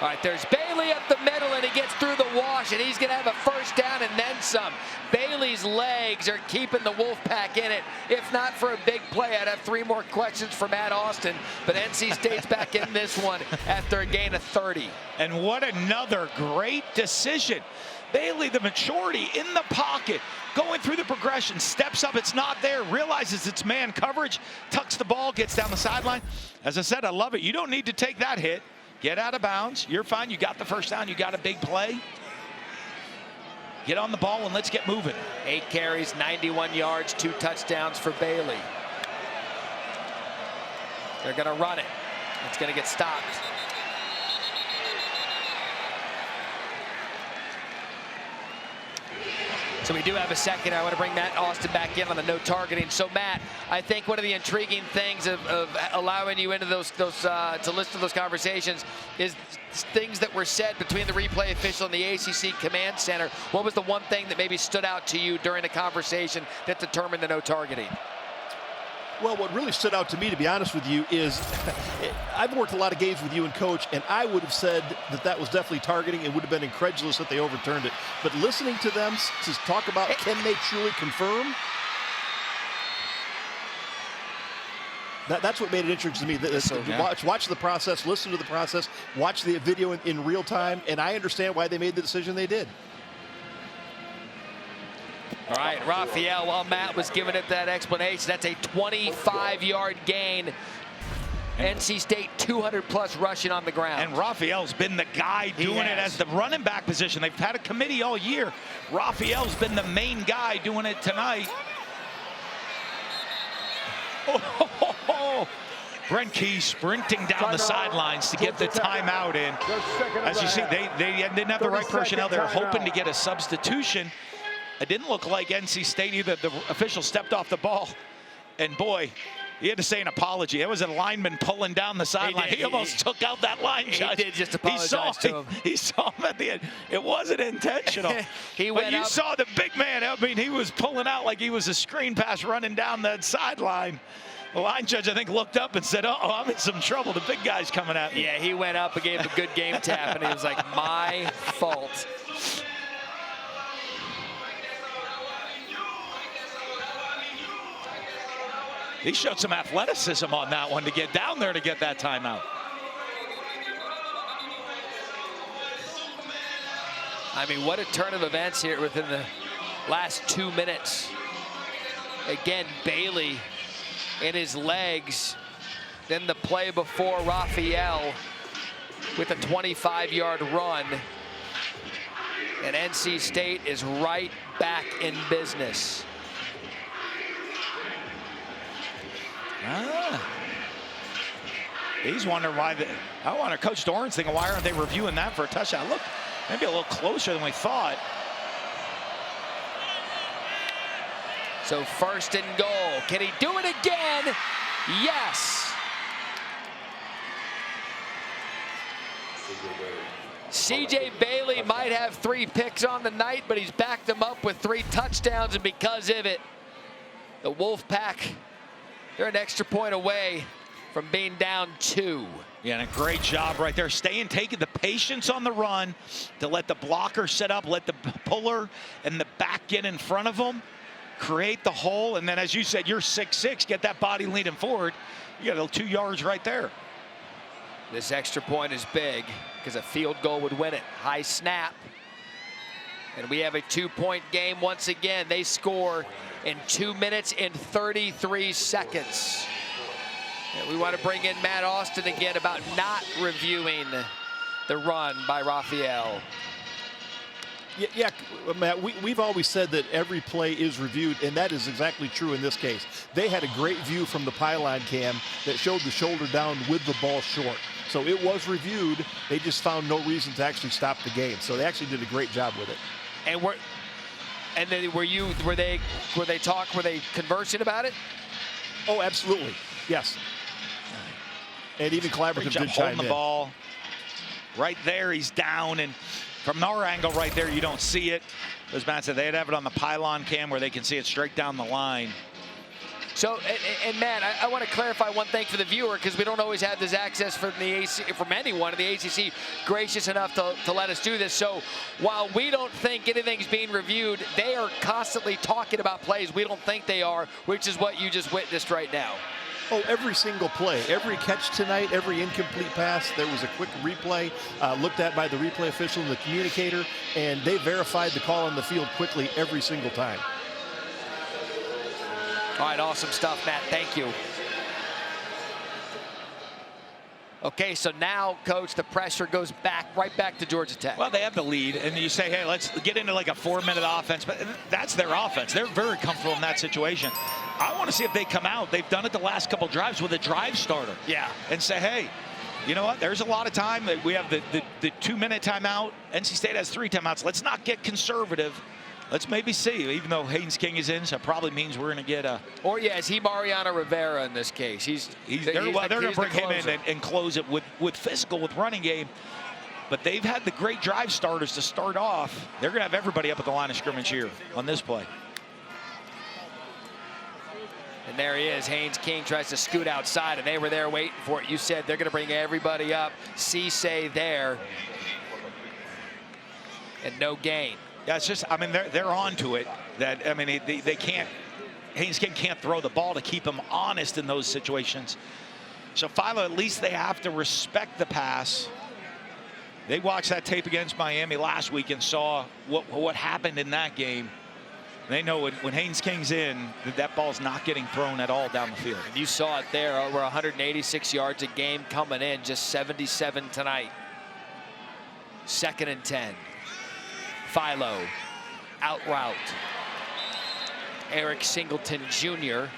All right, there's Bailey up the middle, and he gets through the wash, and he's going to have a first down and then some. Bailey's legs are keeping the Wolfpack in it. If not for a big play, I'd have 3 more questions for Matt Austin, but NC State's back in this one after a gain of 30. And what another great decision. Bailey, the maturity in the pocket, going through the progression, steps up, it's not there, realizes it's man coverage, tucks the ball, gets down the sideline. As I said, I love it. You don't need to take that hit. Get out of bounds. You're fine. You got the first down. You got a big play. Get on the ball and let's get moving. 8 carries, 91 yards, 2 touchdowns for Bailey. They're going to run it. It's going to get stopped. So we do have a second. I want to bring Matt Austin back in on the no targeting. So Matt, I think one of the intriguing things of allowing you into those to listen to those conversations is things that were said between the replay official and the ACC Command Center. What was the one thing that maybe stood out to you during the conversation that determined the no targeting? Well, what really stood out to me, to be honest with you, is I've worked a lot of games with you and Coach, and I would have said that that was definitely targeting. It would have been incredulous that they overturned it. But listening to them to talk about can they truly confirm? That's what made it interesting to me. Watch the process, listen to the process, watch the video in real time, and I understand why they made the decision they did. All right, Raphael, while Matt was giving it that explanation, that's a 25-yard gain. NC State 200+ rushing on the ground. And Raphael's been the guy doing it as the running back position. They've had a committee all year. Raphael's been the main guy doing it tonight. Brent Key sprinting down the sidelines to get the timeout in. As you see, they didn't have the right personnel. They were hoping to get a substitution. It didn't look like NC State either. The official stepped off the ball, and boy, he had to say an apology. It was a lineman pulling down the sideline. He almost took out that line judge. He did just apologize to him. He saw him at the end. It wasn't intentional. But you saw the big man. I mean, he was pulling out like he was a screen pass running down that sideline. The line judge, I think, looked up and said, uh-oh, I'm in some trouble. The big guy's coming at me. Yeah, he went up and gave a good game tap, and he was like, my fault. He showed some athleticism on that one to get down there to get that timeout. I mean, what a turn of events here within the last 2 minutes. Again, Bailey in his legs. Then the play before Raphael with a 25-yard run. And NC State is right back in business. He's wondering why I wonder, Coach Doran's thinking, why aren't they reviewing that for a touchdown? Look, maybe a little closer than we thought. So 1st and goal. Can he do it again? Yes. CJ Bailey might have 3 picks on the night, but he's backed them up with 3 touchdowns, and because of it, the Wolfpack, they're an extra point away from being down 2. Yeah, and a great job right there. Taking the patience on the run to let the blocker set up, let the puller and the back get in front of them, create the hole, and then, as you said, you're 6'6", get that body leaning forward. You got 2 yards right there. This extra point is big because a field goal would win it. High snap. And we have a 2-point game once again. They score in 2 minutes and 33 seconds. And we want to bring in Matt Austin again about not reviewing the run by Raphael. Yeah, Matt, we've always said that every play is reviewed, and that is exactly true in this case. They had a great view from the pylon cam that showed the shoulder down with the ball short. So it was reviewed. They just found no reason to actually stop the game. So they actually did a great job with it. And then were they conversing about it? Oh, absolutely. Yes. And even Collaborative did chime in. The ball right there, he's down, and from our angle right there, you don't see it. As Matt said, they'd have it on the pylon cam where they can see it straight down the line. So, and Matt, I want to clarify one thing for the viewer, because we don't always have this access from anyone in the ACC gracious enough to let us do this. So while we don't think anything's being reviewed, they are constantly talking about plays we don't think they are, which is what you just witnessed right now. Oh, every single play, every catch tonight, every incomplete pass, there was a quick replay looked at by the replay official and the communicator, and they verified the call on the field quickly every single time. All right, awesome stuff, Matt. Thank you. Okay, so now, Coach, the pressure goes right back to Georgia Tech. Well, they have the lead, and you say, hey, let's get into like a 4-minute offense, but that's their offense. They're very comfortable in that situation. I want to see if they come out. They've done it the last couple drives with a drive starter. Yeah. And say, hey, you know what? There's a lot of time. We have the 2-minute timeout. NC State has 3 timeouts. Let's not get conservative. Let's maybe see, even though Haynes King is in, so it probably means we're going to get a... Or, yeah, is he Mariano Rivera in this case? They're going to bring him in and close it with physical, with running game. But they've had the great drive starters to start off. They're going to have everybody up at the line of scrimmage here on this play. And there he is. Haynes King tries to scoot outside, and they were there waiting for it. You said they're going to bring everybody up. Cisse there. And no gain. Yeah, it's just, I mean, they're on to it. That, I mean, they can't Haynes King can't throw the ball to keep him honest in those situations. So Philo, at least they have to respect the pass. They watched that tape against Miami last week and saw what happened in that game. They know when Haynes King's in, that ball's not getting thrown at all down the field. And you saw it there, over 186 yards a game coming in, just 77 tonight. 2nd and 10. Philo, out route. Eric Singleton Jr.,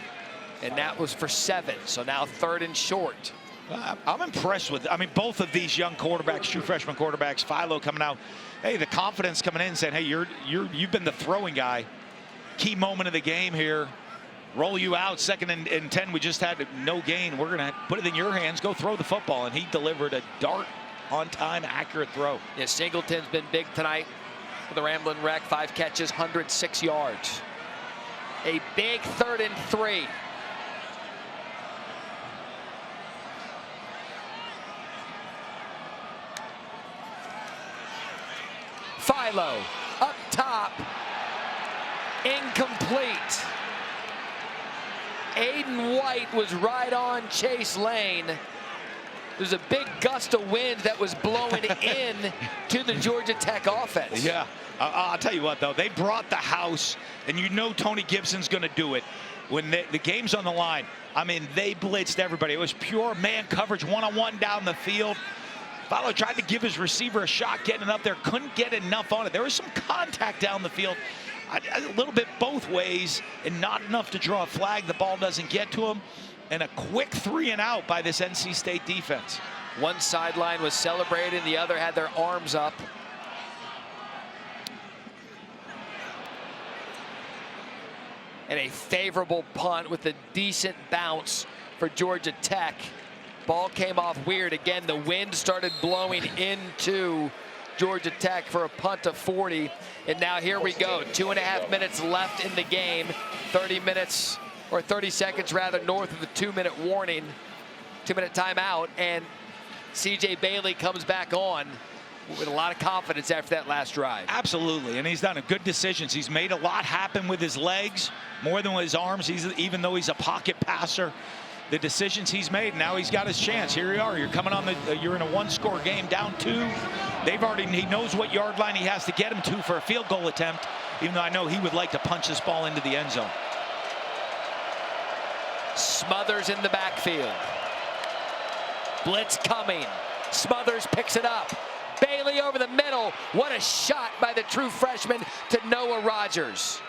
and that was for 7. So now 3rd and short. I'm impressed with, I mean, both of these young quarterbacks, true freshman quarterbacks. Philo coming out, hey, the confidence coming in, saying, hey, you've been the throwing guy. Key moment of the game here. Roll you out, 2nd and 10. We just had no gain. We're gonna put it in your hands. Go throw the football, and he delivered a dart on time, accurate throw. Yeah, Singleton's been big tonight for the Ramblin' Wreck. 5 catches, 106 yards. A big 3rd and 3. Philo up top, incomplete. Aiden White was right on Chase Lane. There's a big gust of wind that was blowing in to the Georgia Tech offense. Yeah, I'll tell you what, though, they brought the house, and you know Tony Gibson's going to do it. When the game's on the line, I mean, they blitzed everybody. It was pure man coverage, one-on-one down the field. Philo tried to give his receiver a shot getting up there, couldn't get enough on it. There was some contact down the field, a little bit both ways, and not enough to draw a flag. The ball doesn't get to him, and a quick 3 and out by this NC State defense. One sideline was celebrating, the other had their arms up. And a favorable punt with a decent bounce for Georgia Tech. Ball came off weird. Again, the wind started blowing into Georgia Tech for a punt of 40. And now here we go. 2.5 minutes left in the game. 30 minutes, or 30 seconds rather, north of the 2-minute warning. 2-minute timeout. And C.J. Bailey comes back on with a lot of confidence after that last drive. Absolutely, and he's done a good decisions. He's made a lot happen with his legs, more than with his arms. Even though he's a pocket passer, the decisions he's made, now he's got his chance. Here you are, you're coming on you're in a 1-score game, down 2. He knows what yard line he has to get him to for a field goal attempt, even though I know he would like to punch this ball into the end zone. Smothers in the backfield. Blitz coming. Smothers picks it up. Bailey over the middle. What a shot by the true freshman to Noah Rogers.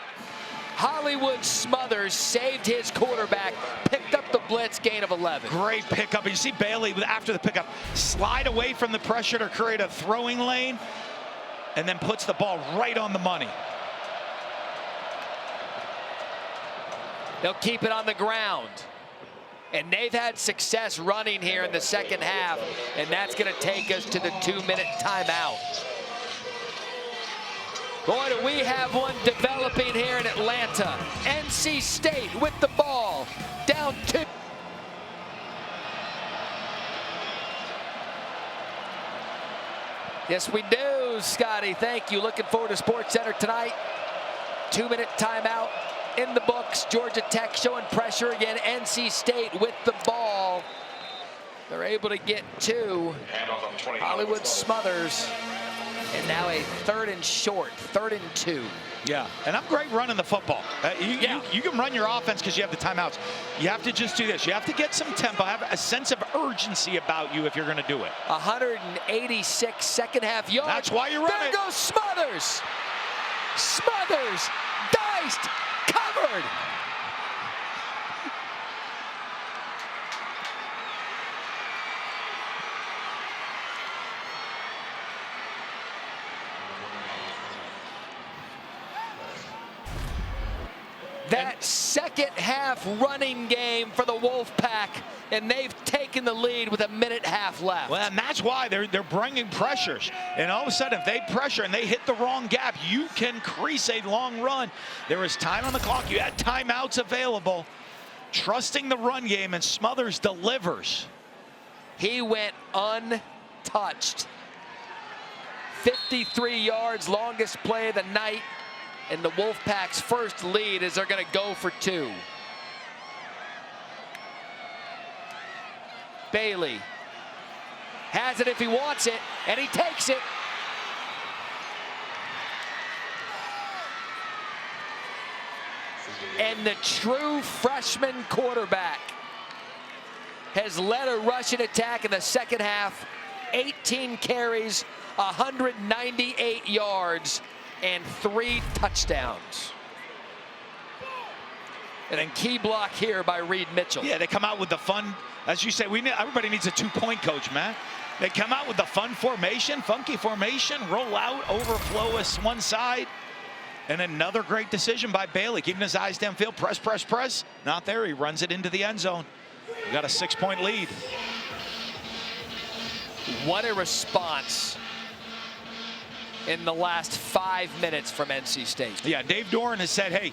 Hollywood Smothers saved his quarterback, picked up the blitz, gain of 11. Great pickup. And you see Bailey, after the pickup, slide away from the pressure to create a throwing lane, and then puts the ball right on the money. They'll keep it on the ground. And they've had success running here in the second half, and that's going to take us to the 2-minute timeout. Boy, do we have one developing here in Atlanta. NC State with the ball, down 2. Yes, we do, Scotty. Thank you. Looking forward to Sports Center tonight. 2-minute timeout in the books. Georgia Tech showing pressure again. NC State with the ball. They're able to get to Hollywood Smothers. And now a 3rd and short, 3rd and 2. Yeah, and I'm great running the football. You can run your offense because you have the timeouts. You have to just do this. You have to get some tempo, have a sense of urgency about you if you're going to do it. 186 second half yards. That's why you run it. There goes Smothers. Smothers, diced, covered. That second half running game for the Wolfpack, and they've taken the lead with 1.5 minutes left. Well, and that's why they're bringing pressures. And all of a sudden, if they pressure and they hit the wrong gap, you can crease a long run. There is time on the clock. You had timeouts available. Trusting the run game, and Smothers delivers. He went untouched. 53 yards, longest play of the night. in the Wolfpack's first lead as they're going to go for 2. Bailey has it if he wants it, and he takes it. And the true freshman quarterback has led a rushing attack in the second half. 18 carries, 198 yards, and 3 touchdowns. And a key block here by Reed Mitchell. Yeah, they come out with the fun, as you say, everybody needs a 2-point coach, man. They come out with the fun formation, funky formation, roll out, overflow us one side. And another great decision by Bailey, keeping his eyes downfield, press, press, press. Not there, he runs it into the end zone. We got a 6-point lead. What a response in the last 5 minutes from NC State. Yeah, Dave Doran has said, hey,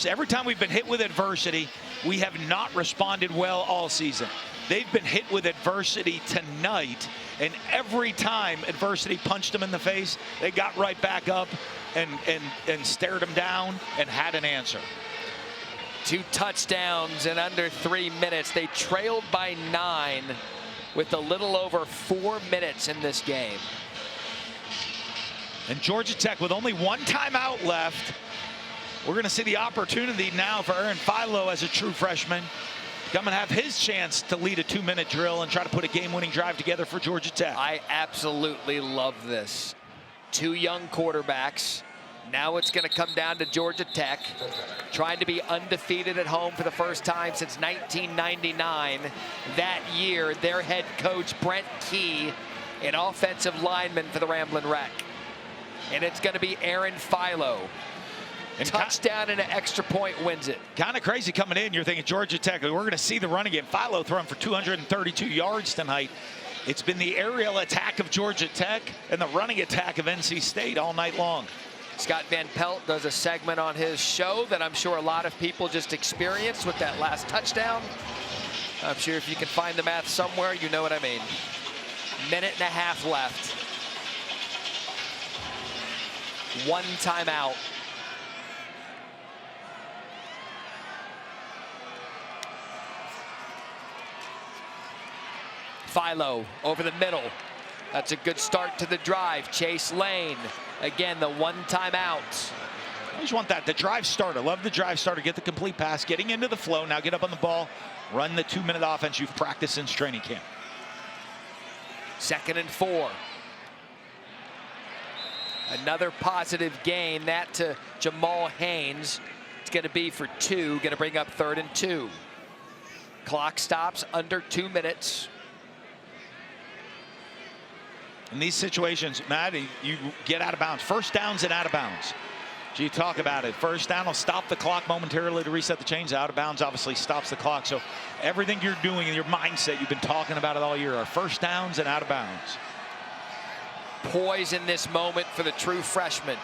every time we've been hit with adversity, we have not responded well all season. They've been hit with adversity tonight, and every time adversity punched them in the face, they got right back up and stared them down and had an answer. 2 touchdowns in under 3 minutes. They trailed by 9 with a little over 4 minutes in this game. And Georgia Tech with only 1 timeout left. We're going to see the opportunity now for Aaron Philo as a true freshman. Come and have his chance to lead a 2-minute drill and try to put a game-winning drive together for Georgia Tech. I absolutely love this. 2 young quarterbacks. Now it's going to come down to Georgia Tech trying to be undefeated at home for the first time since 1999. That year, their head coach, Brent Key, an offensive lineman for the Ramblin' Wreck. And it's going to be Aaron Philo. And touchdown and an extra point wins it. Kind of crazy coming in. You're thinking Georgia Tech, we're going to see the run again. Philo throwing for 232 yards tonight. It's been the aerial attack of Georgia Tech and the running attack of NC State all night long. Scott Van Pelt does a segment on his show that I'm sure a lot of people just experienced with that last touchdown. I'm sure if you can find the math somewhere, you know what I mean. 1.5 minutes left. 1 timeout. Philo over the middle. That's a good start to the drive. Chase Lane. Again, the 1 timeout. I just want that, the drive starter. Love the drive starter. Get the complete pass, getting into the flow. Now get up on the ball. Run the 2-minute offense you've practiced since training camp. 2nd and 4. Another positive gain. That to Jamal Haynes. It's going to be for 2. Going to bring up 3rd and 2. Clock stops under 2 minutes. In these situations, Matt, you get out of bounds. First downs and out of bounds. So you talk about it. First down will stop the clock momentarily to reset the chains. Out of bounds obviously stops the clock. So everything you're doing in your mindset, you've been talking about it all year, are first downs and out of bounds. Poise in this moment for the true freshman.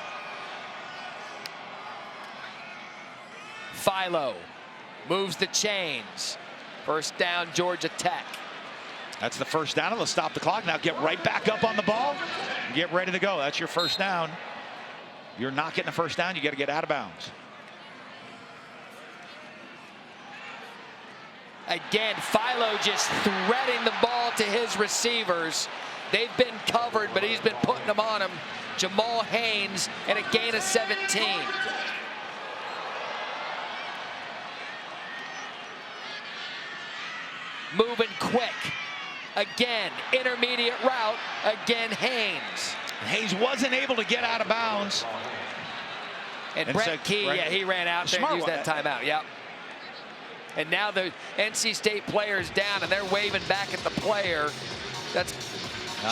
Philo moves the chains. First down, Georgia Tech. That's the first down. It'll stop the clock. Now get right back up on the ball. Get ready to go. That's your first down. You're not getting a first down. You got to get out of bounds. Again, Philo just threading the ball to his receivers. They've been covered, but he's been putting them on them. Jamal Haynes and a gain of 17. Moving quick. Again, intermediate route. Again, Haynes. Haynes wasn't able to get out of bounds. And Brett Key, yeah, he ran out there and used that timeout. Yep. And now the NC State player's down, and they're waving back at the player. That's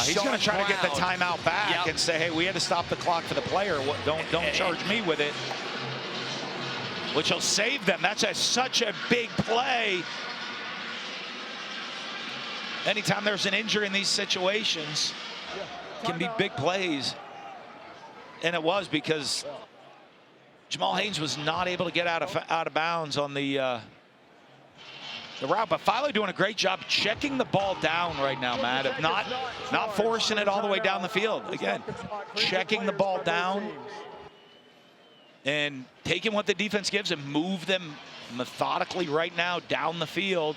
he's going to try to get the timeout back and say, hey, we had to stop the clock for the player. Don't charge me with it. Which will save them. That's such a big play. Anytime there's an injury in these situations, it can be big plays. And it was because Jamal Haynes was not able to get out of bounds on the route. But Philo doing a great job checking the ball down right now, Matt. Of not forcing it all the way down the field. Again, checking the ball down. and taking what the defense gives and move them methodically right now down the field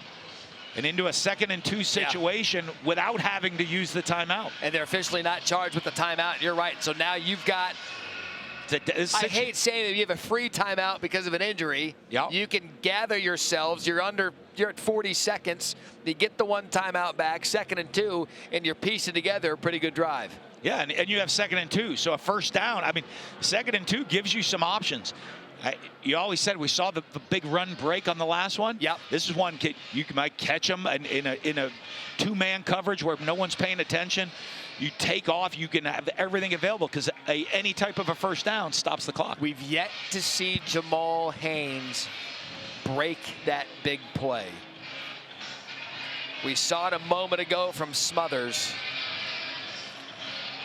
and into a 2nd and 2 situation without having to use the timeout. And they're officially not charged with the timeout. You're right. So now you've got, I hate saying that you have a free timeout because of an injury. Yep. You can gather yourselves. You're at 40 seconds. You get the 1 timeout back, 2nd and 2, and you're piecing together a pretty good drive. Yeah, and you have 2nd and 2. So a first down, I mean, 2nd and 2 gives you some options. You always said we saw the big run break on the last one. Yep. This is one you might catch them in a 2-man coverage where no one's paying attention. You take off, you can have everything available because any type of a first down stops the clock. We've yet to see Jamal Haynes break that big play. We saw it a moment ago from Smothers.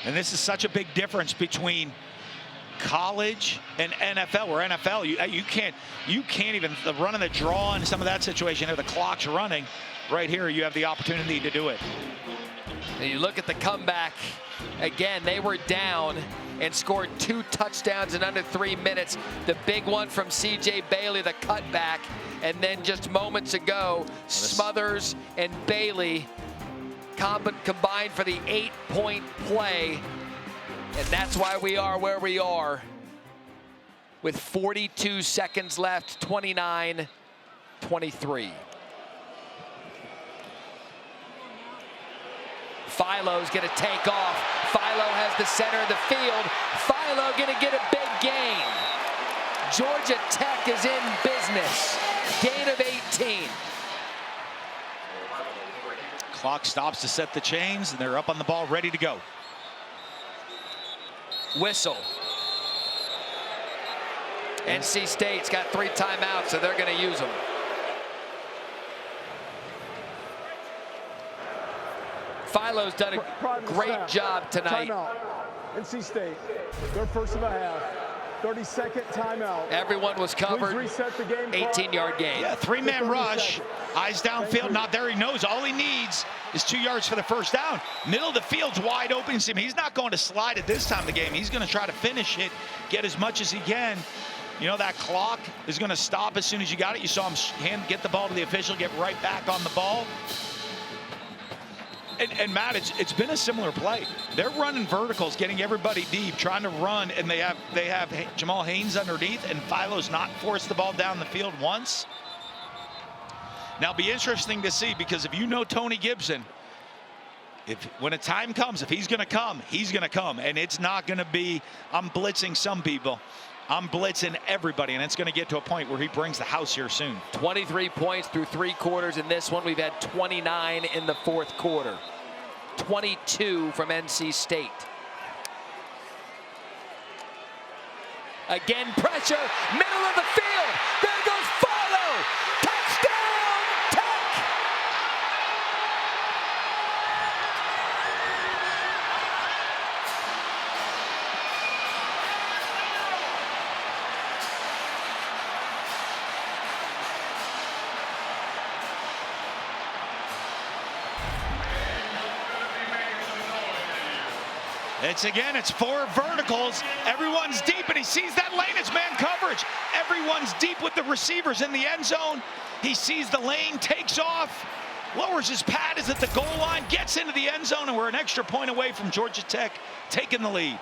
And this is such a big difference between college and NFL, where NFL you can't even the run and the draw and some of that situation there, the clock's running. Right here you have the opportunity to do it. And you look at the comeback again, they were down and scored 2 touchdowns in under 3 minutes. The big one from CJ Bailey, the cutback, and then just moments ago Smothers and Bailey combined for the 8-point play. And that's why we are where we are with 42 seconds left, 29-23. Philo's going to take off. Philo has the center of the field. Philo going to get a big gain. Georgia Tech is in business. Gain of 18. Clock stops to set the chains, and they're up on the ball, ready to go. Whistle. NC State's got 3 timeouts, so they're going to use them. Philo's done a great job tonight. Timeout. NC State, their first of the half. 30-second timeout. Everyone was covered. Please reset the game. 18-yard gain. Yeah, 3-man rush. Eyes downfield, not there. He knows all he needs is 2 yards for the first down. Middle of the field's wide open. He's not going to slide at this time of the game. He's going to try to finish it, get as much as he can. You know, that clock is going to stop as soon as you got it. You saw him get the ball to the official, get right back on the ball. And Matt, it's been a similar play. They're running verticals, getting everybody deep, trying to run, and they have Jamal Haynes underneath, and Philo's not forced the ball down the field once. Now, it'll be interesting to see, because if you know Tony Gibson, when a time comes, if he's going to come, he's going to come, and it's not going to be, I'm blitzing some people. I'm blitzing everybody, and it's going to get to a point where he brings the house here soon. 23 points through 3 quarters in this one. We've had 29 in the 4th quarter. 22 from NC State. Again, pressure, middle of the field. There goes Philo. Touchdown, Tech! It's 4 verticals. Everyone's deep, and he sees that lane. It's man coverage. Everyone's deep with the receivers in the end zone. He sees the lane, takes off, lowers his pad, is at the goal line, gets into the end zone, and we're an extra point away from Georgia Tech taking the lead.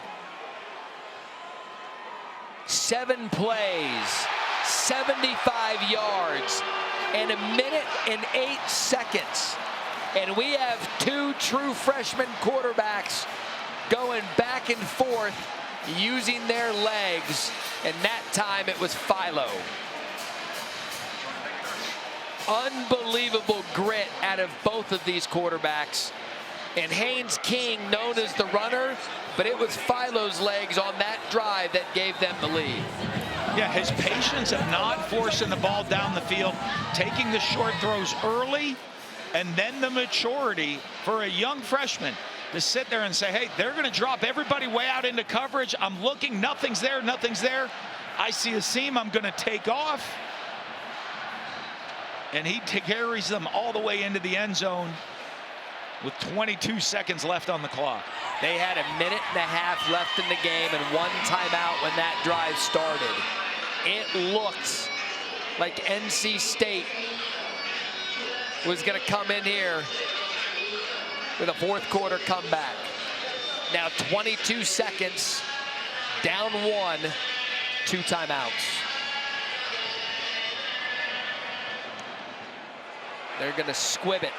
7 plays, 75 yards, and 1 minute and 8 seconds. And we have 2 true freshman quarterbacks going back and forth using their legs, and that time it was Philo. Unbelievable grit out of both of these quarterbacks. And Haynes King, known as the runner, but it was Philo's legs on that drive that gave them the lead. Yeah, his patience of not forcing the ball down the field, taking the short throws early, and then the maturity for a young freshman to sit there and say, hey, they're going to drop everybody way out into coverage. I'm looking, nothing's there, nothing's there. I see a seam, I'm going to take off. And he carries them all the way into the end zone. with 22 seconds left on the clock. They had a minute and a half left in the game and one timeout when that drive started. It looked like NC State was going to come in here with a fourth quarter comeback. Now 22 seconds, down 1, 2 timeouts. They're going to squib it.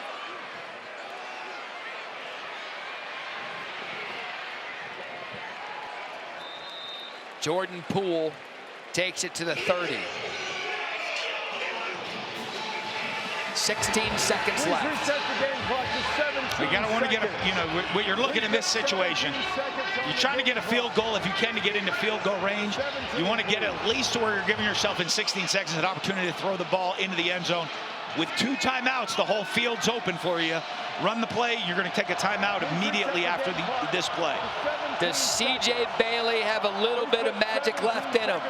Jordan Poole takes it to the 30. 16 seconds left. You gotta want to get what you're looking in this situation. You're trying to get a field goal if you can to get into field goal range. You want to get at least to where you're giving yourself in 16 seconds an opportunity to throw the ball into the end zone. With 2 timeouts, the whole field's open for you. Run the play, you're going to take a timeout immediately after this play. Does C.J. Bailey have a little bit of magic left in him?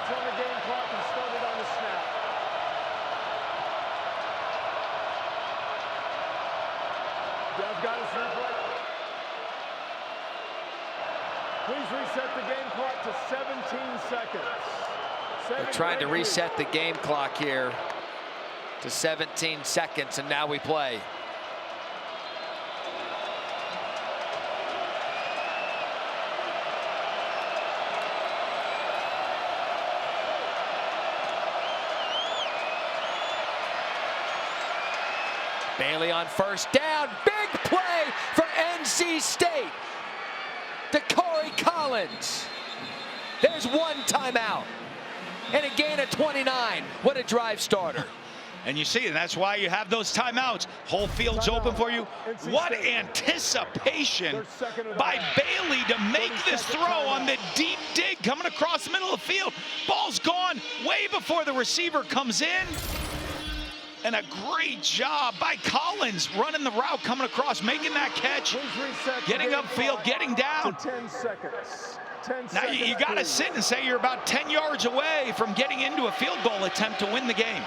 Please reset the game clock to 17 seconds. They're trying to reset the game clock here to 17 seconds, and now we play. Bailey on first down. Big play for NC State. To Corey Collins. There's 1 timeout. And a gain of 29. What a drive starter. And you see, and that's why you have those timeouts. Whole field's open for you. What anticipation by Bailey to make this throw on the deep dig coming across the middle of the field. Ball's gone way before the receiver comes in. And a great job by Collins running the route, coming across, making that catch, getting upfield, getting down. 10 seconds. 10 now you got to sit and say you're about 10 yards away from getting into a field goal attempt to win the game.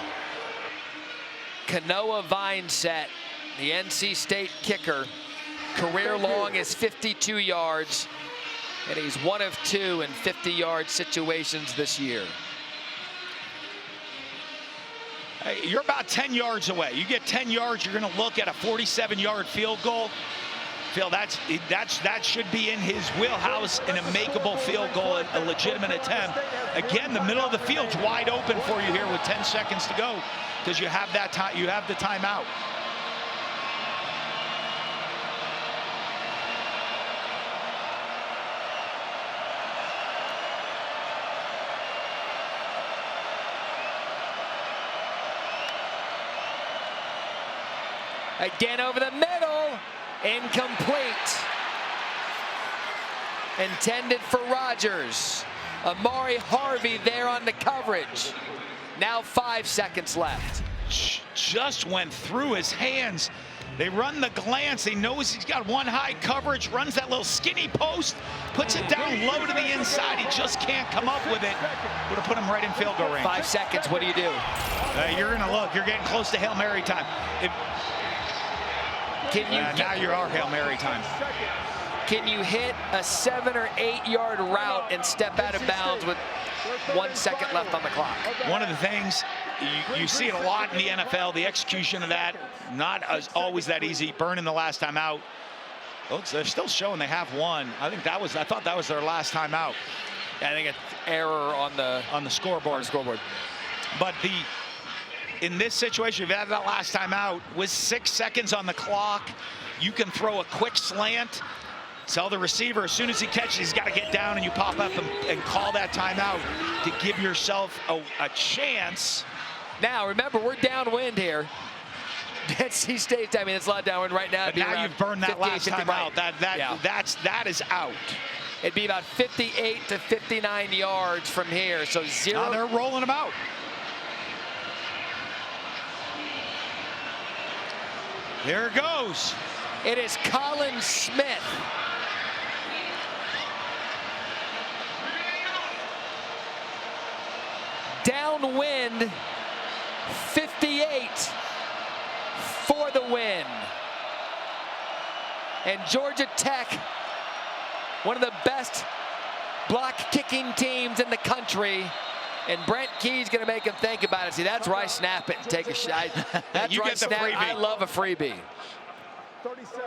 Kanoa Vineset, the NC State kicker, career long is 52 yards, and he's 1 of 2 in 50-yard situations this year. Hey, you're about 10 yards away. You get 10 yards, you're going to look at a 47-yard field goal. Phil, that should be in his wheelhouse, and a makeable field goal, a legitimate attempt. Again, the middle of the field's wide open for you here with 10 seconds to go, because you have that time. You have the timeout. Again over the middle, incomplete. Intended for Rogers. Amari Harvey there on the coverage. Now 5 seconds left. Just went through his hands. They run the glance. He knows he's got one high coverage, runs that little skinny post, puts it down low to the inside. He just can't come up with it. Would have put him right in field goal range. 5 seconds, what do you do? You're going to look. You're getting close to Hail Mary time. Now you're our Hail Mary time. Can you hit a 7 or 8 yard route and step out of bounds with 1 second left on the clock? One of the things, you see it a lot in the NFL, the execution of that, not always that easy. Burning the last time out. Looks, they're still showing they have one. I thought that was their last time out. I think an error on the scoreboard. But in this situation, if you have that last time out, with 6 seconds on the clock, you can throw a quick slant, tell the receiver as soon as he catches, he's got to get down, and you pop up and call that timeout to give yourself a chance. Now, remember, we're downwind here. NC State, I mean, it's a lot downwind right now. But now you've burned that last time out. That is out. It'd be about 58 to 59 yards from here, so 0. Now they're rolling them out. There it goes. It is Colin Smith. Downwind, 58 for the win. And Georgia Tech, one of the best block kicking teams in the country. And Brent Key's going to make him think about it. See, that's where I snap it and take a shot. That's You where I get the snap. freebie. I love a freebie. 30 seconds.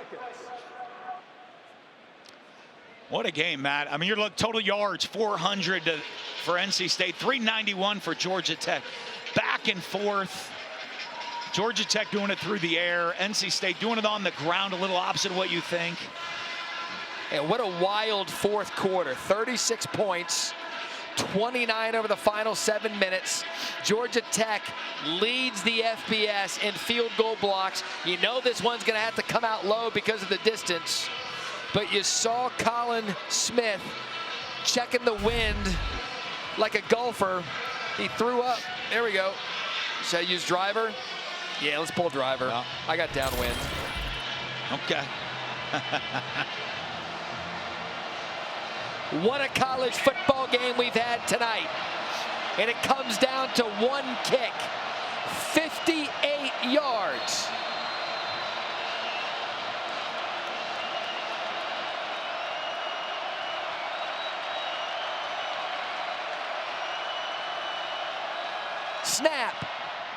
What a game, Matt. I mean, you're looking total yards, 400 for NC State, 391 for Georgia Tech. Back and forth. Georgia Tech doing it through the air. NC State doing it on the ground, a little opposite of what you think. And what a wild fourth quarter. 36 points, 29 over the final 7 minutes. Georgia Tech leads the FBS in field goal blocks. You know this one's going to have to come out low because of the distance. But you saw Colin Smith checking the wind like a golfer. He threw up. There we go. Should I use driver? Yeah, let's pull driver. Yeah. I got downwind. Okay. What a college football game we've had tonight. And it comes down to one kick. 58 yards. Snap,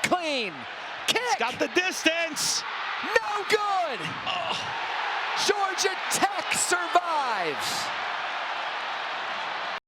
clean, kick. It's got the distance. No good. Oh. Georgia Tech survives.